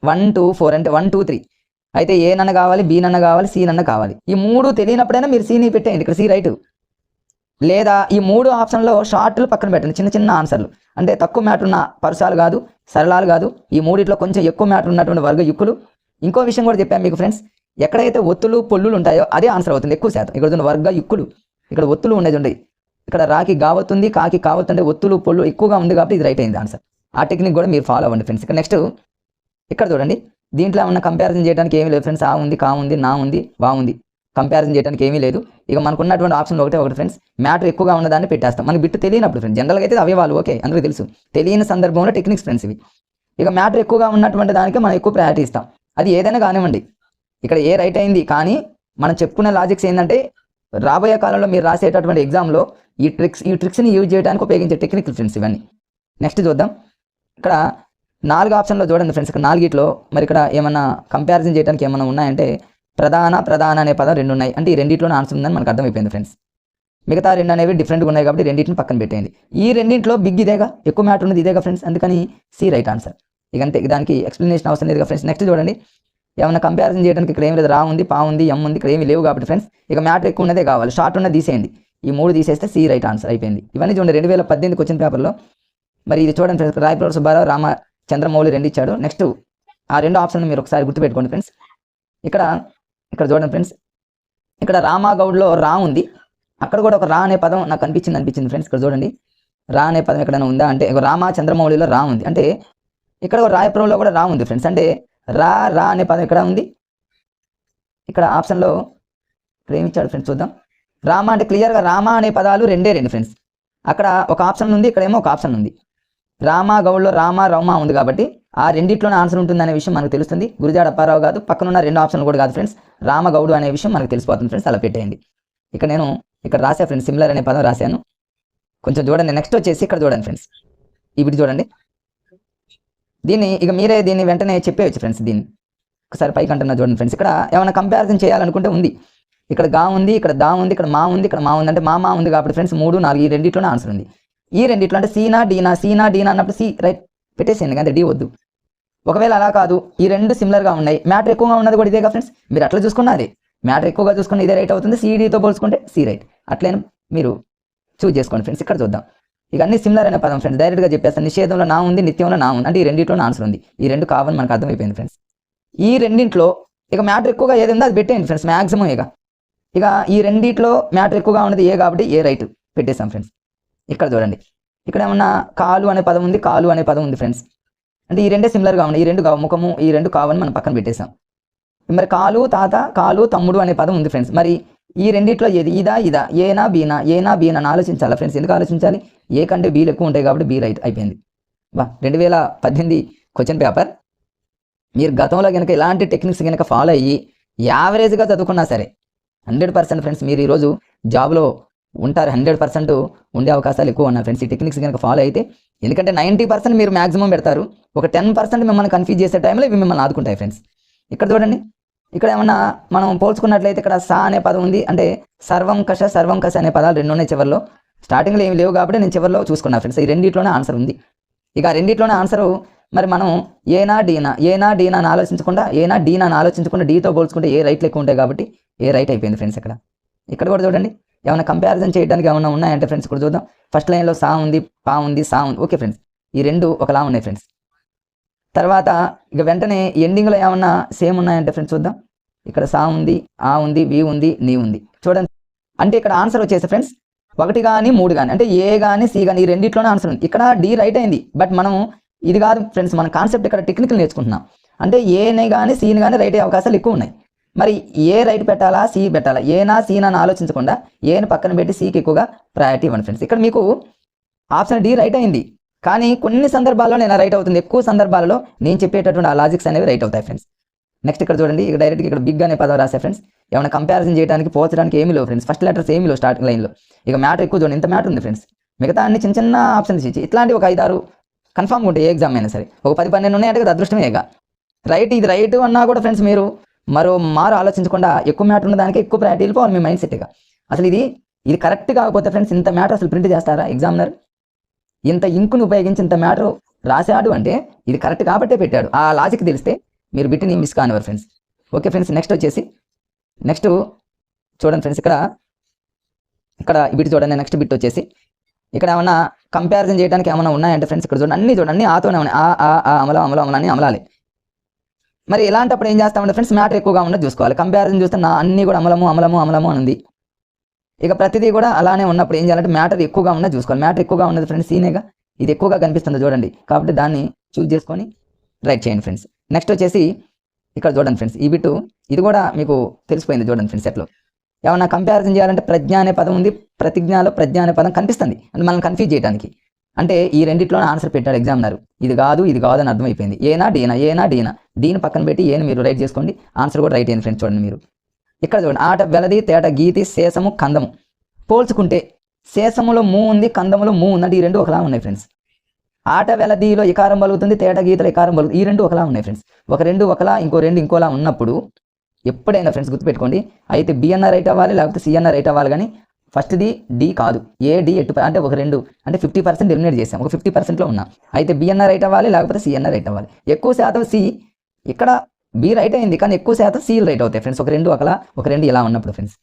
1 2 4 అంటే 1 2 3 అయితే ఏ నన్న కావాలి, బి నన్న కావాలి, సి నన్న కావాలి. ఈ మూడు తెలియనప్పుడైనా మీరు సిని పెట్టేయండి, ఇక్కడ సి రైట్. లేదా ఈ 3 ఆప్షన్లో షార్ట్లు పక్కన పెట్టండి, చిన్న చిన్న ఆన్సర్లు. అంటే తక్కువ మ్యాటర్ ఉన్న పరుషాలు కాదు, సరళాలు కాదు, ఈ మూడిట్లో కొంచెం ఎక్కువ మ్యాటర్ ఉన్నటువంటి వర్గయుక్కులు. ఇంకో విషయం కూడా చెప్పాను మీకు ఫ్రెండ్స్, ఎక్కడైతే ఒత్తులు పొల్లులు ఉంటాయో అదే ఆన్సర్ అవుతుంది ఎక్కువ శాతం. ఇక్కడ వర్గయుక్కులు, ఇక్కడ ఒత్తులు ఉండేది, ఇక్కడ రాకి గావత్తుంది, కాకి కావత్తుంటే ఒత్తులు పొల్లు ఎక్కువగా ఉంది కాబట్టి ఇది రైట్ అయింది ఆన్సర్. ఆ టెక్నిక్ కూడా మీరు ఫాలో అవ్వండి ఫ్రెండ్స్. ఇక నెక్స్ట్ ఇక్కడ చూడండి, దీంట్లో ఏమన్నా కంపారిజన్ చేయడానికి ఏమీ లేదు ఫ్రెండ్స్. ఆ ఉంది, కా ఉంది, నా ఉంది, వా ఉంది, కంపారిజన్ చేయడానికి ఏమీ లేదు. ఇక మనకు ఉన్నటువంటి ఆప్షన్ ఒకటి ఫ్రెండ్స్, మ్యాటర్ ఎక్కువగా ఉన్నదాన్ని పెట్టేస్తాం. మనకి బిట్టు తెలియనప్పుడు ఫ్రెండ్స్, జనరల్గా అయితే అవయవాలు ఓకే అందరికీ తెలుసు, తెలియని సందర్భంలో టెక్నిక్స్ ఫ్రెండ్స్ ఇవి. ఇక మ్యాటర్ ఎక్కువగా ఉన్నటువంటి దానికి మనం ఎక్కువ ప్రయారిటీ ఇస్తాం, అది ఏదైనా కానివ్వండి. ఇక్కడ ఏ రైట్ అయింది, కానీ మనం చెప్పుకునే లాజిక్స్ ఏంటంటే రాబోయే కాలంలో మీరు రాసేటటువంటి ఎగ్జామ్లో ఈ ట్రిక్స్ని యూజ్ చేయడానికి ఉపయోగించే టెక్నిక్ ఫ్రెండ్స్ ఇవన్నీ. నెక్స్ట్ చూద్దాం, ఇక్కడ 4 ఆప్షన్లో చూడండి ఫ్రెండ్స్. ఇక్కడ 4 మరి ఇక్కడ ఏమన్నా కంపారిజన్ చేయడానికి ఏమైనా ఉన్నాయంటే ప్రధాన అనే పదం 2 ఉన్నాయి. అంటే ఈ రెండింటిలోనే ఆన్సర్ ఉందని మనకు అర్థమైపోయింది ఫ్రెండ్స్. మిగతా 2 అనేవి డిఫరెంట్గా ఉన్నాయి కాబట్టి రెండింటిని పక్కన పెట్టేయండి. ఈ రెండింటిలో బిగ్ ఇదేగా, ఎక్కువ మ్యాటర్ ఉన్నది ఇదేగా ఫ్రెండ్స్, అందుకని సి రైట్ ఆన్సర్. ఇక అంతే, దానికి ఎక్స్ప్లెనేషన్ అవసరం లేదు ఫ్రెండ్స్. నెక్స్ట్ చూడండి, ఏమైనా కంపారిజన్ చేయడానికి ఇక్కడ ఏమి లేదు, రా ఉంది, పా ఉంది, ఎం ఉంది, ఇక్కడ ఏమి లేవు కాబట్టి ఫ్రెండ్స్ ఇక మ్యాటర్ ఎక్కువ ఉన్నదే కావాలి, షార్ట్ ఉన్నది తీసేయండి. ఈ 3 తీసేస్తే సి రైట్ ఆన్సర్ అయిపోయింది. ఇవన్నీ చూడండి 2018 క్వశ్చన్ పేపర్లో. మరి ఇది చూడండి ఫ్రెండ్స్, రాయప్రవర్ సుబ్బారావు, చంద్రమౌళి 2 ఇచ్చాడు. నెక్స్ట్ ఆ 2 ఆప్షన్లు మీరు ఒకసారి గుర్తుపెట్టుకోండి ఫ్రెండ్స్. ఇక్కడ చూడండి ఫ్రెండ్స్, ఇక్కడ రామాగౌడ్లో రా ఉంది, అక్కడ కూడా ఒక రా అనే పదం నాకు అనిపించింది ఫ్రెండ్స్. ఇక్కడ చూడండి, రా అనే పదం ఎక్కడైనా ఉందా అంటే చంద్రమౌళిలో రా ఉంది. అంటే ఇక్కడ రాయప్రవలో కూడా రా ఉంది ఫ్రెండ్స్. అంటే రా అనే పదం ఎక్కడ ఉంది, ఇక్కడ ఆప్షన్లో ఏమి ఇచ్చాడు ఫ్రెండ్స్ చూద్దాం. రామ అంటే క్లియర్గా రామ అనే పదాలు 2 ఫ్రెండ్స్. అక్కడ ఒక ఆప్షన్ ఉంది, ఇక్కడేమో ఒక ఆప్షన్ ఉంది. రామాగౌడ్లో రౌమ ఉంది కాబట్టి ఆ రెండిట్లోనే ఆన్సర్ ఉంటుందనే విషయం మనకు తెలుస్తుంది. గురిజాడ అప్పారావు కాదు, పక్కనున్న 2 ఆప్షన్లు కూడా కాదు ఫ్రెండ్స్, రామగౌడు అనే విషయం మనకు తెలిసిపోతుంది ఫ్రెండ్స్. అలా పెట్టేయండి. ఇక్కడ రాసా ఫ్రెండ్స్, సిమిలర్ అనే పదం రాశాను, కొంచెం చూడండి. నెక్స్ట్ వచ్చేసి ఇక్కడ చూడండి ఫ్రెండ్స్, ఇప్పుడు చూడండి దీన్ని, ఇక మీరే దీన్ని వెంటనే చెప్పేయచ్చు ఫ్రెండ్స్. దీన్ని ఒకసారి పైకి అంటున్నా చూడండి ఫ్రెండ్స్. ఇక్కడ ఏమైనా కంపారిజన్ చేయాలనుకుంటే ఉంది, ఇక్కడ గా ఉంది, ఇక్కడ దా ఉంది, ఇక్కడ మా ఉంది, ఇక్కడ మా ఉంది. అంటే మా ఉంది కాబట్టి ఫ్రెండ్స్ 3 4 ఈ రెండిట్లోనే ఆన్సర్ ఉంది. ఈ రెండిట్లో అంటే సీనా డీనా అన్నప్పుడు సి రైట్ పెట్టేసేయండి, అంటే డి వద్దు. ఒకవేళ అలా కాదు, ఈ 2 సిమిలర్గా ఉన్నాయి, మ్యాటర్ ఎక్కువగా ఉన్నది కూడా ఇదేగా ఫ్రెండ్స్, మీరు అట్లా చూసుకున్నా అదే మ్యాటర్ ఎక్కువగా చూసుకుని ఇదే రైట్ అవుతుంది. సిడీతో పోల్చుకుంటే సి రైట్, అట్లనే మీరు చూజ్ చేసుకోండి ఫ్రెండ్స్. ఇక్కడ చూద్దాం, ఇక అన్ని సిమిలర్ అనే పదం ఫ్రెండ్స్, డైరెక్ట్గా చెప్పేస్తాను. నిషేధంలో నా ఉంది, నిత్యంలో నా ఉంది, అంటే ఈ రెండిట్లోనే ఆన్సర్ ఉంది. ఈ 2 కావాలని మనకు అర్థమైపోయింది ఫ్రెండ్స్. ఈ రెండింటిలో ఇక మ్యాటర్ ఎక్కువగా ఏది ఉందో అది పెట్టేయండి ఫ్రెండ్స్, మ్యాక్సిమం. ఇక ఈ రెండిట్లో మ్యాటర్ ఎక్కువగా ఉన్నది ఏ కాబట్టి ఏ రైట్ పెట్టేసాం ఫ్రెండ్స్. ఇక్కడ చూడండి, ఇక్కడ ఏమన్నా కాలు అనే పదం ఉంది, కాలు అనే పదం ఉంది ఫ్రెండ్స్. అంటే ఈ 2 సిమిలర్గా ఉన్నాయి, ఈ 2 ముఖము, ఈ 2 కావని మనం పక్కన పెట్టేసాం. మరి కాలు తాత, కాలు తమ్ముడు అనే పదం ఉంది ఫ్రెండ్స్. మరి ఈ రెండిట్లో ఏది, ఇదా ఏనా బీనా అని ఆలోచించాలా ఫ్రెండ్స్. ఎందుకు ఆలోచించాలి, ఏ కంటే బీలు ఎక్కువ ఉంటాయి కాబట్టి బీ రైట్ అయిపోయింది. 2018 క్వశ్చన్ పేపర్. మీరు గతంలో కనుక ఇలాంటి టెక్నిక్స్ కనుక ఫాలో అయ్యి యావరేజ్గా చదువుకున్నా సరే 100% ఫ్రెండ్స్ మీరు ఈరోజు జాబ్లో ఉంటారు, 100% ఉండే అవకాశాలు ఎక్కువ ఉన్నాయి ఫ్రెండ్స్ ఈ టెక్నిక్స్ కనుక ఫాలో అయితే. ఎందుకంటే 90% మీరు మ్యాక్సిమం పెడతారు, ఒక 10% మిమ్మల్ని కన్ఫ్యూజ్ చేసే టైంలో ఇవి మిమ్మల్ని ఆదుకుంటాయి ఫ్రెండ్స్. ఇక్కడ చూడండి, ఇక్కడ ఏమన్నా మనం పోల్చుకున్నట్లయితే ఇక్కడ సా అనే పదం ఉంది, అంటే సర్వం కష అనే పదాలు 2 ఉన్నాయి చివరిలో. స్టార్టింగ్లో ఏమి లేవు కాబట్టి నేను చివరిలో చూసుకున్నా ఫ్రెండ్స్. ఈ రెండిట్లోనే ఆన్సర్ ఉంది. ఇక ఆ రెండిట్లోనే ఆన్సరు మరి మనం ఏనా డీనా అని ఆలోచించకుండా డీతో పోల్చుకుంటే ఏ రైట్లు ఎక్కువ ఉంటాయి కాబట్టి ఏ రైట్ అయిపోయింది ఫ్రెండ్స్. ఇక్కడ కూడా చూడండి, ఏమైనా కంపారిజన్ చేయడానికి ఏమైనా ఉన్నాయంటే ఫ్రెండ్స్ ఇక్కడ చూద్దాం. ఫస్ట్ లైన్లో సా ఉంది, పా ఉంది, సా ఉంది. ఓకే ఫ్రెండ్స్, ఈ 2 ఒకలా ఉన్నాయి ఫ్రెండ్స్. తర్వాత ఇక వెంటనే ఎండింగ్లో ఏమన్నా సేమ్ ఉన్నాయంటే ఫ్రెండ్స్ చూద్దాం. ఇక్కడ సా ఉంది, ఆ ఉంది, వి ఉంది, నీ ఉంది. చూడండి, అంటే ఇక్కడ ఆన్సర్ వచ్చేసి ఫ్రెండ్స్ 1 కానీ 3 కానీ, అంటే ఏ కానీ సి కానీ ఈ రెండిట్లోనే ఆన్సర్ ఉంది. ఇక్కడ డి రైట్ అయింది, బట్ మనం ఇది కాదు ఫ్రెండ్స్, మన కాన్సెప్ట్ ఇక్కడ టెక్నికల్ నేర్చుకుంటున్నాం. అంటే ఏని కానీ సీని కానీ రైట్ అయ్యే అవకాశాలు ఎక్కువ ఉన్నాయి. మరి ఏ రైట్ పెట్టాలా, సి పెట్టాలా, ఏనా సీనా అని ఆలోచించకుండా ఏని పక్కన పెట్టి సికి ఎక్కువగా ప్రయారిటీ ఇవ్వండి ఫ్రెండ్స్. ఇక్కడ మీకు ఆప్షన్ డి రైట్ అయింది, కానీ కొన్ని సందర్భాల్లో నేను రైట్ అవుతుంది, ఎక్కువ సందర్భాలలో నేను చెప్పేటటువంటి ఆ లాజిక్స్ అనేవి రైట్ అవుతాయి ఫ్రెండ్స్. నెక్స్ట్ ఇక్కడ చూడండి, ఇక డైరెక్ట్గా ఇక్కడ బిగ్ అనే పదం రాసే ఫ్రెండ్స్. ఏమైనా కంపారిజన్ చేయడానికి పోల్చడానికి ఏమీ లేవు ఫ్రెండ్స్, ఫస్ట్ లెటర్స్ ఏమీ లేవు స్టార్టింగ్ లైన్లో. ఇక మ్యాటర్ ఎక్కువ చూడండి, ఇంత మ్యాటర్ ఉంది ఫ్రెండ్స్. మిగతా అన్ని చిన్న చిన్న ఆప్షన్స్ ఇచ్చి ఇట్లాంటి ఒక 5-6 కన్ఫామ్గా ఉంటాయి ఏ ఎగ్జామ్ అయినా సరే. ఒక 10-12 ఉన్నాయంటే కదా అదృష్టమేగా. రైట్, ఇది రైట్ అన్నా కూడా ఫ్రెండ్స్ మీరు మారు ఆలోచించకుండా ఎక్కువ మ్యాటర్ ఉన్న దానికి ఎక్కువ ప్రయారిటీ వెళ్ళిపోవాలి మీ మైండ్ సెట్గా. అసలు ఇది కరెక్ట్ కాకపోతే ఫ్రెండ్స్ ఇంత మ్యాటర్ అసలు ప్రింట్ చేస్తారా ఎగ్జామినర్? ఇంత ఇంకును ఉపయోగించి ఇంత మ్యాటర్ రాశాడు అంటే ఇది కరెక్ట్ కాబట్టే పెట్టాడు. ఆ లాజిక్ తెలిస్తే మీరు బిట్ని మిస్ కానివ్వరు ఫ్రెండ్స్. ఓకే ఫ్రెండ్స్, నెక్స్ట్ చూడండి ఫ్రెండ్స్, ఇక్కడ బిట్ చూడండి. నెక్స్ట్ బిట్ వచ్చేసి ఇక్కడ ఏమన్నా కంపారిజన్ చేయడానికి ఏమైనా ఉన్నాయంటే ఫ్రెండ్స్ ఇక్కడ చూడండి, అన్ని ఆతోనే ఉన్నాయి. అమలం అని అమలాలి. మరి ఇలాంటప్పుడు ఏం చేస్తామంటే ఫ్రెండ్స్ మ్యాటర్ ఎక్కువగా ఉన్నది చూసుకోవాలి. కంపారిజన్ చూస్తే అన్ని కూడా అమలము అని ఉంది. ఇక ప్రతిదీ కూడా అలానే ఉన్నప్పుడు ఏం చేయాలంటే మ్యాటర్ ఎక్కువగా ఉన్నది చూసుకోవాలి. మ్యాటర్ ఎక్కువగా ఉన్నది ఫ్రెండ్స్ సీనేగా, ఇది ఎక్కువగా కనిపిస్తుంది చూడండి, కాబట్టి దాన్ని చూస్ చేసుకొని రైట్ చేయండి ఫ్రెండ్స్. నెక్స్ట్ వచ్చేసి ఇక్కడ చూడండి ఫ్రెండ్స్, ఈ బిట్టు ఇది కూడా మీకు తెలిసిపోయింది చూడండి ఫ్రెండ్స్. ఎట్లా ఏమన్నా కంపారిజన్ చేయాలంటే ప్రజ్ఞ అనే పదం ఉంది, ప్రతిజ్ఞలో ప్రజ్ఞ అనే పదం కనిపిస్తుంది అంటే మనల్ని కన్ఫ్యూజ్ చేయడానికి. అంటే ఈ రెండిట్లోనే ఆన్సర్ పెట్టాడు ఎగ్జామినర్. ఇది కాదు అని అర్థమైపోయింది. ఏనా డీనా డీని పక్కన పెట్టి ఏని మీరు రైట్ చేసుకోండి, ఆన్సర్ కూడా రైట్ అయింది ఫ్రెండ్స్. చూడండి మీరు ఇక్కడ చూడండి, ఆట వెలది తేట గీతి శేషము కందము. పోల్చుకుంటే శేషములో మూ ఉంది, కందములో మూ ఉంది, అంటే ఈ రెండు ఒకలా ఉన్నాయి ఫ్రెండ్స్. ఆట వెలదిలో ఇకారం పలుకుతుంది, తేట గీతలో ఇకారం పలుకుతుంది, ఈ రెండు ఒకలా ఉన్నాయి ఫ్రెండ్స్. ఒక రెండు ఒకలా, ఇంకో రెండు ఇంకోలా ఉన్నప్పుడు ఎప్పుడైనా ఫ్రెండ్స్ గుర్తుపెట్టుకోండి, అయితే బి అన్న రైట్ అవ్వాలి లేకపోతే సి అన్న రైట్ అవ్వాలి, కానీ ఫస్ట్ది డి కాదు, ఏ డి ఎట్టు అంటే ఒక రెండు అంటే 50% ఎలిమినేట్ చేసాం, ఒక 50%లో ఉన్నాం. అయితే బి అన్న రైట్ అవ్వాలి లేకపోతే సి అన్న రైట్ అవ్వాలి. ఎక్కువ శాతం సి, ఇక్కడ బి రైట్ అయింది కానీ ఎక్కువ శాతం సీలు రైట్ అవుతాయి ఫ్రెండ్స్. ఒక రెండు ఒకలా, ఒక రెండు ఇలా ఉన్నప్పుడు ఫ్రెండ్స్.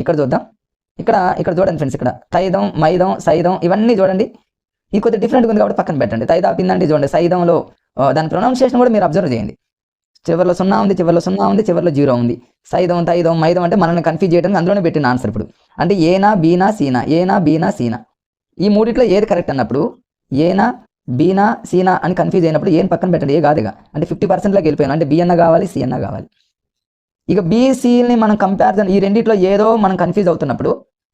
ఇక్కడ చూద్దాం, ఇక్కడ చూడండి ఫ్రెండ్స్, ఇక్కడ తైదం మైదం సైదం ఇవన్నీ చూడండి, ఇది కొద్దిగా డిఫరెంట్గా ఉంది కాబట్టి పక్కన పెట్టండి. తైదా పిందండి చూడండి, సైదంలో దాని ప్రొనౌన్సియేషన్ కూడా మీరు అబ్జర్వ్ చేయండి. చివరిలో 0 ఉంది, చివరిలో 0 ఉంది. సైదం తైదం మైదం అంటే మనల్ని కన్ఫ్యూజ్ చేయడానికి అందులోనే పెట్టిన ఆన్సర్. ఇప్పుడు అంటే ఏనా బీనా సీనా ఈ మూడిట్లో ఏది కరెక్ట్ అన్నప్పుడు ఏనా బీనా సీనా అని కన్ఫ్యూజ్ అయినప్పుడు ఏం పక్కన పెట్టండి, ఏ కాదుగా. అంటే 50%లోకి వెళ్ళిపోయాను, అంటే బి అన్న కావాలి సి అన్న కావాలి. ఇక బీసీని మనం కంపారిజన్ ఈ రెండిట్లో ఏదో మనం కన్ఫ్యూజ్ అవుతున్నప్పుడు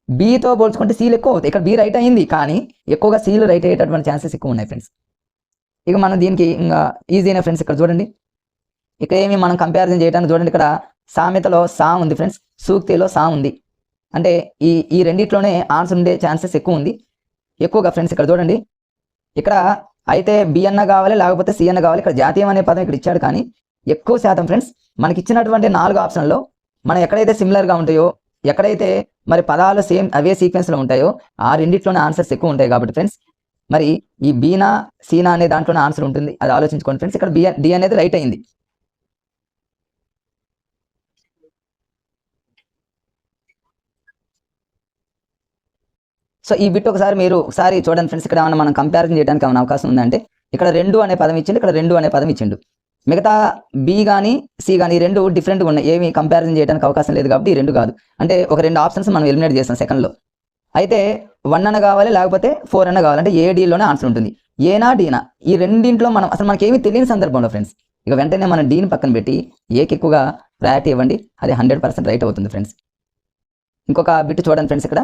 బీతో పోల్చుకుంటే సీలు ఎక్కువ అవుతాయి. ఇక్కడ బి రైట్ అయింది కానీ ఎక్కువగా సీలు రైట్ అయ్యేటటువంటి ఛాన్సెస్ ఎక్కువ ఉన్నాయి ఫ్రెండ్స్. ఇక మనం దీనికి ఇంకా ఈజీనే ఫ్రెండ్స్. ఇక్కడ చూడండి, ఇక్కడ ఏమి మనం కంపారిజన్ చేయడానికి చూడండి, ఇక్కడ సామెతలో సా ఉంది ఫ్రెండ్స్, సూక్తిలో సా ఉంది. అంటే ఈ రెండిట్లోనే ఆన్సర్ ఉండే ఛాన్సెస్ ఎక్కువ ఉంది ఎక్కువగా ఫ్రెండ్స్. ఇక్కడ చూడండి, ఇక్కడ అయితే బి అన్న కావాలి లేకపోతే సి అన్న కావాలి. ఇక్కడ జాతీయం అనే పదం ఇక్కడ ఇచ్చాడు కానీ ఎక్కువ శాతం ఫ్రెండ్స్ మనకి ఇచ్చినటువంటి 4 ఆప్షన్లో మనం ఎక్కడైతే సిమిలర్గా ఉంటాయో, ఎక్కడైతే మరి పదాలు సేమ్ అవే సీక్వెన్స్లో ఉంటాయో ఆ రెండిట్లోనే ఆన్సర్స్ ఎక్కువ ఉంటాయి కాబట్టి ఫ్రెండ్స్ మరి ఈ బీనా సీనా అనే దాంట్లోనే ఆన్సర్ ఉంటుంది, అది ఆలోచించుకోండి ఫ్రెండ్స్. ఇక్కడ డి అనేది రైట్ అయింది. సో ఈ బిట్ ఒకసారి చూడండి ఫ్రెండ్స్. ఇక్కడ ఏమైనా మనం కంపారిజన్ చేయడానికి ఏమైనా అవకాశం ఉందంటే ఇక్కడ 2 అనే పదం ఇచ్చిండు, ఇక్కడ 2 అనే పదం ఇచ్చిండు. మిగతా బి కానీ సి కానీ ఈ రెండు డిఫరెంట్గా ఉన్నాయి, ఏమి కంపారిజన్ చేయడానికి అవకాశం లేదు కాబట్టి ఈ రెండు కాదు. అంటే ఒక 2 ఆప్షన్స్ మనం ఎలిమినేట్ చేస్తాం సెకండ్లో. అయితే 1 అన్న కావాలి లేకపోతే 4 అన్న కావాలి, అంటే ఏడీలోనే ఆన్సర్ ఉంటుంది. ఏనా డీనా ఈ రెండింట్లో మనం అసలు మనకి ఏమీ తెలియని సందర్భంలో ఫ్రెండ్స్ ఇక వెంటనే మనం డీని పక్కన పెట్టి ఏకి ఎక్కువగా ప్రయారిటీ ఇవ్వండి, అది 100% రైట్ అవుతుంది ఫ్రెండ్స్. ఇంకొక బిట్ చూడండి ఫ్రెండ్స్, ఇక్కడ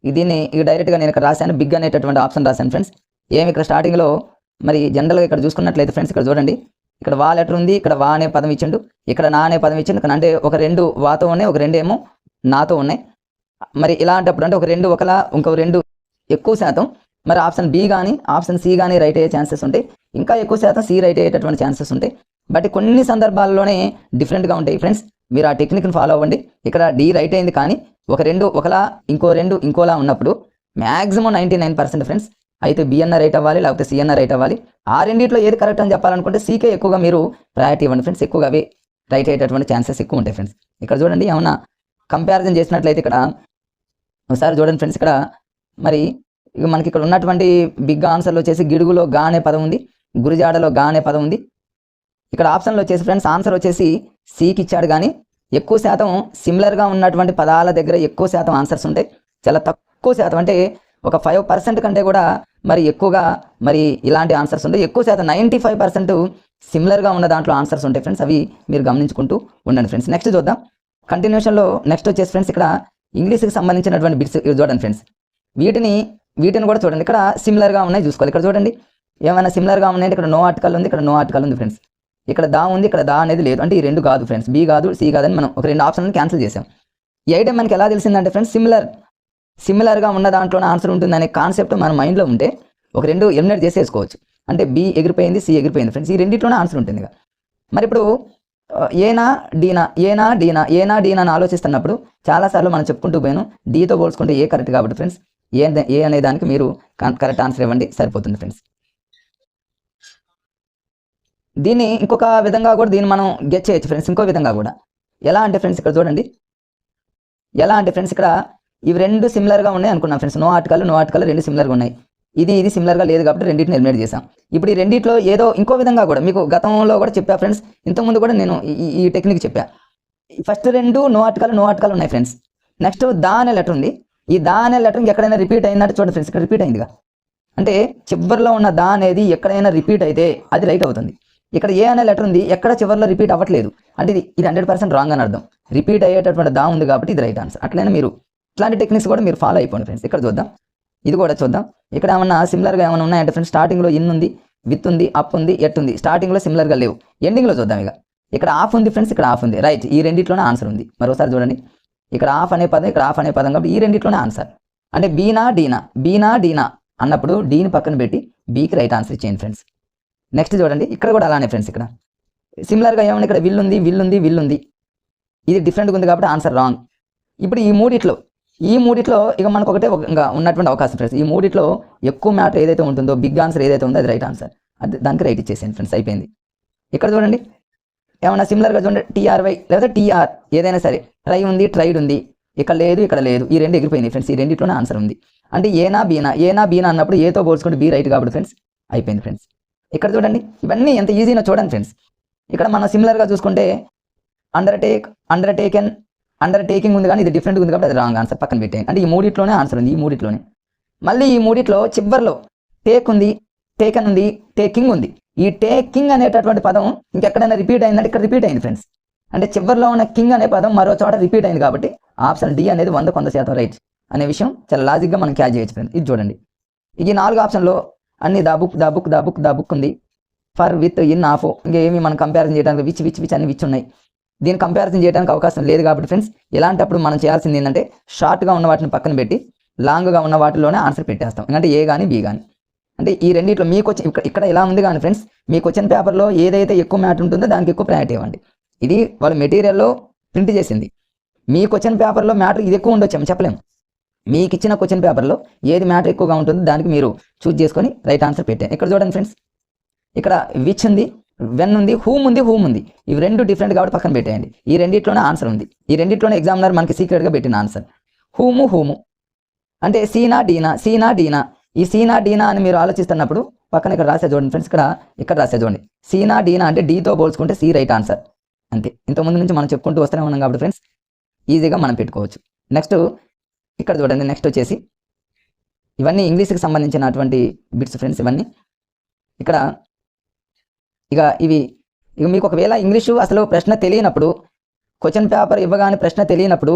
దీన్ని ఇక డైరెక్ట్గా నేను ఇక్కడ రాశాను, బిగ్ అనేటటువంటి ఆప్షన్ రాశాను ఫ్రెండ్స్. ఏమి ఇక్కడ స్టార్టింగ్లో మరి జనరల్గా ఇక్కడ చూసుకున్నట్లయితే ఫ్రెండ్స్ ఇక్కడ చూడండి, ఇక్కడ వా లెటర్ ఉంది, ఇక్కడ వా అనే పదం ఇచ్చిండు, ఇక్కడ నా అనే పదం ఇచ్చిండు. అంటే ఒక 2 వాతో ఉన్నాయి, ఒక 2 ఏమో నాతో ఉన్నాయి. మరి ఇలాంటప్పుడు అంటే ఒక 2 ఒకలా, ఇంకో 2 ఎక్కువ శాతం మరి ఆప్షన్ బి కానీ ఆప్షన్ సి కానీ రైట్ అయ్యే ఛాన్సెస్ ఉంటాయి, ఇంకా ఎక్కువ శాతం సి రైట్ అయ్యేటటువంటి ఛాన్సెస్ ఉంటాయి. బట్ కొన్ని సందర్భాల్లోనే డిఫరెంట్గా ఉంటాయి ఫ్రెండ్స్, మీరు ఆ టెక్నిక్ని ఫాలో అవ్వండి. ఇక్కడ డి రైట్ అయింది కానీ ఒక 2 ఒకలా, ఇంకో 2 ఇంకోలా ఉన్నప్పుడు మ్యాక్సిమం 99% ఫ్రెండ్స్ అయితే బి అన్న రైట్ అవ్వాలి లేకపోతే సి అన్న రైట్ అవ్వాలి. ఆ రెండిట్లో ఏది కరెక్ట్ అని చెప్పాలనుకుంటే సీకే ఎక్కువగా మీరు ప్రయారిటీ ఇవ్వండి ఫ్రెండ్స్, ఎక్కువగా అవే రైట్ అయ్యేటటువంటి ఛాన్సెస్ ఎక్కువ ఉంటాయి ఫ్రెండ్స్. ఇక్కడ చూడండి, ఏమన్నా కంపారిజన్ చేసినట్లయితే ఇక్కడ ఒకసారి చూడండి ఫ్రెండ్స్, ఇక్కడ మరి ఇక మనకి ఇక్కడ ఉన్నటువంటి బిగ్ ఆన్సర్లు వచ్చేసి గిడుగులో గా అనే పదం ఉంది, గురిజాడలో గా అనే పదం ఉంది. ఇక్కడ ఆప్షన్లో వచ్చేసి ఫ్రెండ్స్ ఆన్సర్ వచ్చేసి సికి ఇచ్చాడు కానీ ఎక్కువ శాతం సిమిలర్గా ఉన్నటువంటి పదాల దగ్గర ఎక్కువ శాతం ఆన్సర్స్ ఉంటాయి, చాలా తక్కువ శాతం అంటే ఒక 5% కంటే కూడా మరి ఎక్కువగా మరి ఇలాంటి ఆన్సర్స్ ఉంటాయి. ఎక్కువ శాతం 95% సిమిలర్గా ఉన్న దాంట్లో ఆన్సర్స్ ఉంటాయి ఫ్రెండ్స్, అవి మీరు గమనించుకుంటూ ఉండండి ఫ్రెండ్స్. నెక్స్ట్ చూద్దాం కంటిన్యూషన్లో. నెక్స్ట్ వచ్చేసి ఫ్రెండ్స్ ఇక్కడ ఇంగ్లీష్కి సంబంధించినటువంటి బిట్స్ చూడండి ఫ్రెండ్స్, వీటిని కూడా చూడండి. ఇక్కడ సిమిలర్గా ఉన్నాయి చూసుకోవాలి. ఇక్కడ చూడండి, ఏమైనా సిమిలర్గా ఉన్నాయంటే ఇక్కడ నో ఆర్టికల్ ఉంది, ఇక్కడ నో ఆర్టికల్ ఉంది ఫ్రెండ్స్. ఇక్కడ దా ఉంది, ఇక్కడ దా అనేది లేదు, అంటే ఈ రెండు కాదు ఫ్రెండ్స్, బి కాదు సి కాదని మనం ఒక రెండు ఆప్షన్లను క్యాన్సిల్ చేసాం. ఈ ఐటమ్ మనకి ఎలా తెలిసిందంటే ఫ్రెండ్స్, సిమిలర్గా ఉన్న దాంట్లోనే ఆన్సర్ ఉంటుంది అనే కాన్సెప్ట్ మన మైండ్లో ఉంటే ఒక రెండు ఎలిమినేట్ చేసేసుకోవచ్చు. అంటే బి ఎగిరిపోయింది, సి ఎగిరిపోయింది ఫ్రెండ్స్, ఈ రెండిట్లోనే ఆన్సర్ ఉంటుంది. మరి ఇప్పుడు ఏనా డీనా అని ఆలోచిస్తున్నప్పుడు చాలాసార్లు మనం చెప్పుకుంటూ పోయాను, డీతో పోల్చుకుంటే ఏ కరెక్ట్ కాబట్టి ఫ్రెండ్స్ ఏ అనే దానికి మీరు కరెక్ట్ ఆన్సర్ ఇవ్వండి, సరిపోతుంది ఫ్రెండ్స్. దీన్ని ఇంకొక విధంగా కూడా దీన్ని మనం గెట్ చేయొచ్చు ఫ్రెండ్స్, ఇంకో విధంగా కూడా. ఎలా అంటే ఫ్రెండ్స్ ఇక్కడ చూడండి, ఇక్కడ ఇవి రెండు సిమిలర్గా ఉన్నాయి అనుకున్నాం ఫ్రెండ్స్, నో ఆర్టికల్ రెండు సిమిలర్గా ఉన్నాయి. ఇది సిమిలర్గా లేదు కాబట్టి రెండింటిని ఎలిమినేట్ చేసాం. ఇప్పుడు ఈ రెండిట్లో ఏదో ఇంకో విధంగా కూడా మీకు గతంలో కూడా చెప్పా ఫ్రెండ్స్, ఇంతకుముందు కూడా నేను ఈ టెక్నిక్ చెప్పా. ఫస్ట్ రెండు నో ఆర్టికల్ ఉన్నాయి ఫ్రెండ్స్. నెక్స్ట్ దా అనే లెటర్ ఉంది, ఈ దా అనే లెటర్ ఎక్కడైనా రిపీట్ అయిందంటే చూడండి ఫ్రెండ్స్, ఇక్కడ రిపీట్ అయిందిగా. అంటే చివరిలో ఉన్న దా అనేది ఎక్కడైనా రిపీట్ అయితే అది రైట్ అవుతుంది. ఇక్కడ ఏ అనే లెటర్ ఉంది, ఎక్కడ చివరిలో రిపీట్ అవ్వట్లేదు, అంటే ఇది 100% రాంగ్ అని అర్థం. రిపీట్ అయ్యేటటువంటి దా ఉంది కాబట్టి ఇది రైట్ ఆన్సర్. అట్లనే మీరు ఇట్లాంటి టెక్నిక్స్ కూడా మీరు ఫాలో అయిపోండి ఫ్రెండ్స్. ఇక్కడ చూద్దాం, ఇది కూడా చూద్దాం. ఇక్కడ ఏమన్నా సిమిలర్గా ఏమైనా ఉన్నాయంటే ఫ్రెండ్స్, స్టార్టింగ్లో ఇన్ ఉంది, విత్ ఉంది, అప్ ఉంది, ఎట్ ఉంది. స్టార్టింగ్లో సిమిలర్గా లేవు, ఎండింగ్లో చూద్దాం. ఇక ఇక్కడ ఆఫ్ ఉంది ఫ్రెండ్స్, ఇక్కడ ఆఫ్ ఉంది, రైట్. ఈ రెండిట్లోనే ఆన్సర్ ఉంది. మరోసారి చూడండి, ఇక్కడ ఆఫ్ అనే పదం, ఇక్కడ ఆఫ్ అనే పదం కాబట్టి ఈ రెండిట్లోనే ఆన్సర్. అంటే బీనా డీనా అన్నప్పుడు డీని పక్కన పెట్టి బీకి రైట్ ఆన్సర్ ఇచ్చేయండి ఫ్రెండ్స్. నెక్స్ట్ చూడండి, ఇక్కడ కూడా అలానే ఫ్రెండ్స్, ఇక్కడ సిమిలర్గా ఏమన్నా ఇక్కడ విల్ ఉంది, ఇది డిఫరెంట్గా ఉంది కాబట్టి ఆన్సర్ రాంగ్. ఇప్పుడు ఈ మూడిట్లో ఇక మనకు ఒకటే ఇంకా ఉన్నటువంటి అవకాశం ఫ్రెండ్స్. ఈ మూడిట్లో ఎక్కువ మ్యాటర్ ఏదైతే ఉంటుందో, బిగ్ ఆన్సర్ ఏదైతే ఉందో అది రైట్ ఆన్సర్, అది దానికి రైట్ ఇచ్చేసాను ఫ్రెండ్స్, అయిపోయింది. ఇక్కడ చూడండి, ఏమన్నా సిమిలర్గా చూడండి, టీఆర్వై లేదా టీఆర్ ఏదైనా సరే, ట్రైడ్ ఉంది, ఇక్కడ లేదు, ఈ రెండు ఎగిరిపోయింది ఫ్రెండ్స్, ఈ రెండిట్లోనే ఆన్సర్ ఉంది. అంటే ఏనా బీనా అన్నప్పుడు ఏతో పోల్చుకుంటే బీ రైట్ కాబట్టి ఫ్రెండ్స్ అయిపోయింది ఫ్రెండ్స్. ఇక్కడ చూడండి, ఇవన్నీ ఎంత ఈజీనో చూడండి ఫ్రెండ్స్. ఇక్కడ మనం సిమిలర్గా చూసుకుంటే అండర్టేకింగ్ ఉంది, కానీ ఇది డిఫరెంట్ ఉంది కాబట్టి అది రాంగ్ ఆన్సర్, పక్కన పెట్టేయండి. అంటే ఈ మూడిట్లోనే ఆన్సర్ ఉంది, ఈ మూడిట్లోనే. మళ్ళీ ఈ మూడిట్లో చివరిలో టేకన్ ఉంది, టేకింగ్ ఉంది. ఈ టేకింగ్ అనేటటువంటి పదం ఇంకెక్కడైనా రిపీట్ అయిందంటే ఇక్కడ రిపీట్ అయింది ఫ్రెండ్స్. అంటే చివరిలో ఉన్న కింగ్ అనే పదం మరో చోట రిపీట్ అయింది కాబట్టి ఆప్షన్ డి అనేది 100% రైట్ అనే విషయం చాలా లాజిక్గా మనం క్యాచ్ చేయొచ్చు ఫ్రెండ్స్. ఇది చూడండి, ఈ 4 ఆప్షన్లో అన్ని దా బుక్ ఉంది, ఫర్, విత్, ఇన్, ఆఫ్. ఇంకేమి మనం కంపారిజన్ చేయడానికి విచ్ అన్ని విచ్ ఉన్నాయి. దీన్ని కంపారిజన్ చేయడానికి అవకాశం లేదు కాబట్టి ఫ్రెండ్స్ ఇలాంటప్పుడు మనం చేయాల్సింది ఏంటంటే షార్ట్గా ఉన్న వాటిని పక్కన పెట్టి లాంగ్గా ఉన్న వాటిలోనే ఆన్సర్ పెట్టేస్తాం. ఎందుకంటే ఏ కానీ బి కానీ. అంటే ఈ రెండిట్లో మీకు వచ్చి ఇక్కడ ఇలా ఉంది కానీ ఫ్రెండ్స్, మీకు వచ్చిన పేపర్లో ఏదైతే ఎక్కువ మ్యాటర్ ఉంటుందో దానికి ఎక్కువ ప్రయారిటీ ఇవ్వండి. ఇది వాళ్ళ మెటీరియల్లో ప్రింట్ చేసింది. మీకు వచ్చిన పేపర్లో మ్యాటర్ ఇది ఎక్కువ ఉండొచ్చాము చెప్పలేము. మీకు ఇచ్చిన క్వశ్చన్ పేపర్లో ఏది మ్యాటర్ ఎక్కువగా ఉంటుందో దానికి మీరు చూస్ చేసుకొని రైట్ ఆన్సర్ పెట్టాను. ఇక్కడ చూడండి ఫ్రెండ్స్, ఇక్కడ విచ్ ఉంది, వెన్ ఉంది, హూమ్ ఉంది. ఇవి రెండు డిఫరెంట్ కాబట్టి పక్కన పెట్టేయండి. ఈ రెండిట్లోనే ఆన్సర్ ఉంది. ఈ రెండిట్లోనే ఎగ్జామినర్ మనకి సీక్రెట్గా పెట్టిన ఆన్సర్ హూము. అంటే సీనా డీనా. ఈ సీనా డీనా అని మీరు ఆలోచిస్తున్నప్పుడు పక్కన ఇక్కడ రాసే చూడండి ఫ్రెండ్స్, ఇక్కడ రాసే చూడండి, సీనా డీనా అంటే డీతో పోల్చుకుంటే సి రైట్ ఆన్సర్. అంతే. ఇంతకుముందు నుంచి మనం చెప్పుకుంటూ వస్తూనే ఉన్నాం కాబట్టి ఫ్రెండ్స్ ఈజీగా మనం పెట్టుకోవచ్చు. నెక్స్ట్ ఇక్కడ చూడండి, నెక్స్ట్ వచ్చేసి ఇవన్నీ ఇంగ్లీష్కి సంబంధించినటువంటి బిట్స్ ఫ్రెండ్స్. ఇవన్నీ ఇక్కడ ఇక మీకు ఒకవేళ ఇంగ్లీషు అసలు ప్రశ్న తెలియనప్పుడు, క్వశ్చన్ పేపర్ ఇవ్వగానే ప్రశ్న తెలియనప్పుడు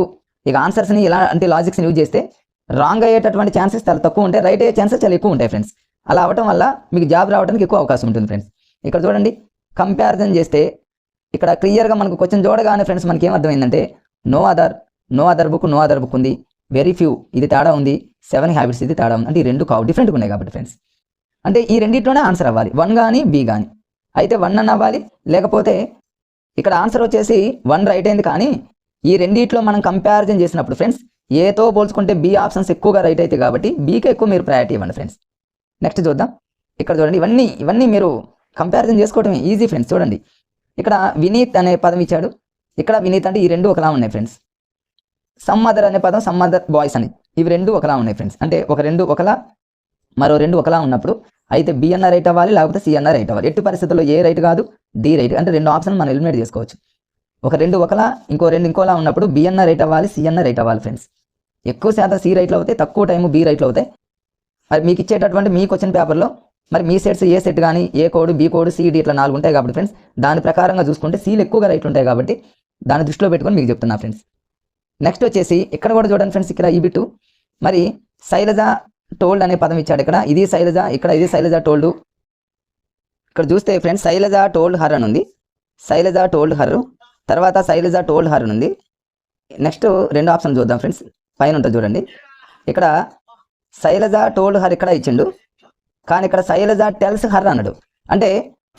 ఇక ఆన్సర్స్ని ఇలా అంటే లాజిక్స్ని యూజ్ చేస్తే రాంగ్ అయ్యేటటువంటి ఛాన్సెస్ చాలా తక్కువ ఉంటాయి, రైట్ అయ్యే ఛాన్సెస్ చాలా ఎక్కువ ఉంటాయి ఫ్రెండ్స్. అలా అవ్వటం వల్ల మీకు జాబ్ రావడానికి ఎక్కువ అవకాశం ఉంటుంది ఫ్రెండ్స్. ఇక్కడ చూడండి, కంపారిజన్ చేస్తే ఇక్కడ క్లియర్గా మనకు క్వశ్చన్ చూడగానే ఫ్రెండ్స్ మనకి ఏమర్థమైందంటే నో అదర్ బుక్ ఉంది, వెరీ ఫ్యూ ఇది తేడా ఉంది, 7 హ్యాబిట్స్ ఇది తేడా ఉంది. అంటే ఈ రెండు డిఫరెంట్గా ఉన్నాయి కాబట్టి ఫ్రెండ్స్ అంటే ఈ రెండిట్లోనే ఆన్సర్ అవ్వాలి, 1 కానీ బి కానీ. అయితే 1 అని అవ్వాలి, లేకపోతే ఇక్కడ ఆన్సర్ వచ్చేసి 1 రైట్ అయింది. కానీ ఈ రెండిట్లో మనం కంపారిజన్ చేసినప్పుడు ఫ్రెండ్స్ ఏతో పోల్చుకుంటే బి ఆప్షన్స్ ఎక్కువగా రైట్ అవుతాయి కాబట్టి బీకి ఎక్కువ మీరు ప్రయారిటీ ఇవ్వండి ఫ్రెండ్స్. నెక్స్ట్ చూద్దాం, ఇక్కడ చూడండి, ఇవన్నీ మీరు కంపారిజన్ చేసుకోవటం ఈజీ ఫ్రెండ్స్. చూడండి, ఇక్కడ వినీత్ అనే పదం ఇచ్చాడు, ఇక్కడ వినీత్ అంటే ఈ రెండు ఒకలా ఉన్నాయి ఫ్రెండ్స్. సమ్ అదర్ అనే పదం సమ్ అదర్ బాయ్స్ అని, ఇవి రెండు ఒకలా ఉన్నాయి ఫ్రెండ్స్. అంటే ఒక రెండు ఒకలా, మరో రెండు ఒకలా ఉన్నప్పుడు అయితే బి అన్న రైట్ అవ్వాలి, లేకపోతే సి అన్న రైట్ అవ్వాలి. ఎట్టి పరిస్థితుల్లో ఏ రైట్ కాదు, డి రైట్. అంటే 2 ఆప్షన్ మనం ఎలిమినేట్ చేసుకోవచ్చు. ఒక రెండు ఒకలా, ఇంకో రెండు ఇంకోలా ఉన్నప్పుడు బి అన్న రైట్ అవ్వాలి, సి అన్న రైట్ అవ్వాలి ఫ్రెండ్స్. ఎక్కువ శాతం సి రైట్లో అవుతాయి, తక్కువ టైము బి రైట్లో అవుతాయి. మరి మీకు ఇచ్చేటటువంటి మీ క్వశ్చన్ పేపర్లో మరి మీ సెట్స్ ఏ సెట్ కానీ ఏ కోడ్, బి కోడ్, సిడి ఇట్లా 4 ఉంటాయి కాబట్టి ఫ్రెండ్స్ దాని ప్రకారంగా చూసుకుంటే సీలు ఎక్కువగా రైట్ ఉంటాయి కాబట్టి దాన్ని దృష్టిలో పెట్టుకొని మీకు చెప్తున్నా ఫ్రెండ్స్. నెక్స్ట్ వచ్చేసి ఇక్కడ కూడా చూడండి ఫ్రెండ్స్, ఇక్కడ ఈ బిట్టు మరి శైలజ టోల్డ్ అనే పదం ఇచ్చాడు. ఇక్కడ ఇది శైలజ, ఇక్కడ ఇది శైలజ టోల్డ్. ఇక్కడ చూస్తే ఫ్రెండ్స్ శైలజ టోల్డ్ హర్ అని ఉంది, శైలజ టోల్డ్ హర్, తర్వాత శైలజ టోల్డ్ హర్ ఉంది. నెక్స్ట్ రెండు ఆప్షన్ చూద్దాం ఫ్రెండ్స్, పైన ఉంటుంది చూడండి. ఇక్కడ శైలజ టోల్డ్ హర్ ఇక్కడ ఇచ్చిండు, కానీ ఇక్కడ శైలజ టెల్స్ హర్ అన్నాడు. అంటే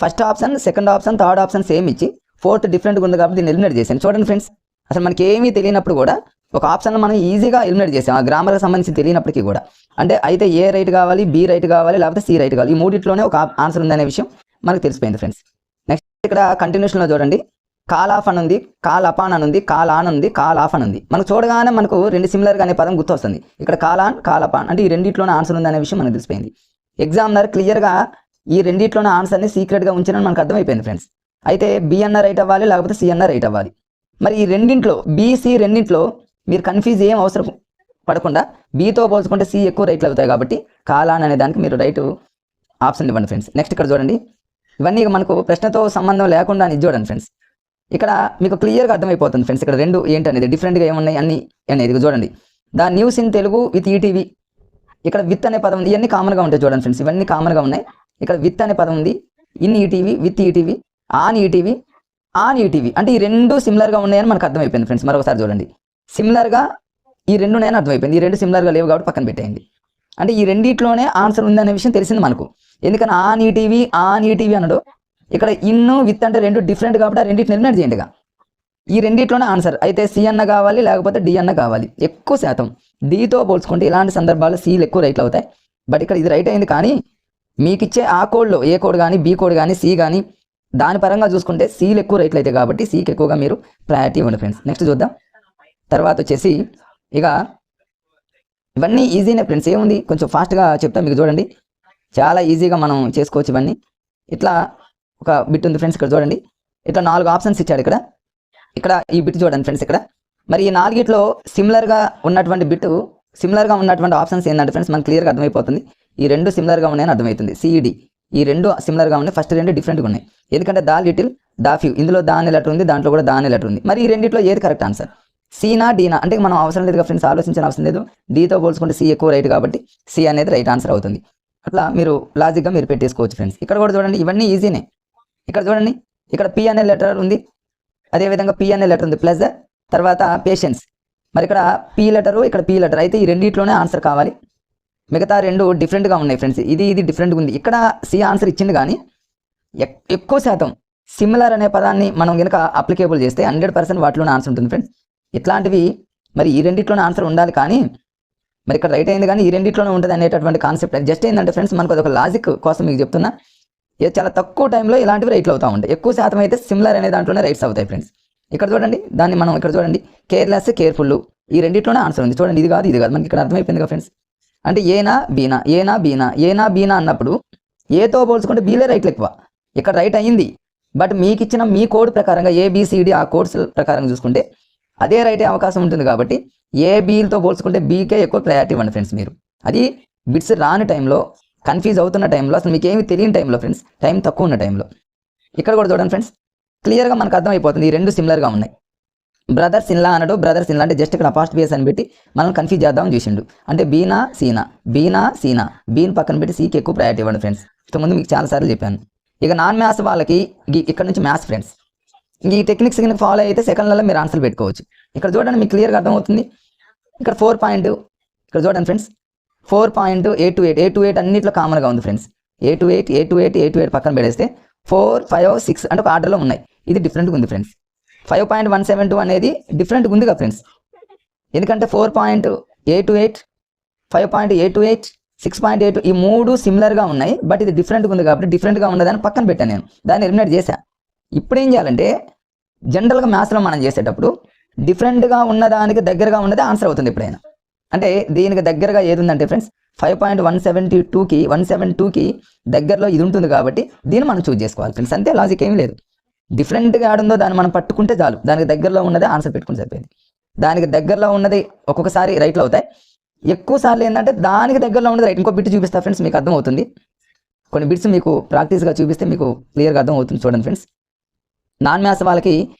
first option, second option, third option same ఇచ్చి ఫోర్త్ డిఫరెంట్గా ఉంది కాబట్టి దీన్ని ఎలిమినేట్ చేశాను. చూడండి ఫ్రెండ్స్, అసలు మనకి ఏమీ తెలియనప్పుడు కూడా ఒక ఆప్షన్ మనం ఈజీగా ఎలిమినేట్ చేసాం, ఆ గ్రామర్కి సంబంధించి తెలియనప్పటికీ కూడా. అంటే అయితే ఏ రైట్ కావాలి, బి రైట్ కావాలి, లేకపోతే సి రైట్ కావాలి, ఈ మూడిట్లోనే ఒక ఆన్సర్ ఉందనే విషయం మనకు తెలిసిపోయింది ఫ్రెండ్స్. నెక్స్ట్ ఇక్కడ కంటిన్యూషన్లో చూడండి, కాల్ ఆఫ్ అని ఉంది, కాల్ అపాన్ అని ఉంది, కాల్ ఆన్ ఉంది, కాల్ ఆఫ్ అని ఉంది. మనకు చూడగానే మనకు రెండు సిమిలర్గా అనే పదం గుర్తొస్తుంది. ఇక్కడ కాల్ ఆన్, కాల్ అపాన్ అంటే ఈ రెండిట్లోనే ఆన్సర్ ఉందనే విషయం మనకు తెలిసిపోయింది. ఎగ్జామినర్ క్లియర్గా ఈ రెండిట్లోనే ఆన్సర్ని సీక్రెట్గా ఉంచారని మనకు అర్థమైపోయింది ఫ్రెండ్స్. అయితే బి అన్న రైట్ అవ్వాలి, లేకపోతే సి అన్న రైట్ అవ్వాలి. మరి ఈ రెండింట్లో బీసీ రెండింట్లో మీరు కన్ఫ్యూజ్ ఏం అవసరం పడకుండా బీతో పోల్చుకుంటే సి ఎక్కువ రైట్లు అవుతాయి కాబట్టి కాల్ ఆన్ అనే దానికి మీరు రైట్ ఆప్షన్ ఇవ్వండి ఫ్రెండ్స్. నెక్స్ట్ ఇక్కడ చూడండి, ఇవన్నీ మనకు ప్రశ్నతో సంబంధం లేకుండా ఇది చూడండి ఫ్రెండ్స్. ఇక్కడ మీకు క్లియర్గా అర్థమైపోతుంది ఫ్రెండ్స్, ఇక్కడ రెండు ఏంటనేది డిఫరెంట్గా ఏమున్నాయి అన్ని అనేది చూడండి. The news in Telugu with ETV, ఇక్కడ విత్ అనే పదం ఉంది, ఇవన్నీ కామన్గా ఉంటాయి చూడండి ఫ్రెండ్స్, ఇవన్నీ కామన్గా ఉన్నాయి. ఇక్కడ విత్ అనే పదం ఉంది, in ETV, with ETV, on ETV, on ETV అంటే ఈ రెండు సిమిలర్గా ఉన్నాయని మనకు అర్థమైపోయింది ఫ్రెండ్స్. మరొకసారి చూడండి, సిమిలర్గా ఈ రెండు ఉన్నాయని అర్థమైపోయింది. ఈ రెండు సిమిలర్గా లేవు కాబట్టి పక్కన పెట్టేయండి. అంటే ఈ రెండిట్లోనే ఆన్సర్ ఉందనే విషయం తెలిసింది మనకు. ఎందుకని ఆన్ ఈటీవీ, ఆన్ ఈటీవీ అన్నాడు. ఇక్కడ ఇన్ను విత్ అంటే రెండు డిఫరెంట్ కాబట్టి ఆ రెండింటిని ఎలిమినేట్ చేయండిగా. ఈ రెండిట్లోనే ఆన్సర్ అయితే సి అన్న కావాలి, లేకపోతే డి అన్న కావాలి. ఎక్కువ శాతం డితో పోల్చుకుంటే ఇలాంటి సందర్భాల్లో సీలు ఎక్కువ రైట్లు అవుతాయి. బట్ ఇక్కడ ఇది రైట్ అయింది, కానీ మీకు ఇచ్చే ఆ కోడ్లో ఏ కోడ్ కానీ, బి కోడ్ కానీ, సి కానీ దాని పరంగా చూసుకుంటే సీలు ఎక్కువ రైట్లు అయితే కాబట్టి సీకి ఎక్కువగా మీరు ప్రయారిటీ ఇవ్వండి ఫ్రెండ్స్. నెక్స్ట్ చూద్దాం. తర్వాత వచ్చేసి ఇక ఇవన్నీ ఈజీనే ఫ్రెండ్స్, ఏముంది కొంచెం ఫాస్ట్గా చెప్తాం మీకు చూడండి, చాలా ఈజీగా మనం చేసుకోవచ్చు ఇవన్నీ. ఇట్లా ఒక బిట్ ఉంది ఫ్రెండ్స్, ఇక్కడ చూడండి, ఇట్లా 4 ఆప్షన్స్ ఇచ్చాడు. ఇక్కడ ఈ బిట్ చూడండి ఫ్రెండ్స్. ఇక్కడ మరి ఈ 4గిట్లో సిమిలర్గా ఉన్నటువంటి బిట్, సిమిలర్గా ఉన్నటువంటి ఆప్షన్స్ ఏంటంటే ఫ్రెండ్స్ మనకు క్లియర్గా అర్థమైపోతుంది. ఈ రెండు సిమిలర్గా ఉన్నాయని అర్థమవుతుంది. సిఈడి ఈ రెండు సిమిలర్గా ఉన్నాయి, ఫస్ట్ రెండు డిఫరెంట్గా ఉన్నాయి. ఎందుకంటే దా లిటిల్, దా ఫ్యూ, ఇందులో దాని లెటర్ ఉంది, దాంట్లో కూడా దాని లెటర్ ఉంది. మరి ఈ రెండిట్లో ఏది కరెక్ట్ ఆన్సర్? సీనా డీనా అంటే మనం అవసరం లేదు ఫ్రెండ్స్, ఆలోచించిన అవసరం లేదు. డీతో పోల్చుకుంటే సి ఎక్కువ రైట్ కాబట్టి సి అనేది రైట్ ఆన్సర్ అవుతుంది. అట్లా మీరు లాజిక్గా మీరు పెట్టేసుకోవచ్చు ఫ్రెండ్స్. ఇక్కడ కూడా చూడండి, ఇవన్నీ ఈజీనే. ఇక్కడ చూడండి, ఇక్కడ పి అనే లెటర్ ఉంది, అదేవిధంగా పి అనే లెటర్ ఉంది ప్లస్ తర్వాత పేషెన్స్. మరి ఇక్కడ పి లెటరు, ఇక్కడ పి లెటర్, అయితే ఈ రెండిట్లోనే ఆన్సర్ కావాలి. మిగతా రెండు డిఫరెంట్గా ఉన్నాయి ఫ్రెండ్స్, ఇది డిఫరెంట్గా ఉంది. ఇక్కడ సి ఆన్సర్ ఇచ్చింది, కానీ ఎక్కువ శాతం సిమిలర్ అనే పదాన్ని మనం కనుక అప్లికేబుల్ చేస్తే 100% వాటిలోనే ఆన్సర్ ఉంటుంది ఫ్రెండ్స్. ఇట్లాంటివి మరి ఈ రెండిట్లోనే ఆన్సర్ ఉండాలి, కానీ మరి ఇక్కడ రైట్ అయింది కానీ ఈ రెండిట్లోనే ఉంటుంది అనేటటువంటి కాన్సెప్ట్. జస్ట్ ఏంటంటే ఫ్రెండ్స్ మనకు అదొక లాజిక్ కోసం మీకు చెప్తున్నా. చాలా తక్కువ టైంలో ఇలాంటివి రైట్లు అవుతూ ఉంటాయి, ఎక్కువ శాతం అయితే సిమిలర్ అనే దాంట్లోనే రైట్స్ అవుతాయి ఫ్రెండ్స్. ఇక్కడ చూడండి, దాన్ని మనం ఇక్కడ చూడండి, కేర్లెస్, కేర్ఫుల్, ఈ రెండిట్లోనే ఆన్సర్ ఉంది. చూడండి, ఇది కాదు మనకి ఇక్కడ అర్థమైపోయింది కదా ఫ్రెండ్స్. అంటే ఏనా బీనా, ఏనా బీనా, ఏనా బీనా అన్నప్పుడు ఏతో పోల్చుకుంటే బీలే రైట్లు ఎక్కువ. ఇక్కడ రైట్ అయ్యింది, బట్ మీకు ఇచ్చిన మీ కోడ్ ప్రకారంగా ఏబిసిడి ఆ కోడ్స్ ప్రకారం చూసుకుంటే అదే రైట్ అయ్యే అవకాశం ఉంటుంది. కాబట్టి ఏబీలతో పోల్చుకుంటే బీకే ఎక్కువ ప్రయారిటీ ఇవ్వండి ఫ్రెండ్స్. మీరు అది బిట్స్ రాని టైంలో, కన్ఫ్యూజ్ అవుతున్న టైంలో, అసలు మీకు ఏమి తెలియని టైంలో ఫ్రెండ్స్, టైం తక్కువ ఉన్న టైంలో. ఇక్కడ కూడా చూడండి ఫ్రెండ్స్, క్లియర్గా మనకు అర్థమైపోతుంది ఈ రెండు సిమిలర్గా ఉన్నాయి. బ్రదర్స్ ఇన్లా అన్నాడు, బ్రదర్స్ ఇన్లా అంటే జస్ట్ ఇక్కడ అపాస్ట్ బేస్ అని పెట్టి మనం కన్ఫ్యూజ్ చేద్దామని చూసిండు. అంటే బీనా సీనా, బీనా సీనా, బీన్ పక్కన పెట్టి సీకి ఎక్కువ ప్రయారిటీ ఇవ్వండి ఫ్రెండ్స్. ఇంతకుముందు మీకు చాలాసార్లు చెప్పాను. ఇక నాన్ మ్యాథ్స్ వాళ్ళకి ఇక్కడ నుంచి మ్యాథ్స్ ఫ్రెండ్స్, ఈ టెక్నిక్స్ కింద ఫాలో అయితే సెకండ్లలో మీరు ఆన్సర్ పెట్టుకోవచ్చు. ఇక్కడ చూడండి, మీకు క్లియర్గా అర్థమవుతుంది. ఇక్కడ 4 పాయింట్, ఇక్కడ చూడండి ఫ్రెండ్స్, 4.828 అన్నింటిలో కామన్గా ఉంది ఫ్రెండ్స్. 828 పక్కన పెడేస్తే 4, 5, 6 అంటే ఒక ఆర్డర్లో ఉన్నాయి. ఇది డిఫరెంట్గా ఉంది ఫ్రెండ్స్. 5.172 అనేది డిఫరెంట్గా ఉంది కదా ఫ్రెండ్స్, ఎందుకంటే 4.828, 5.828, 6.8 ఈ మూడు సిమిలర్గా ఉన్నాయి, బట్ ఇది డిఫరెంట్గా ఉంది కాబట్టి డిఫరెంట్గా ఉన్నదాన్ని పక్కన పెట్టాను నేను, దాన్ని ఎలిమినేట్ చేశా. ఇప్పుడు ఏం చేయాలంటే జనరల్గా మ్యాథ్స్లో మనం చేసేటప్పుడు డిఫరెంట్గా ఉన్నదానికి దగ్గరగా ఉన్నది ఆన్సర్ అవుతుంది ఎప్పుడైనా. అంటే దీనికి దగ్గరగా ఏది ఉందంటే ఫ్రెండ్స్ 172కి దగ్గరలో ఇది ఉంటుంది కాబట్టి దీన్ని మనం చూజ్ చేసుకోవాలి ఫ్రెండ్స్. అంతే, లాజిక్ ఏం లేదు. డిఫరెంట్గా ఆడుందో దాన్ని మనం పట్టుకుంటే చాలు, దానికి దగ్గరలో ఉన్నదే ఆన్సర్ పెట్టుకుని సరిపోయింది. దానికి దగ్గరలో ఉన్నది ఒక్కొక్కసారి రైట్లు అవుతాయి, ఎక్కువ సార్లు ఏంటంటే దానికి దగ్గరలో ఉన్నది రైట్. ఇంకో బిట్ చూపిస్తా ఫ్రెండ్స్, మీకు అర్థమవుతుంది. కొన్ని బిట్స్ మీకు ప్రాక్టీస్గా చూపిస్తే మీకు క్లియర్గా అర్థమవుతుంది. చూడండి ఫ్రెండ్స్, నాన్ మ్యాథ్స్ వాళ్ళకి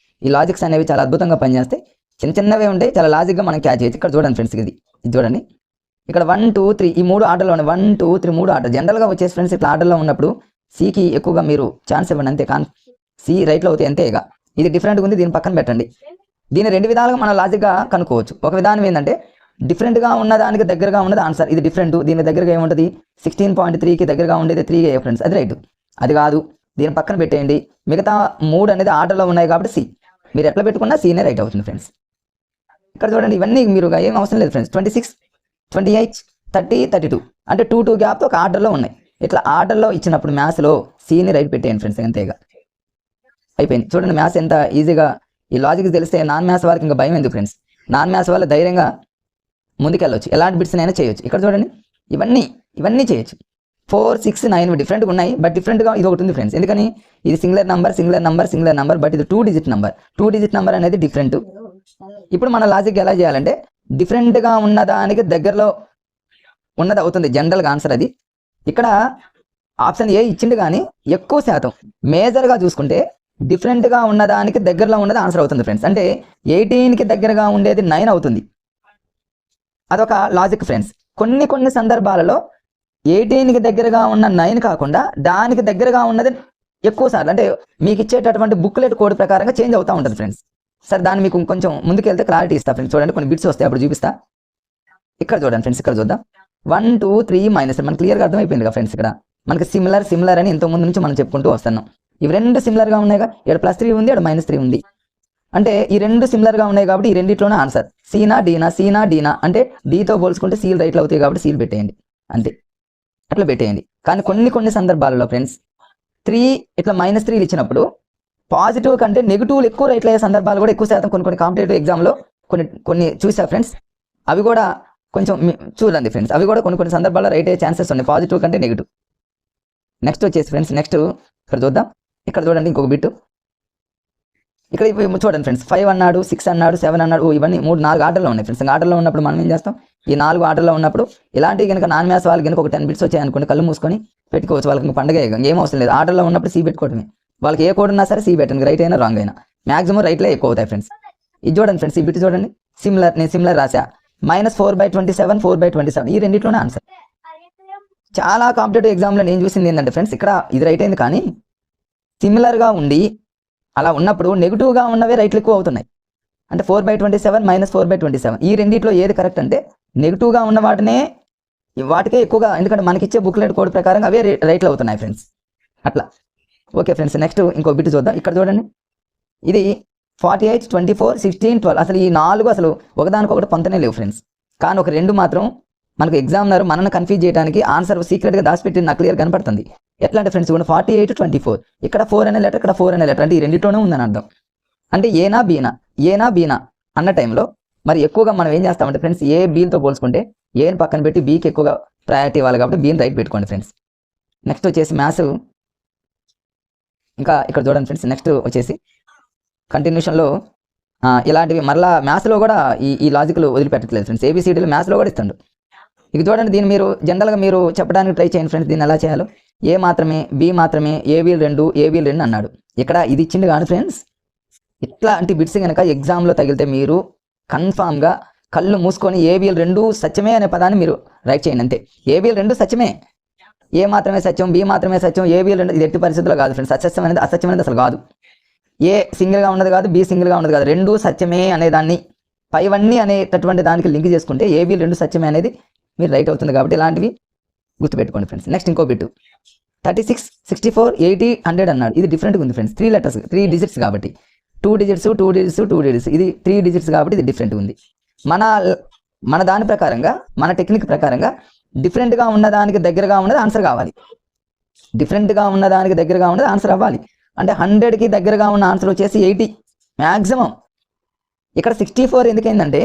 ఈ లాజిక్స్ అనేవి చాలా అద్భుతంగా పనిచేస్తాయి. చిన్నవే ఉంటాయి, చాలా లాజిక్గా మనం క్యాచ్ చేయొచ్చు. ఇక్కడ చూడండి ఫ్రెండ్స్, ఇది చూడండి, ఇక్కడ 1, 2, 3 ఈ 3 ఆర్డర్లో ఉన్నాయి. 1, 2, 3 3 ఆర్డర్. జనరల్గా వచ్చేసి ఫ్రెండ్స్ ఇట్లా ఆర్డర్లో ఉన్నప్పుడు సికి ఎక్కువగా మీరు ఛాన్స్ ఇవ్వండి అంతే. సి రైట్లో అవుతాయి అంతే. ఇక ఇది డిఫరెంట్గా ఉంది, దీని పక్కన పెట్టండి. దీని రెండు విధాలుగా మనం లాజిక్గా కనుక్కోవచ్చు. ఒక విధానం ఏంటంటే డిఫరెంట్గా ఉన్నదానికి దగ్గరగా ఉన్నది ఆన్సర్, ఇది డిఫరెంట్. దీని దగ్గరగా ఏముంటుంది 16.3కి దగ్గరగా ఉండేది 3 ఫ్రెండ్స్, అది రైట్. అది కాదు, దీని పక్కన పెట్టేయండి. మిగతా 3 అనేది ఆర్డర్లో ఉన్నాయి కాబట్టి సి, మీరు ఎట్లా పెట్టుకున్నా సీనే రైట్ అవుతుంది ఫ్రెండ్స్. ఇక్కడ చూడండి, ఇవన్నీ మీరు ఏం అవసరం లేదు ఫ్రెండ్స్. 26, 28, 30, 32 అంటే 2 గ్యాప్తో ఒక ఆర్డర్లో ఉన్నాయి. ఇట్లా ఆర్డర్లో ఇచ్చినప్పుడు మ్యాథ్స్లో సీని రైట్ పెట్టేయండి ఫ్రెండ్స్, అంతేగా అయిపోయింది. చూడండి మ్యాథ్స్ ఎంత ఈజీగా, ఈ లాజిక్ తెలిస్తే నాన్ మ్యాథ్స్ వాళ్ళకి ఇంకా భయం ఎందుకు ఫ్రెండ్స్. నాన్ మ్యాథ్స్ వాళ్ళు ధైర్యంగా ముందుకెళ్ళొచ్చు, ఎలాంటి బిట్స్ అయినా చేయొచ్చు. ఇక్కడ చూడండి ఇవన్నీ చేయొచ్చు. 4, 6, 9 డిఫరెంట్గా ఉన్నాయి, బట్ డిఫరెంట్గా ఇది ఒకటి ఉంది ఫ్రెండ్స్. ఎందుకని ఇది సింగులర్ నంబర్, బట్ ఇది 2 డిజిట్ నంబర్. 2 డిజిట్ నంబర్ అనేది డిఫరెంట్. ఇప్పుడు మన లాజిక్ ఎలా చేయాలంటే డిఫరెంట్గా ఉన్నదానికి దగ్గరలో ఉన్నది అవుతుంది జనరల్గా ఆన్సర్. అది ఇక్కడ ఆప్షన్ ఏ ఇచ్చింది, కానీ ఎక్కువ శాతం మేజర్గా చూసుకుంటే డిఫరెంట్గా ఉన్నదానికి దగ్గరలో ఉన్నది ఆన్సర్ అవుతుంది ఫ్రెండ్స్. అంటే 18కి దగ్గరగా ఉండేది 9 అవుతుంది. అదొక లాజిక్ ఫ్రెండ్స్. కొన్ని సందర్భాలలో 18కి దగ్గరగా ఉన్న 9 కాకుండా దానికి దగ్గరగా ఉన్నది ఎక్కువ సార్లు, అంటే మీకు ఇచ్చేటటువంటి బుక్లెట్ కోడ్ ప్రకారంగా చేంజ్ అవుతూ ఉంటుంది ఫ్రెండ్స్. సరే, దాన్ని మీకు కొంచెం ముందుకెళ్తే క్లారిటీ ఇస్తా ఫ్రెండ్స్. చూడండి, కొన్ని బిట్స్ వస్తాయి, అప్పుడు చూపిస్తా. ఇక్కడ చూడండి ఫ్రెండ్స్, ఇక్కడ చూద్దాం. 1, 2, 3 మైనస్, మనకు క్లియర్గా అర్థమైపోయింది కదా ఫ్రెండ్స్. ఇక్కడ మనకి సిమిలర్ అని ఇంతకుముందు నుంచి మనం చెప్పుకుంటూ వస్తున్నాం. ఇవి రెండు సిమిలర్గా ఉన్నాయిగా, ఇక్కడ +3 ఉంది, ఇక్కడ -3 ఉంది. అంటే ఈ రెండు సిమిలర్గా ఉన్నాయి కాబట్టి ఈ రెండిట్లోనే ఆన్సర్ సీనా డీనా అంటే డీతో పోల్చుకుంటే సీల్ రైట్లు అవుతాయి కాబట్టి సీల్ పెట్టేయండి, అంతే. అట్లా పెట్టేయండి. కానీ కొన్ని సందర్భాలలో ఫ్రెండ్స్ 3 ఇట్లా -3 ఇచ్చినప్పుడు పాజిటివ్ కంటే నెగిటివ్లు ఎక్కువ రైట్లు అయ్యే సందర్భాలు కూడా ఎక్కువ శాతం కొన్ని కాంపిటేటివ్ ఎగ్జామ్లో కొన్ని చూసా ఫ్రెండ్స్. అవి కూడా కొంచెం చూడండి ఫ్రెండ్స్, అవి కూడా కొన్ని సందర్భాల్లో రైట్ అయ్యే ఛాన్సెస్ ఉన్నాయి, పాజిటివ్ కంటే నెగిటివ్. నెక్స్ట్ వచ్చేసి ఫ్రెండ్స్, నెక్స్ట్ ఇక్కడ చూద్దాం. ఇక్కడ చూడండి ఇంకొక బిట్. ఇక్కడ చూడండి ఫ్రెండ్స్, 5 అన్నాడు, 6 అన్నాడు, 7 అన్నాడు. ఇవన్నీ 3-4 ఆర్డర్లో ఉన్నాయి ఫ్రెండ్స్. ఆర్డర్లో ఉన్నప్పుడు మనం ఏం చేస్తాం, ఈ 4 ఆర్డర్లో ఉన్నప్పుడు ఇలాంటివి కనుక నాన్ మ్యాథ్స్ వాళ్ళకి కనుక ఒక 10 బిట్స్ వచ్చాయనుకోండి, కళ్ళు మూసుకొని పెట్టుకోవచ్చు. వాళ్ళకి పండుగ ఏం అవసరం లేదు. ఆర్డర్లో ఉన్నప్పుడు సి పెట్టుకోవడమే. వాళ్ళకి ఏ కోడ్ ఉన్నా సరే సి పెట్టండి, రైట్ అయినా రాంగ్ అయినా. మ్యాక్సిమం రైట్లే ఎక్కువ అవుతాయి ఫ్రెండ్స్. ఇది చూడండి ఫ్రెండ్స్, ఈ బిట్ చూడండి. నేను సిమిలర్ రాసా. -4/27, 4/27 ఈ రెండిట్లోనే ఆన్సర్. చాలా కాంపిటేటివ్ ఎగ్జామ్లో నేను చూసింది ఏంటంటే ఫ్రెండ్స్, ఇక్కడ ఇది రైట్ అయింది, కానీ సిమిలర్గా ఉండి అలా ఉన్నప్పుడు నెగిటివ్గా ఉన్నవే రైట్లు ఎక్కువ అవుతున్నాయి. అంటే 4/27 -4/27 ఈ రెండిట్లో ఏది కరెక్ట్ అంటే నెగిటివ్గా ఉన్న వాటికే ఎక్కువగా, ఎందుకంటే మనకిచ్చే బుక్లెట్ కోడ్ ప్రకారంగా అవే రైట్లు అవుతున్నాయి ఫ్రెండ్స్. అట్లా ఓకే ఫ్రెండ్స్. నెక్స్ట్ ఇంకో బిట్ చూద్దాం. ఇక్కడ చూడండి, ఇది 48, 24, 16, 12 అసలు ఈ 4 అసలు ఒకదానికొకటి పొంతనే లేవు ఫ్రెండ్స్. కానీ ఒక 2 మాత్రం మనకు ఎగ్జామినర్ మనల్ని కన్ఫ్యూజ్ చేయడానికి ఆన్సర్ సీక్రెట్గా దాచిపెట్టి నాకు క్లియర్ కనపడుతుంది. ఎట్లా అంటే ఫ్రెండ్స్, 48, 24 ఇక్కడ 4 అనే లెటర్, ఇక్కడ 4 అనే లెటర్, అంటే ఈ రెండిట్లోనే ఉందని అర్థం. అంటే ఏనా బీనా అన్న టైంలో మరి ఎక్కువగా మనం ఏం చేస్తామంటే ఫ్రెండ్స్, ఏ బీలతో పోల్చుకుంటే ఏని పక్కన పెట్టి బీకి ఎక్కువగా ప్రయారిటీ ఇవ్వాలి కాబట్టి బీని రైట్ పెట్టుకోండి ఫ్రెండ్స్. నెక్స్ట్ వచ్చేసి మ్యాథ్స్. ఇంకా ఇక్కడ చూడండి ఫ్రెండ్స్, నెక్స్ట్ వచ్చేసి కంటిన్యూషన్లో ఇలాంటివి మరలా మ్యాథ్స్లో కూడా ఈ లాజిక్లు వదిలిపెట్టట్లేదు ఫ్రెండ్స్. ఏబిసిడీలు మ్యాథ్స్లో కూడా ఇస్తాడు. ఇది చూడండి, దీన్ని మీరు జనరల్గా మీరు చెప్పడానికి ట్రై చేయండి ఫ్రెండ్స్. దీన్ని ఎలా చేయాలో, ఏ మాత్రమే, బి మాత్రమే, ఏబీలు 2 అన్నాడు. ఇక్కడ ఇది ఇచ్చింది కానీ ఫ్రెండ్స్, ఇట్లాంటి బిట్స్ కనుక ఎగ్జామ్లో తగిలితే మీరు కన్ఫామ్గా కళ్ళు మూసుకొని ఏబీలు 2 సత్యమే అనే పదాన్ని మీరు రైట్ చేయండి, అంతే. ఏబీలు 2 సత్యమే, ఏ మాత్రమే సత్యం, బి మాత్రమే సత్యం, ఏబీలు 2 ఇది ఎట్టి పరిస్థితుల్లో కాదు ఫ్రెండ్స్. అసత్యం అనేది అసలు కాదు. ఏ సింగిల్గా ఉన్నది కాదు, బి సింగిల్గా ఉన్నది కాదు, 2 సత్యమే అనేదాన్ని పైవన్నీ అనేటటువంటి దానికి లింక్ చేసుకుంటే ఏబీలు 2 సత్యమే అనేది మీరు రైట్ అవుతుంది. కాబట్టి ఇలాంటివి గుర్తుపెట్టుకోండి ఫ్రెండ్స్. నెక్స్ట్ ఇంకో బిట్, 36, 64, 80, 100 అన్నాడు. ఇది డిఫరెంట్గా ఉంది ఫ్రెండ్స్. 3 లెటర్స్ 3 డిజిట్స్ కాబట్టి 2 డిజిట్స్ ఇది 3 డిజిట్స్ కాబట్టి ఇది డిఫరెంట్గా ఉంది. మన దాని ప్రకారంగా, మన టెక్నిక్ ప్రకారంగా డిఫరెంట్గా ఉన్నదానికి దగ్గరగా ఉన్నది ఆన్సర్ కావాలి. డిఫరెంట్గా ఉన్నదానికి దగ్గరగా ఉన్నది ఆన్సర్ అవ్వాలి. అంటే 100కి దగ్గరగా ఉన్న ఆన్సర్ వచ్చేసి 80 మ్యాక్సిమం. ఇక్కడ 64 ఎందుకైందంటే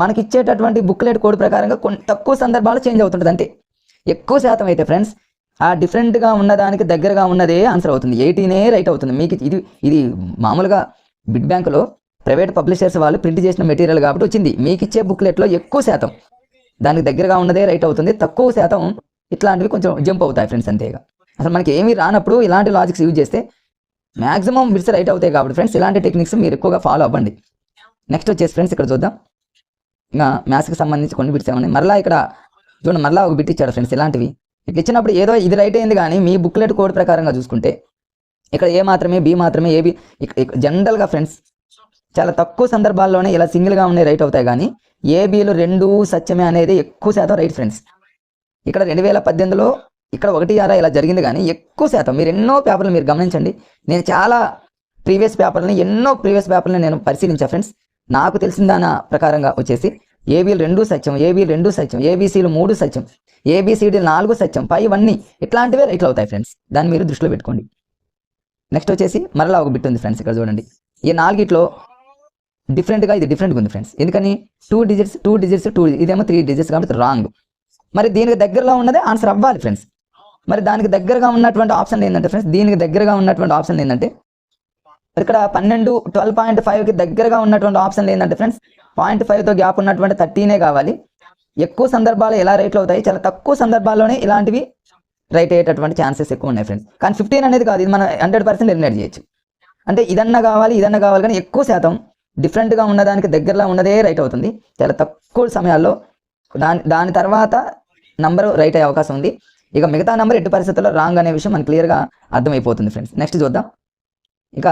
మనకి ఇచ్చేటటువంటి బుక్లెట్ కోడ్ ప్రకారంగా తక్కువ సందర్భాలు చేంజ్ అవుతుంటుంది, అంతే. ఎక్కువ శాతం అయితే ఫ్రెండ్స్ ఆ డిఫరెంట్గా ఉన్నదానికి దగ్గరగా ఉన్నదే ఆన్సర్ అవుతుంది. 80నే రైట్ అవుతుంది. మీకు ఇది మామూలుగా బిడ్ బ్యాంకులో ప్రైవేట్ పబ్లిషర్స్ వాళ్ళు ప్రింట్ చేసిన మెటీరియల్ కాబట్టి వచ్చింది. మీకు ఇచ్చే బుక్లెట్లో ఎక్కువ శాతం దానికి దగ్గరగా ఉన్నదే రైట్ అవుతుంది, తక్కువ శాతం ఇట్లాంటివి కొంచెం జంప్ అవుతాయి ఫ్రెండ్స్, అంతేగా. అసలు మనకి ఏమీ రానప్పుడు ఇలాంటి లాజిక్స్ యూజ్ చేస్తే మ్యాక్సిమం బిట్స్ రైట్ అవుతాయి కాబట్టి ఫ్రెండ్స్ ఇలాంటి టెక్నిక్స్ మీరు ఎక్కువగా ఫాలో అవ్వండి. నెక్స్ట్ వచ్చేసి ఫ్రెండ్స్ ఇక్కడ చూద్దాం. ఇంకా మ్యాథ్స్కి సంబంధించి కొన్ని బిట్స్ ఏమన్నాయి. మరలా ఇక్కడ చూడండి, మరలా ఒక బిట్ ఇచ్చాడు ఫ్రెండ్స్. ఇలాంటివి ఇట్లా ఇచ్చినప్పుడు ఏదో ఇది రైట్ అయింది, కానీ మీ బుక్లెట్ కోడ్ ప్రకారంగా చూసుకుంటే ఇక్కడ ఏ మాత్రమే, బి మాత్రమే, ఏబి. జనరల్గా ఫ్రెండ్స్ చాలా తక్కువ సందర్భాల్లోనే ఇలా సింగిల్గా ఉన్నాయి రైట్ అవుతాయి, కానీ ఏబీలు రెండు సత్యమే అనేది ఎక్కువ శాతం రైట్ ఫ్రెండ్స్. ఇక్కడ 2018లో ఇక్కడ 1/6 ఇలా జరిగింది, కానీ ఎక్కువ శాతం మీరు ఎన్నో పేపర్లు మీరు గమనించండి. నేను చాలా ఎన్నో ప్రీవియస్ పేపర్లని నేను పరిశీలించా ఫ్రెండ్స్. నాకు తెలిసిన దాని ప్రకారంగా వచ్చేసి ఏబీలు 2 సత్యం, ఏబీలు 2 సత్యం, ఏబీసీలు 3 సత్యం, ఏబిసిడీలు 4 సత్యం, పైవన్నీ ఇట్లాంటివే రైట్లు అవుతాయి ఫ్రెండ్స్. దాన్ని మీరు దృష్టిలో పెట్టుకోండి. నెక్స్ట్ వచ్చేసి మరలా ఒక బిట్ ఉంది ఫ్రెండ్స్. ఇక్కడ చూడండి, ఈ 4 డిఫరెంట్గా ఇది డిఫరెంట్గా ఉంది ఫ్రెండ్స్. ఎందుకని 2 డిజిట్స్ 2, ఇదేమో 3 డిజిట్స్ కాబట్టి రాంగ్. మరి దీనికి దగ్గరలో ఉన్నదే ఆన్సర్ అవ్వాలి ఫ్రెండ్స్. మరి దానికి దగ్గరగా ఉన్నటువంటి ఆప్షన్ ఏంటంటే ఫ్రెండ్స్, దీనికి దగ్గరగా ఉన్నటువంటి ఆప్షన్ ఏంటంటే ఇక్కడ 12.5కి దగ్గరగా ఉన్నటువంటి ఆప్షన్ ఏంటంటే ఫ్రెండ్స్ 0.5తో గ్యాప్ ఉన్నటువంటి 13 కావాలి. ఎక్కువ సందర్భాలు ఎలా రైట్లు అవుతాయి, చాలా తక్కువ సందర్భాల్లోనే ఇలాంటివి రైట్ అయ్యేటటువంటి ఛాన్సెస్ ఎక్కువ ఉన్నాయి ఫ్రెండ్స్. కానీ 15 అనేది కాదు, ఇది మనం 100% ఎలిమినేట్ చేయొచ్చు. అంటే ఇదన్నా కావాలి కానీ ఎక్కువ శాతం డిఫరెంట్గా ఉన్నదానికి దగ్గరలో ఉన్నదే రైట్ అవుతుంది. చాలా తక్కువ సమయాల్లో దాని తర్వాత నంబర్ రైట్ అయ్యే అవకాశం ఉంది. ఇక మిగతా నెంబర్ ఎట్టి పరిస్థితుల్లో రాంగ్ అనే విషయం మనకు క్లియర్గా అర్థమైపోతుంది ఫ్రెండ్స్. నెక్స్ట్ చూద్దాం. ఇక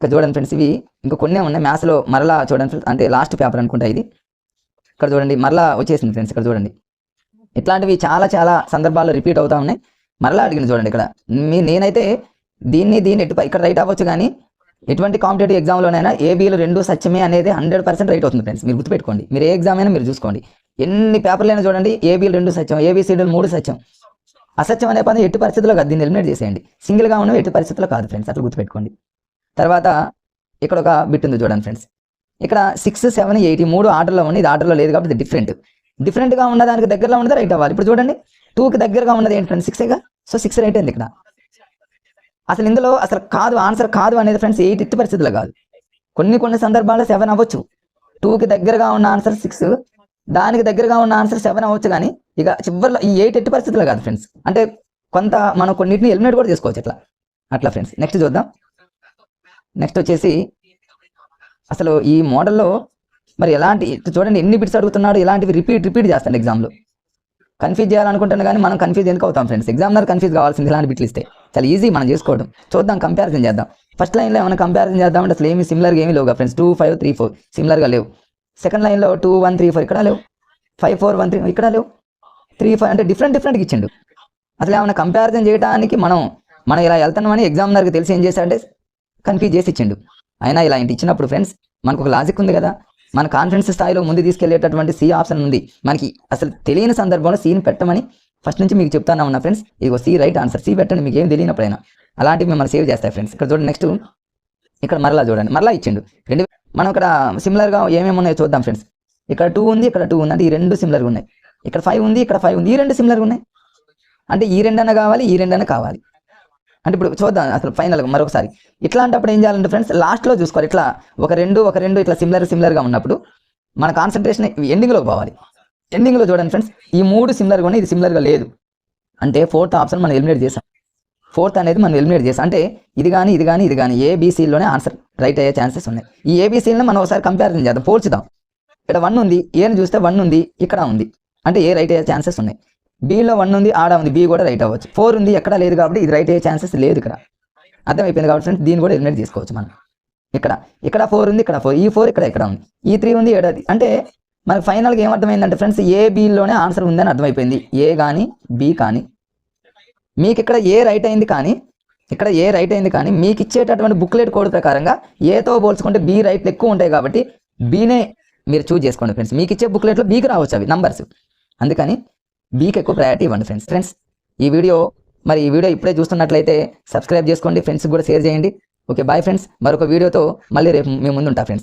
చూడండి ఫ్రెండ్స్, ఇవి ఇంకా కొన్ని ఉన్నాయి మ్యాథ్స్లో. మరలా చూడండి ఫ్రెండ్స్, అంటే లాస్ట్ పేపర్ అనుకుంటా ఇది. ఇక్కడ చూడండి మరలా వచ్చేసింది ఫ్రెండ్స్. ఇక్కడ చూడండి ఇట్లాంటివి చాలా సందర్భాల్లో రిపీట్ అవుతా ఉన్నాయి. మరలా అడిగింది చూడండి. ఇక్కడ నేనైతే దీన్ని ఇక్కడ రైట్ అవ్వచ్చు, కానీ ఎటువంటి కాంపిటేటివ్ ఎగ్జామ్లోనైనా ఏబీలు 2 సత్యమే అనేది 100% రైట్ అవుతుంది ఫ్రెండ్స్. మీరు గుర్తుపెట్టుకోండి. మీరు ఏ ఎగ్జామ్ అయినా మీరు చూసుకోండి, ఎన్ని పేపర్లైనా చూడండి, ఏబీలు 2 సత్యం, ఏబిసిడీలు 3 సత్యం. అసత్యం అనే పని ఎట్టి పరిస్థితుల్లో కాదు, దీన్ని ఎలిమినేట్ చేసేయండి. సింగిల్గా ఉన్నవి ఎట్టి పరిస్థితుల్లో కాదు ఫ్రెండ్స్, అట్లా గుర్తుపెట్టుకోండి. తర్వాత ఇక్కడ ఒక బిట్ ఉంది చూడండి ఫ్రెండ్స్. ఇక్కడ 6, 7, 8 3 ఆర్డర్లో ఉంది. ఇది ఆర్డర్లో లేదు కాబట్టి డిఫరెంట్గా ఉన్న దానికి దగ్గరలో ఉన్నది రైట్ అవ్వాలి. ఇప్పుడు చూడండి 2కి దగ్గరగా ఉన్నది ఏంటి ఫ్రెండ్స్ 6గా. సో 6 రైట్ అయింది. ఇక్కడ అసలు ఇందులో కాదు, ఆన్సర్ కాదు అనేది ఫ్రెండ్స్ 8 ఎట్టి పరిస్థితుల్లో కాదు. కొన్ని సందర్భాల్లో 7 అవ్వచ్చు. 2కి దగ్గరగా ఉన్న ఆన్సర్ 6, దానికి దగ్గరగా ఉన్న ఆన్సర్ 7 అవ్వచ్చు, కానీ ఇక చివరిలో ఈ 8 ఎట్టి పరిస్థితుల్లో కాదు ఫ్రెండ్స్. అంటే కొంత మనం కొన్నిటిని ఎలిమినేట్ కూడా చేసుకోవచ్చు అట్లా ఫ్రెండ్స్. నెక్స్ట్ చూద్దాం. నెక్స్ట్ వచ్చేసి అసలు ఈ మోడల్లో మరి ఎలాంటి చూడండి ఎన్ని బిట్స్ అడుగుతున్నాడు, ఇలాంటివి రిపీట్ చేస్తాడు ఎగ్జామ్లో. కన్ఫ్యూజ్ చేయాలనుకుంటున్నా కానీ మనం కన్ఫ్యూజ్ ఎందుకు అవుతాం ఫ్రెండ్స్. ఎగ్జామినర్ కన్ఫ్యూజ్ కావాల్సింది ఇలాంటి బిట్లు ఇస్తే. చాలా ఈజీ మనం చేసుకోవడం. చూద్దాం, కంపారిజన్ చేద్దాం. ఫస్ట్ లైన్లో ఏమైనా కంపారిజన్ చేద్దామంటే అసలు ఏమి సిమిలర్గా ఏమీ లేవుగా ఫ్రెండ్స్. 2, 5, 3, 4 సిమిలర్గా లేవు. సెకండ్ లైన్లో 2, 1, 3, 4 ఇక్కడ లేవు. 5, 4, 1, 3 ఇక్కడ లేవు. 3, 5 అంటే డిఫరెంట్గా ఇచ్చిండు. అసలు ఏమైనా కంపారిజన్ చేయడానికి మనం ఇలా వెళ్తున్నామని ఎగ్జామినర్కి తెలిసి ఏం చేశాడంటే కన్ఫ్యూజ్ చేసి ఇచ్చిండు. అయినా ఇలా ఇచ్చినప్పుడు ఫ్రెండ్స్ మనకు ఒక లాజిక్ ఉంది కదా. మన కాన్ఫిడెన్స్ స్థాయిలో ముందు తీసుకెళ్లేటటువంటి సి ఆప్షన్ ఉంది. మనకి అసలు తెలియని సందర్భంలో సీని పెట్టమని ఫస్ట్ నుంచి మీకు చెప్తాను ఉన్నా ఫ్రెండ్స్. ఇదిగో సి రైట్ ఆన్సర్, సి పెట్టండి మీకు ఏం తెలియనప్పుడైనా. అలాంటివి మిమ్మల్ని సేవ్ చేస్తాయి ఫ్రెండ్స్. ఇక్కడ చూడండి. నెక్స్ట్ ఇక్కడ మరలా చూడండి, మరలా ఇచ్చిండు. మనం ఇక్కడ సిమిలర్గా ఏమేమి ఉన్నాయో చూద్దాం ఫ్రెండ్స్. ఇక్కడ 2 ఉంది, ఇక్కడ 2 ఉంది, అంటే ఈ 2 సిమిలర్గా ఉన్నాయి. ఇక్కడ 5 ఉంది, ఇక్కడ 5 ఉంది, ఈ 2 సిమిలర్గా ఉన్నాయి. అంటే ఈ 2 అన్న కావాలి, ఈ 2 అన్న కావాలి. అంటే ఇప్పుడు చూద్దాం అసలు ఫైనల్గా మరొకసారి. ఇట్లాంటప్పుడు ఏం చేయాలంటే ఫ్రెండ్స్ లాస్ట్లో చూసుకోవాలి. ఇట్లా ఒక రెండు ఇట్లా సిమిలర్గా ఉన్నప్పుడు మన కాన్సన్ట్రేషన్ ఎండింగ్లోకి పోవాలి. ఎండింగ్లో చూడండి ఫ్రెండ్స్, ఈ 3 సిమిలర్గా ఉన్నాయి, ఇది సిమిలర్గా లేదు. అంటే 4th ఆప్షన్ మనం ఎలిమినేట్ చేసాం. 4th అనేది మనం ఎలిమినేట్ చేసాం. అంటే ఇది కానీ ఏబీసీలోనే ఆన్సర్ రైట్ అయ్యే ఛాన్సెస్ ఉన్నాయి. ఈ ఏబీసీలను మనం ఒకసారి కంపారిజన్ చేద్దాం, పోల్చుదాం. ఇక్కడ 1 ఉంది, ఏని చూస్తే 1 ఉంది, ఇక్కడ ఉంది, అంటే ఏ రైట్ అయ్యే ఛాన్సెస్ ఉన్నాయి. బీలో 1 ఉంది, ఆడ ఉంది, బీ కూడా రైట్ అవ్వచ్చు. 4 ఉంది, ఎక్కడ లేదు కాబట్టి ఇది రైట్ అయ్యే ఛాన్సెస్ లేదు. ఇక్కడ అర్థమైపోయింది కాబట్టి ఫ్రెండ్స్ దీన్ని కూడా ఎలిమినేట్ చేసుకోవచ్చు మనం. ఇక్కడ 4 ఉంది, ఇక్కడ 4, ఈ 4 ఇక్కడ ఉంది, ఈ 3 ఉంది, ఏడాది. అంటే మనకు ఫైనల్గా ఏమర్థమైందంటే ఫ్రెండ్స్ ఏ బీలోనే ఆన్సర్ ఉందని అర్థమైపోయింది. ఏ కానీ బీ కానీ మీకు ఇక్కడ ఏ రైట్ అయింది, కానీ మీకు ఇచ్చేటటువంటి బుక్లెట్ కోడ్ ప్రకారంగా ఏతో పోల్చుకుంటే బీ రైట్లు ఎక్కువ ఉంటాయి కాబట్టి బీనే మీరు చూజ్ చేసుకోండి ఫ్రెండ్స్. మీకు ఇచ్చే బుక్లెట్లో బీకి రావచ్చు అవి నంబర్స్, అందుకని బీకి ఎక్కువ ప్రయారిటీ ఇవ్వండి ఫ్రెండ్స్. ఈ వీడియో ఇప్పుడే చూస్తున్నట్లయితే సబ్స్క్రైబ్ చేసుకోండి, ఫ్రెండ్స్కి కూడా షేర్ చేయండి. Okay, bye friends. మరొక వీడియోతో మళ్ళీ రేపు మీ ముందు ఉంటా ఫ్రెండ్స్.